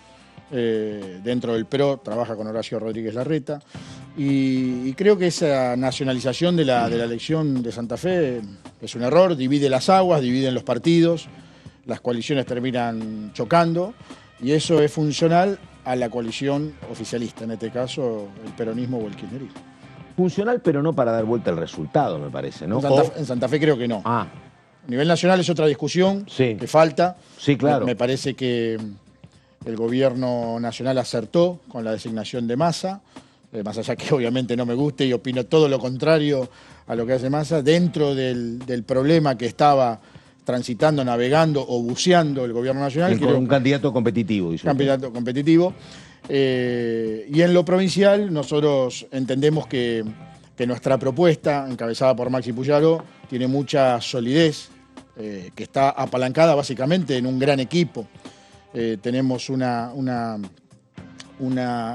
dentro del PRO trabaja con Horacio Rodríguez Larreta. Y creo que esa nacionalización de la elección de Santa Fe es un error, divide las aguas, dividen los partidos, las coaliciones terminan chocando y eso es funcional a la coalición oficialista, en este caso el peronismo o el kirchnerismo. Funcional, pero no para dar vuelta al resultado, me parece, ¿no? En Santa Fe creo que no. Ah. A nivel nacional es otra discusión que falta. Sí, claro. Me parece que el gobierno nacional acertó con la designación de Massa, más allá que obviamente no me guste y opino todo lo contrario a lo que hace Massa, dentro del problema que estaba transitando, navegando o buceando el gobierno nacional. Con un candidato competitivo. Un candidato competitivo. Y en lo provincial nosotros entendemos que nuestra propuesta, encabezada por Maxi Puyaro, tiene mucha solidez, que está apalancada básicamente en un gran equipo. Tenemos una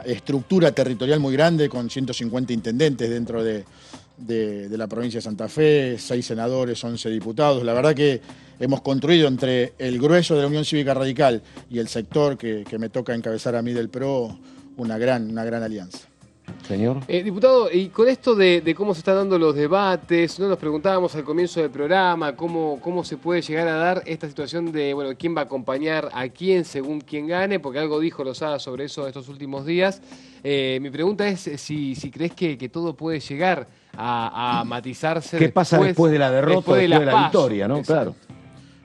estructura territorial muy grande con 150 intendentes dentro de la provincia de Santa Fe, 6 senadores, 11 diputados. La verdad que hemos construido entre el grueso de la Unión Cívica Radical y el sector que me toca encabezar a mí del PRO una gran alianza. Señor. Diputado, y con esto de cómo se están dando los debates, ¿no? Nos preguntábamos al comienzo del programa cómo se puede llegar a dar esta situación de, bueno, quién va a acompañar a quién según quién gane, porque algo dijo Lozada sobre eso estos últimos días. Mi pregunta es si crees que todo puede llegar a matizarse. ¿Qué pasa después de la derrota, después de la victoria, ¿no? Exacto. Claro.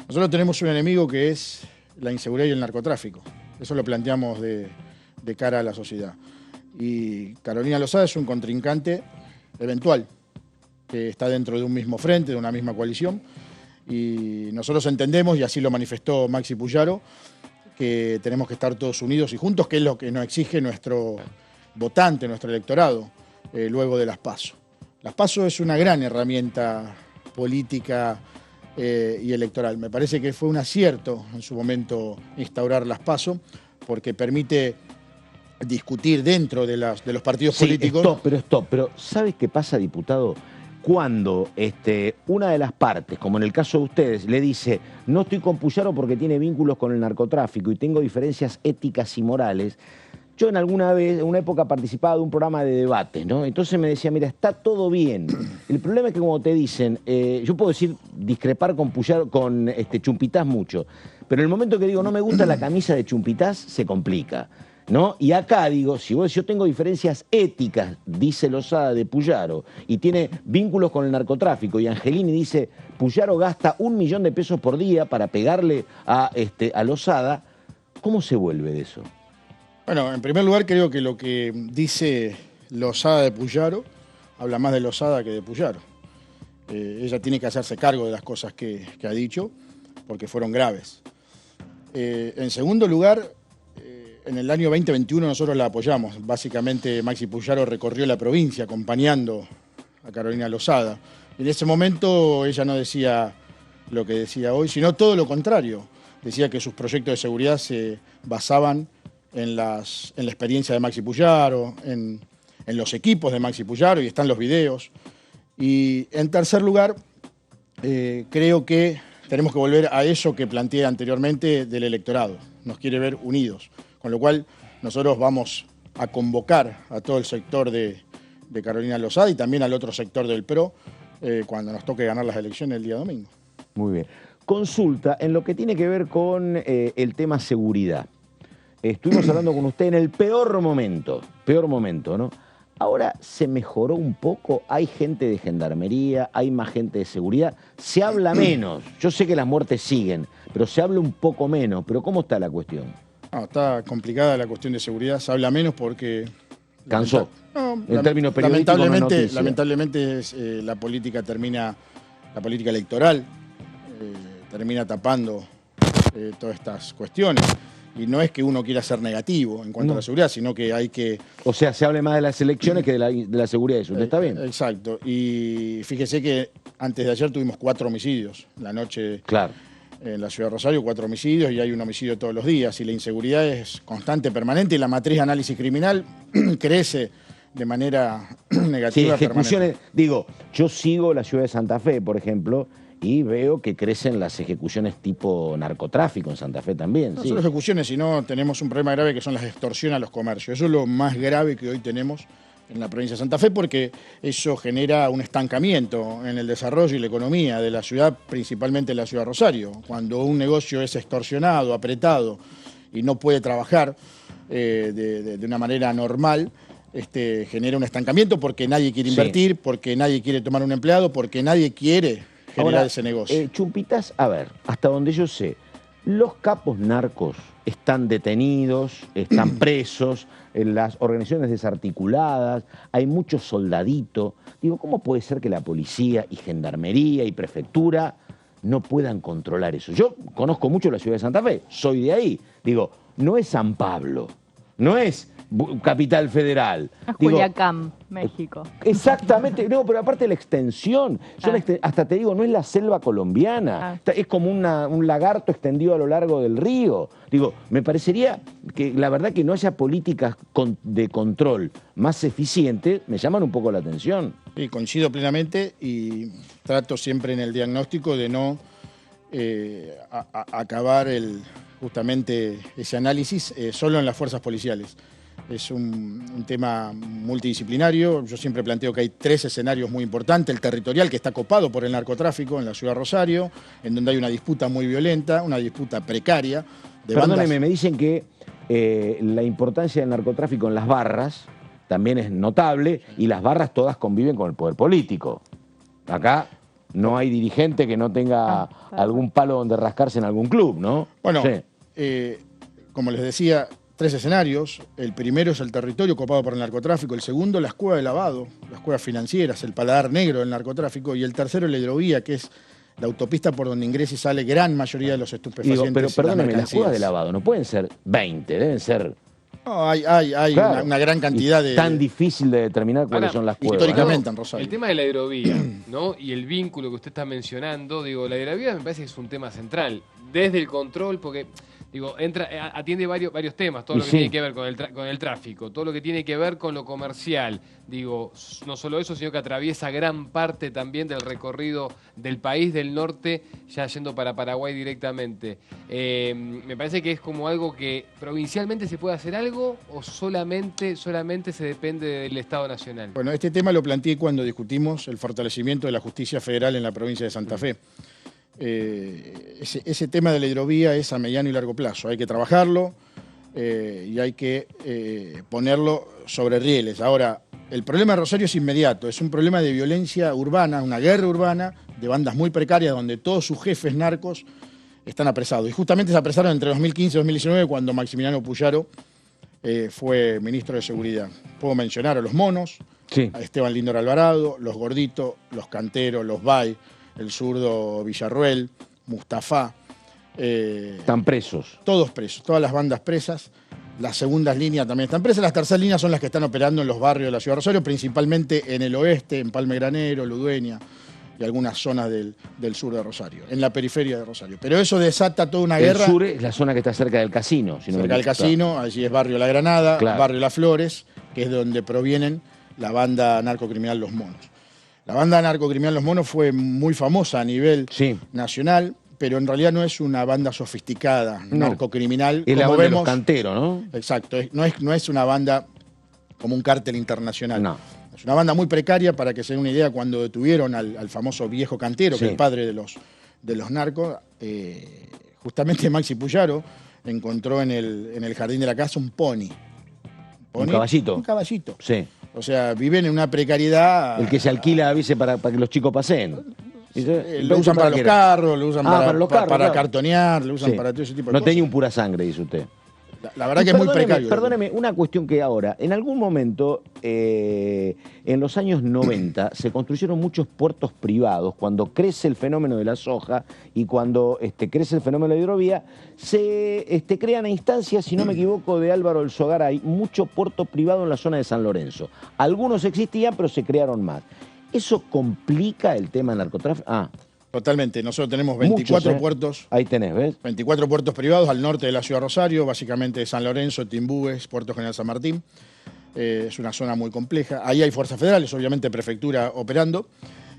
Nosotros tenemos un enemigo que es la inseguridad y el narcotráfico. Eso lo planteamos de cara a la sociedad. Y Carolina Lozada es un contrincante eventual, que está dentro de un mismo frente, de una misma coalición. Y nosotros entendemos, y así lo manifestó Maxi Puyaro, que tenemos que estar todos unidos y juntos, que es lo que nos exige nuestro votante, nuestro electorado, luego de las PASO. Las PASO es una gran herramienta política y electoral. Me parece que fue un acierto en su momento instaurar las PASO, porque permite discutir dentro de los partidos políticos. Pero ¿sabes qué pasa, diputado? Cuando una de las partes, como en el caso de ustedes, le dice no estoy con Puyaro porque tiene vínculos con el narcotráfico y tengo diferencias éticas y morales. Yo en una época participaba de un programa de debate, ¿no? Entonces me decía, mira, está todo bien. El problema es que como te dicen, yo puedo discrepar con Puyaro, con Chumpitaz mucho, pero en el momento que digo no me gusta la camisa de Chumpitaz, se complica, ¿no? Y acá digo, si yo tengo diferencias éticas, dice Lozada de Puyaro, y tiene vínculos con el narcotráfico, y Angelini dice, Puyaro gasta $1 millón de pesos por día para pegarle a Lozada, ¿cómo se vuelve de eso? Bueno, en primer lugar creo que lo que dice Lozada de Puyaro habla más de Lozada que de Puyaro. Ella tiene que hacerse cargo de las cosas que ha dicho, porque fueron graves. En segundo lugar, en el año 2021 nosotros la apoyamos. Básicamente Maxi Puyaro recorrió la provincia acompañando a Carolina Lozada. En ese momento ella no decía lo que decía hoy, sino todo lo contrario. Decía que sus proyectos de seguridad se basaban en la experiencia de Maxi Puyaro, en los equipos de Maxi Puyaro, y están los videos. Y en tercer lugar, creo que tenemos que volver a eso que planteé anteriormente del electorado. Nos quiere ver unidos. Con lo cual, nosotros vamos a convocar a todo el sector de Carolina Lozada y también al otro sector del PRO cuando nos toque ganar las elecciones el día domingo. Muy bien. Consulta en lo que tiene que ver con el tema seguridad. Estuvimos hablando con usted en el peor momento, ¿no? Ahora se mejoró un poco, hay gente de gendarmería, hay más gente de seguridad, se habla menos. Yo sé que las muertes siguen, pero se habla un poco menos. ¿Pero cómo está la cuestión? No, está complicada la cuestión de seguridad, se habla menos porque... ¿Cansó? En términos periodísticos lamentablemente la política electoral termina tapando todas estas cuestiones. Y no es que uno quiera ser negativo en cuanto a la seguridad, sino que hay que... O sea, se hable más de las elecciones que de la seguridad. ¿Eso está bien? Exacto. Y fíjese que antes de ayer tuvimos 4 homicidios. La noche en la ciudad de Rosario, 4 homicidios, y hay un homicidio todos los días. Y la inseguridad es constante, permanente, y la matriz de análisis criminal crece de manera negativa. Sí, ejecuciones. Digo, yo sigo la ciudad de Santa Fe, por ejemplo, y veo que crecen las ejecuciones tipo narcotráfico en Santa Fe también. No solo ejecuciones, sino tenemos un problema grave que son las extorsiones a los comercios. Eso es lo más grave que hoy tenemos en la provincia de Santa Fe, porque eso genera un estancamiento en el desarrollo y la economía de la ciudad, principalmente la ciudad de Rosario. Cuando un negocio es extorsionado, apretado y no puede trabajar de una manera normal, genera un estancamiento porque nadie quiere invertir, porque nadie quiere tomar un empleado, porque nadie quiere generar ese negocio. Chumpitas, a ver, hasta donde yo sé, los capos narcos están detenidos, están presos, en las organizaciones desarticuladas, hay mucho soldadito. Digo, ¿cómo puede ser que la policía y gendarmería y prefectura no puedan controlar eso? Yo conozco mucho la ciudad de Santa Fe, soy de ahí. Digo, no es San Pablo, no es Capital Federal. Culiacán, México. Exactamente, no, pero aparte la extensión, hasta te digo, no es la selva colombiana, es como un lagarto extendido a lo largo del río. Digo, me parecería que la verdad que no haya políticas de control más eficientes, me llaman un poco la atención. Sí, coincido plenamente y trato siempre en el diagnóstico de no acabar justamente ese análisis solo en las fuerzas policiales. Es un tema multidisciplinario. Yo siempre planteo que hay 3 escenarios muy importantes. El territorial, que está copado por el narcotráfico en la ciudad de Rosario, en donde hay una disputa muy violenta, una disputa precaria. Perdóneme, me dicen que la importancia del narcotráfico en las barras también es notable y las barras todas conviven con el poder político. Acá no hay dirigente que no tenga algún palo donde rascarse en algún club, ¿no? Bueno, como les decía, 3 escenarios. El primero es el territorio copado por el narcotráfico, el segundo la escuela de lavado, las cuevas financieras, el paladar negro del narcotráfico, y el tercero la hidrovía, que es la autopista por donde ingresa y sale gran mayoría de los estupefacientes. Pero perdóneme, las cuevas de lavado no pueden ser 20, deben ser... No, hay una gran cantidad de... Tan difícil de determinar cuáles son las cuevas. Históricamente en Rosario. El tema de la hidrovía, ¿no? Y el vínculo que usted está mencionando, digo, la hidrovía me parece que es un tema central. Desde el control, porque... Digo, atiende varios temas, todo lo que tiene que ver con el tráfico, todo lo que tiene que ver con lo comercial. Digo, no solo eso, sino que atraviesa gran parte también del recorrido del país del norte, ya yendo para Paraguay directamente. Me parece que es como algo que provincialmente se puede hacer algo o solamente se depende del Estado Nacional. Bueno, este tema lo planteé cuando discutimos el fortalecimiento de la justicia federal en la provincia de Santa Fe. Ese tema de la hidrovía es a mediano y largo plazo. Hay que trabajarlo y hay que ponerlo sobre rieles. Ahora, el problema de Rosario es inmediato. Es un problema de violencia urbana, una guerra urbana de bandas muy precarias donde todos sus jefes narcos están apresados. Y justamente se apresaron entre 2015 y 2019 cuando Maximiliano Puyaro fue ministro de Seguridad. Puedo mencionar a los monos, a Esteban Lindor Alvarado, los gorditos, los canteros, los Bay, el zurdo Villarruel, Mustafa. Están presos. Todos presos, todas las bandas presas. Las segundas líneas también están presas. Las terceras líneas son las que están operando en los barrios de la ciudad de Rosario, principalmente en el oeste, en Palme Granero, Ludueña y algunas zonas del sur de Rosario, en la periferia de Rosario. Pero eso desata toda una guerra. El sur es la zona que está cerca del casino. Cerca del casino, allí es barrio La Granada, barrio Las Flores, que es de donde provienen la banda narcocriminal Los Monos. La banda narcocriminal Los Monos fue muy famosa a nivel nacional, pero en realidad no es una banda sofisticada, narcocriminal. Es la banda de los canteros, ¿no? Exacto, no es una banda como un cártel internacional. No. Es una banda muy precaria, para que se den una idea, cuando detuvieron al famoso viejo cantero, que es el padre de los narcos, justamente Maxi Puyaro encontró en el jardín de la casa un pony. ¿Un caballito? Un caballito. Sí. O sea, viven en una precariedad... El que se alquila a veces para que los chicos pasen. Lo usan para los carros, lo usan para cartonear, lo usan para todo ese tipo de cosas. No tenía un pura sangre, dice usted. La verdad que es muy precario. Perdóneme, una cuestión que ahora, en algún momento, en los años 90, se construyeron muchos puertos privados. Cuando crece el fenómeno de la soja y cuando crece el fenómeno de la hidrovía, se crean a instancias, si no me equivoco, de Álvaro del Sogaray, mucho puerto privado en la zona de San Lorenzo. Algunos existían, pero se crearon más. ¿Eso complica el tema del narcotráfico? Totalmente. Nosotros tenemos 24 puertos. Ahí tenés, ¿ves? 24 puertos privados al norte de la ciudad de Rosario, básicamente San Lorenzo, Timbúes, Puerto General San Martín. Es una zona muy compleja. Ahí hay fuerzas federales, obviamente prefectura operando,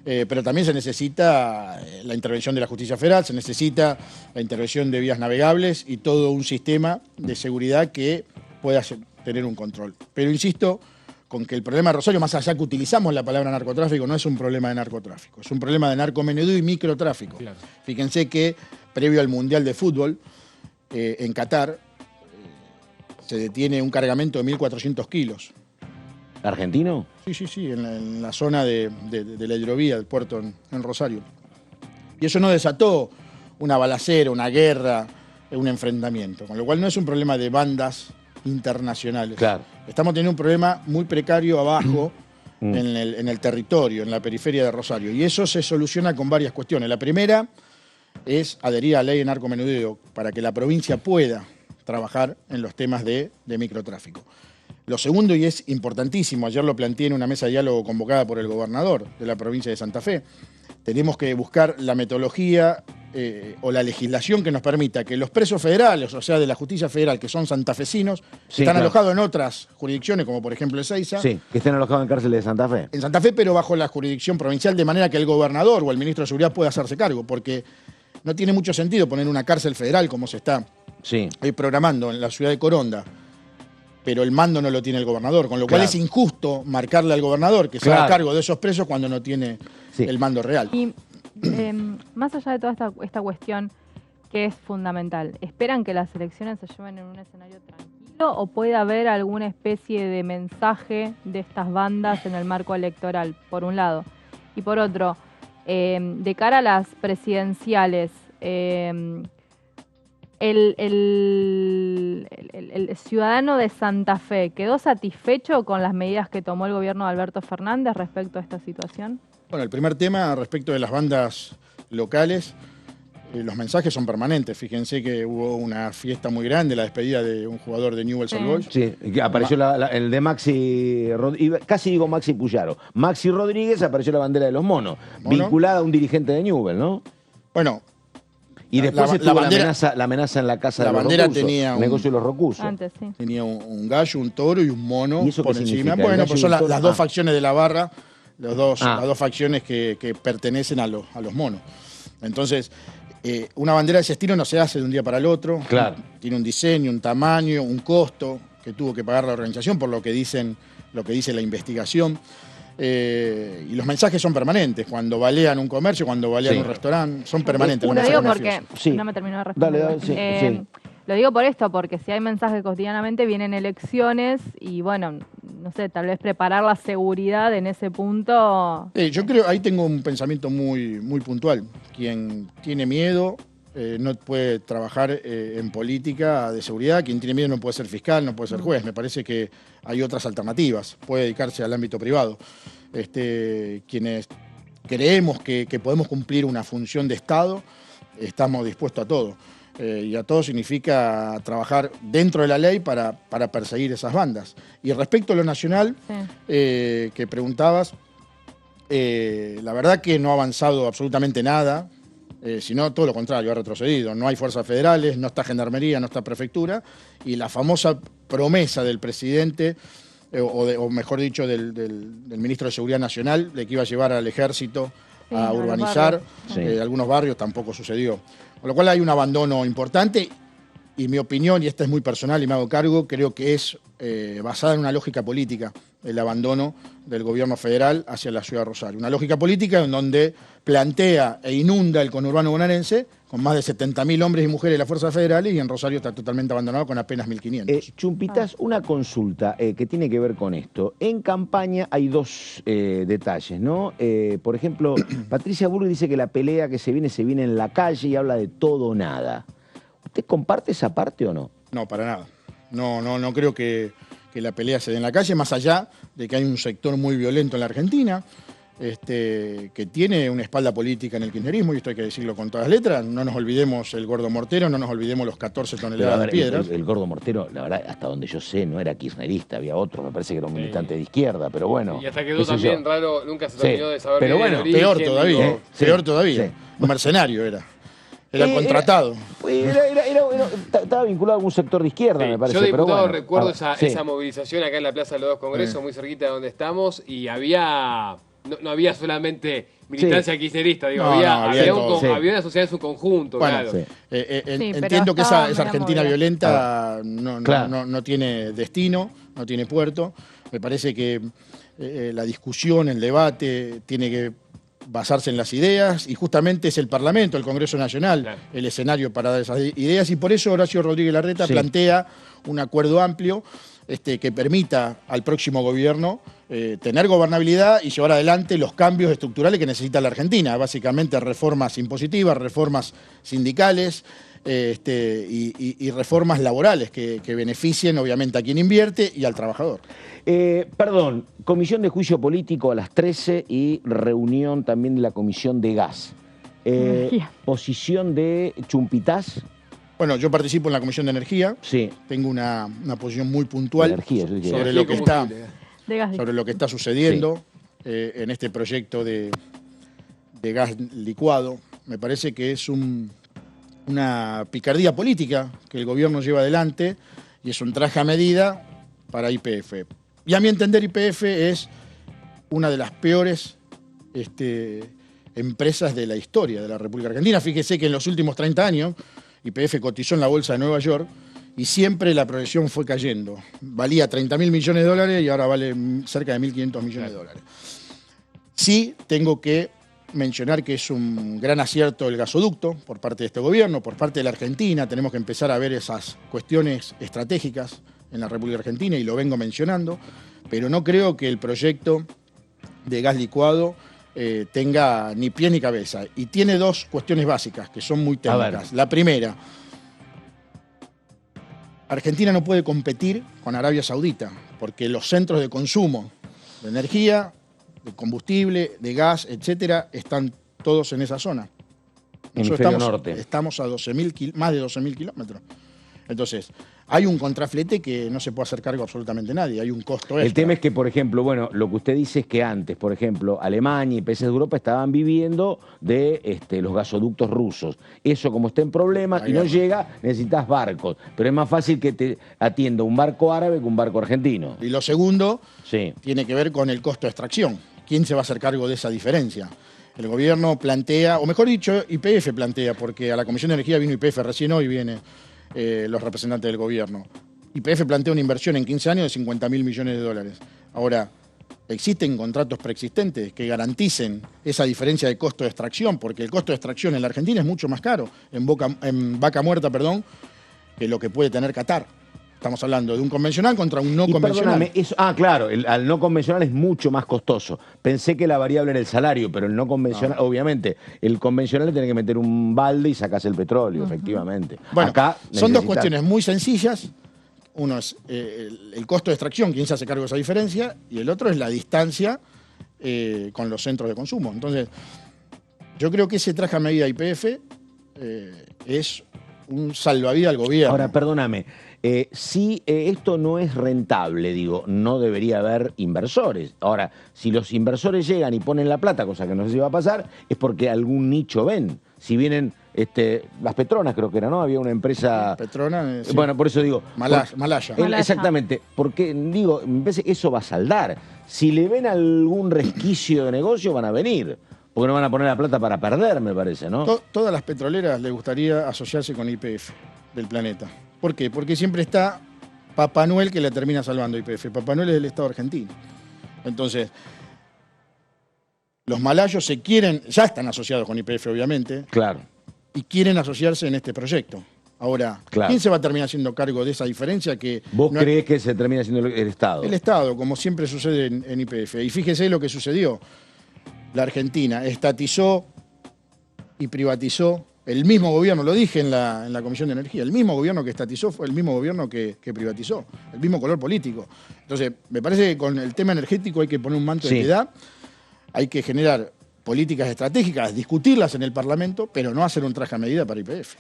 pero también se necesita la intervención de la justicia federal, se necesita la intervención de vías navegables y todo un sistema de seguridad que pueda tener un control. Pero insisto, con que el problema de Rosario, más allá que utilizamos la palabra narcotráfico, no es un problema de narcotráfico, es un problema de narcomenudeo y microtráfico. Claro. Fíjense que previo al Mundial de Fútbol, en Qatar, se detiene un cargamento de 1.400 kilos. ¿Argentino? Sí, en la zona de la hidrovía del puerto en Rosario. Y eso no desató una balacera, una guerra, un enfrentamiento, con lo cual no es un problema de bandas internacionales. Claro. Estamos teniendo un problema muy precario abajo en el territorio, en la periferia de Rosario, y eso se soluciona con varias cuestiones. La primera es adherir a la ley de narcomenudeo para que la provincia pueda trabajar en los temas de microtráfico. Lo segundo, y es importantísimo, ayer lo planteé en una mesa de diálogo convocada por el gobernador de la provincia de Santa Fe, tenemos que buscar la metodología o la legislación que nos permita que los presos federales, o sea, de la justicia federal, que son santafesinos, están alojados en otras jurisdicciones, como por ejemplo Ezeiza. Sí, que estén alojados en cárceles de Santa Fe. En Santa Fe, pero bajo la jurisdicción provincial, de manera que el gobernador o el ministro de Seguridad pueda hacerse cargo, porque no tiene mucho sentido poner una cárcel federal como se está programando en la ciudad de Coronda, pero el mando no lo tiene el gobernador, con lo cual es injusto marcarle al gobernador que se haga cargo de esos presos cuando no tiene el mando real. Y más allá de toda esta cuestión que es fundamental, ¿esperan que las elecciones se lleven en un escenario tranquilo o puede haber alguna especie de mensaje de estas bandas en el marco electoral, por un lado? Y por otro, de cara a las presidenciales, el ciudadano de Santa Fe, ¿quedó satisfecho con las medidas que tomó el gobierno de Alberto Fernández respecto a esta situación? Bueno, el primer tema respecto de las bandas locales, los mensajes son permanentes. Fíjense que hubo una fiesta muy grande, la despedida de un jugador de Newell's Old Boys. Sí, que apareció el de Maxi, casi digo Maxi Puyaro. Maxi Rodríguez, apareció la bandera de los monos, vinculada a un dirigente de Newell's, ¿no? Bueno. Y después estuvo la amenaza en la casa de los bandera Rocuso, tenía el negocio de los Rocuso. Antes, sí. Tenía un gallo, un toro y un mono ¿Y eso por qué encima. significa? Bueno, pues son las dos facciones de la barra, las dos facciones que pertenecen a los monos. Entonces, una bandera de ese estilo no se hace de un día para el otro. Claro. Tiene un diseño, un tamaño, un costo que tuvo que pagar la organización por lo que dice la investigación. Y los mensajes son permanentes. Cuando balean un comercio, cuando balean un restaurante, son permanentes. Lo digo porque no me terminó de responder. Lo digo por esto, porque si hay mensajes cotidianamente, vienen elecciones y bueno, no sé, tal vez preparar la seguridad en ese punto. Yo creo, ahí tengo un pensamiento muy, muy puntual. Quien tiene miedo no puede trabajar en política de seguridad. Quien tiene miedo no puede ser fiscal, no puede ser juez. Me parece que hay otras alternativas. Puede dedicarse al ámbito privado. Quienes creemos que podemos cumplir una función de Estado, estamos dispuestos a todo. Y a todo significa trabajar dentro de la ley para perseguir esas bandas. Y respecto a lo nacional, que preguntabas, la verdad que no ha avanzado absolutamente nada, sino todo lo contrario, ha retrocedido. No hay fuerzas federales, no está Gendarmería, no está Prefectura, y la famosa promesa del presidente, o mejor dicho, del ministro de Seguridad Nacional, de que iba a llevar al ejército a urbanizar algunos barrios, tampoco sucedió. Con lo cual hay un abandono importante y mi opinión, y esta es muy personal y me hago cargo, creo que es basada en una lógica política el abandono del gobierno federal hacia la ciudad de Rosario. Una lógica política en donde plantea e inunda el conurbano bonaerense con más de 70.000 hombres y mujeres de las fuerzas federales y en Rosario está totalmente abandonado con apenas 1.500. Chumpitas, una consulta que tiene que ver con esto. En campaña hay dos detalles, ¿no? Por ejemplo, Patricia Bullrich dice que la pelea que se viene en la calle y habla de todo o nada. ¿Usted comparte esa parte o no? No, para nada. No creo que la pelea se dé en la calle, más allá de que hay un sector muy violento en la Argentina, que tiene una espalda política en el kirchnerismo, y esto hay que decirlo con todas las letras. No nos olvidemos el Gordo Mortero, no nos olvidemos los 14 toneladas de piedras. El Gordo Mortero, la verdad, hasta donde yo sé, no era kirchnerista, había otro, me parece que era un militante de izquierda, pero bueno. Y hasta quedó también raro, nunca se terminó de saber. Pero bueno, peor todavía, peor todavía. Un mercenario era. Era contratado. Estaba vinculado a algún sector de izquierda, me parece. Yo de diputado pero bueno, recuerdo esa movilización acá en la Plaza de los Dos Congresos, muy cerquita de donde estamos, y había... No había solamente militancia kirchnerista, digo, había una sociedad en su conjunto, bueno, claro. Entiendo que esa Argentina violenta no tiene destino, no tiene puerto. Me parece que la discusión, el debate, tiene que basarse en las ideas, y justamente es el Parlamento, el Congreso Nacional, el escenario para dar esas ideas, y por eso Horacio Rodríguez Larreta plantea un acuerdo amplio que permita al próximo gobierno tener gobernabilidad y llevar adelante los cambios estructurales que necesita la Argentina, básicamente reformas impositivas, reformas sindicales, y reformas laborales que beneficien obviamente a quien invierte y al trabajador. Perdón, comisión de juicio político a las 13 y reunión también de la comisión de gas. Posición de Chumpitaz. Bueno, yo participo en la comisión de energía. Sí. Tengo una posición muy puntual sobre lo que está sucediendo en este proyecto de gas licuado. Me parece que es una picardía política que el gobierno lleva adelante y es un traje a medida para YPF. Y a mi entender YPF es una de las peores empresas de la historia de la República Argentina. Fíjese que en los últimos 30 años YPF cotizó en la bolsa de Nueva York y siempre la progresión fue cayendo. Valía 30.000 millones de dólares y ahora vale cerca de 1.500 millones de dólares. Sí tengo que mencionar que es un gran acierto el gasoducto por parte de este gobierno, por parte de la Argentina. Tenemos que empezar a ver esas cuestiones estratégicas en la República Argentina y lo vengo mencionando, pero no creo que el proyecto de gas licuado tenga ni pie ni cabeza. Y tiene dos cuestiones básicas que son muy técnicas. La primera, Argentina no puede competir con Arabia Saudita porque los centros de consumo de energía, de combustible, de gas, etcétera, están todos en esa zona. Hemisferio norte. Estamos a más de 12.000 kilómetros. Entonces, hay un contraflete que no se puede hacer cargo absolutamente nadie, hay un costo extra. El tema es que, por ejemplo, bueno, lo que usted dice es que antes, por ejemplo, Alemania y países de Europa estaban viviendo de los gasoductos rusos. Eso, como está en problemas y no llega, necesitas barcos. Pero es más fácil que te atienda un barco árabe que un barco argentino. Y lo segundo tiene que ver con el costo de extracción. ¿Quién se va a hacer cargo de esa diferencia? El gobierno plantea, o mejor dicho, YPF plantea, porque a la Comisión de Energía vino YPF, recién hoy viene los representantes del gobierno. YPF plantea una inversión en 15 años de 50.000 millones de dólares. Ahora, ¿existen contratos preexistentes que garanticen esa diferencia de costo de extracción? Porque el costo de extracción en la Argentina es mucho más caro, en Vaca Muerta, que lo que puede tener Qatar. Estamos hablando de un convencional contra un no convencional. Perdóname, claro, al no convencional es mucho más costoso. Pensé que la variable era el salario, pero el no convencional, obviamente, el convencional le tiene que meter un balde y sacarse el petróleo, efectivamente. Bueno, acá son dos cuestiones muy sencillas. Uno es el costo de extracción, quién se hace cargo de esa diferencia, y el otro es la distancia con los centros de consumo. Entonces, yo creo que ese traje a medida YPF es un salvavidas al gobierno. Ahora, perdóname. Si esto no es rentable, digo, no debería haber inversores. Ahora, si los inversores llegan y ponen la plata, cosa que no sé si va a pasar, es porque algún nicho ven. Si vienen las Petronas, creo que era, ¿no? Había una empresa... Petronas, sí. Bueno, por eso digo... Malaya. Exactamente, porque digo, me parece que eso va a saldar. Si le ven algún resquicio de negocio, van a venir. Porque no van a poner la plata para perder, me parece, ¿no? Todas las petroleras les gustaría asociarse con YPF del planeta. ¿Por qué? Porque siempre está Papá Noel que la termina salvando YPF. Papá Noel es del Estado argentino. Entonces, los malayos ya están asociados con YPF, obviamente. Claro. Y quieren asociarse en este proyecto. Ahora, ¿quién se va a terminar haciendo cargo de esa diferencia? ¿Vos crees que se termina haciendo el Estado? El Estado, como siempre sucede en YPF. Y fíjese lo que sucedió. La Argentina estatizó y privatizó. El mismo gobierno, lo dije en la Comisión de Energía, el mismo gobierno que estatizó fue el mismo gobierno que privatizó, el mismo color político. Entonces, me parece que con el tema energético hay que poner un manto de piedad, hay que generar políticas estratégicas, discutirlas en el Parlamento, pero no hacer un traje a medida para YPF.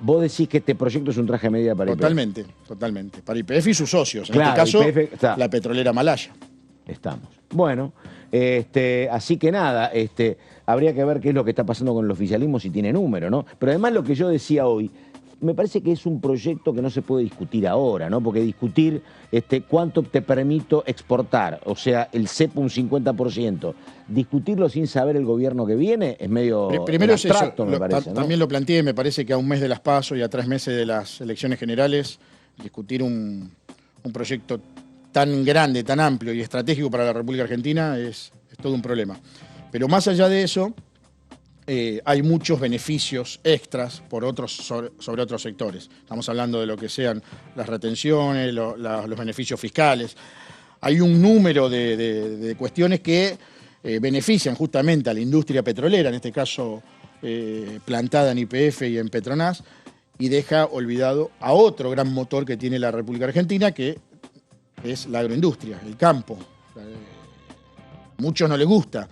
Vos decís que este proyecto es un traje a medida para YPF. Totalmente. Para YPF y sus socios, en este caso, la petrolera malaya. Estamos. Bueno, así que nada, habría que ver qué es lo que está pasando con el oficialismo, si tiene número, ¿no? Pero además lo que yo decía hoy, me parece que es un proyecto que no se puede discutir ahora, ¿no? Porque discutir cuánto te permito exportar, o sea, el cepo un 50%, discutirlo sin saber el gobierno que viene es medio primero abstracto, es eso, me parece, ¿no? También lo planteé, me parece que a un mes de las PASO y a 3 meses de las elecciones generales, discutir un proyecto tan grande, tan amplio y estratégico para la República Argentina es todo un problema. Pero más allá de eso, hay muchos beneficios extras sobre otros sectores. Estamos hablando de lo que sean las retenciones, los beneficios fiscales. Hay un número de cuestiones que benefician justamente a la industria petrolera, en este caso plantada en YPF y en Petronas, y deja olvidado a otro gran motor que tiene la República Argentina, que es la agroindustria, el campo. Muchos no les gusta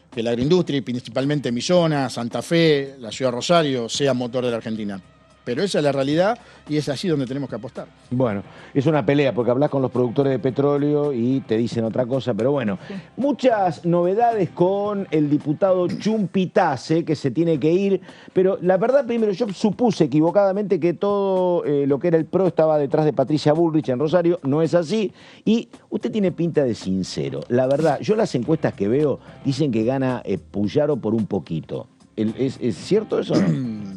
que la agroindustria, y principalmente mi zona, Santa Fe, la ciudad de Rosario, sea motor de la Argentina. Pero esa es la realidad y es allí donde tenemos que apostar. Bueno, es una pelea porque hablas con los productores de petróleo y te dicen otra cosa, pero bueno. Sí. Muchas novedades con el diputado Chumpitase, que se tiene que ir, pero la verdad, primero, yo supuse equivocadamente que todo lo que era el PRO estaba detrás de Patricia Bullrich en Rosario, no es así, y usted tiene pinta de sincero. La verdad, yo las encuestas que veo dicen que gana Puyaro por un poquito. ¿Es cierto eso o no?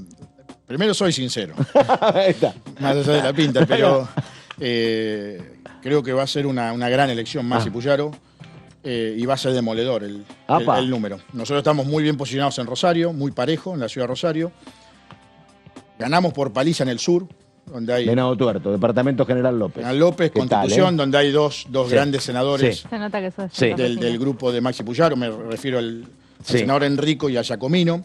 Primero, soy sincero, más allá de la pinta, pero creo que va a ser una gran elección Maxi Puyaro y va a ser demoledor el número. Nosotros estamos muy bien posicionados en Rosario, muy parejo en la ciudad de Rosario. Ganamos por paliza en el sur, donde hay... Venado Tuerto, Departamento General López. General López, Constitución, donde hay dos grandes senadores Se nota que sos del grupo de Maxi Puyaro, me refiero al senador Enrico y a Giacomino.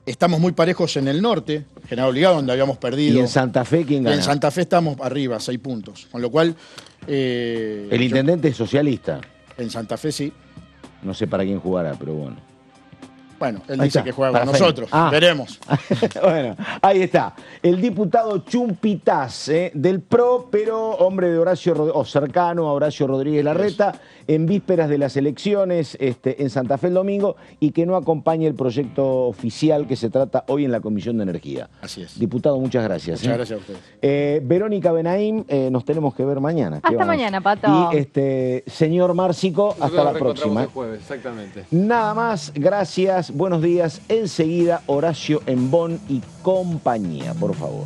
Estamos muy parejos en el norte, General Obligado, donde habíamos perdido. ¿Y en Santa Fe quién gana? En Santa Fe estamos arriba, 6 puntos. Con lo cual... el intendente es socialista. En Santa Fe sí. No sé para quién jugará, pero bueno. Bueno, él dice que juega con nosotros. Veremos. Bueno, ahí está. El diputado Chumpitase del PRO, pero hombre de Horacio cercano a Horacio Rodríguez Larreta, en vísperas de las elecciones en Santa Fe el domingo, y que no acompaña el proyecto oficial que se trata hoy en la Comisión de Energía. Así es. Diputado, muchas gracias. Muchas gracias a ustedes. Verónica Benaim, nos tenemos que ver mañana. Hasta mañana, Pato. Y señor Márcico, hasta la próxima. El jueves, exactamente. Nada más, gracias. Buenos días. Enseguida, Horacio Embón y compañía, por favor.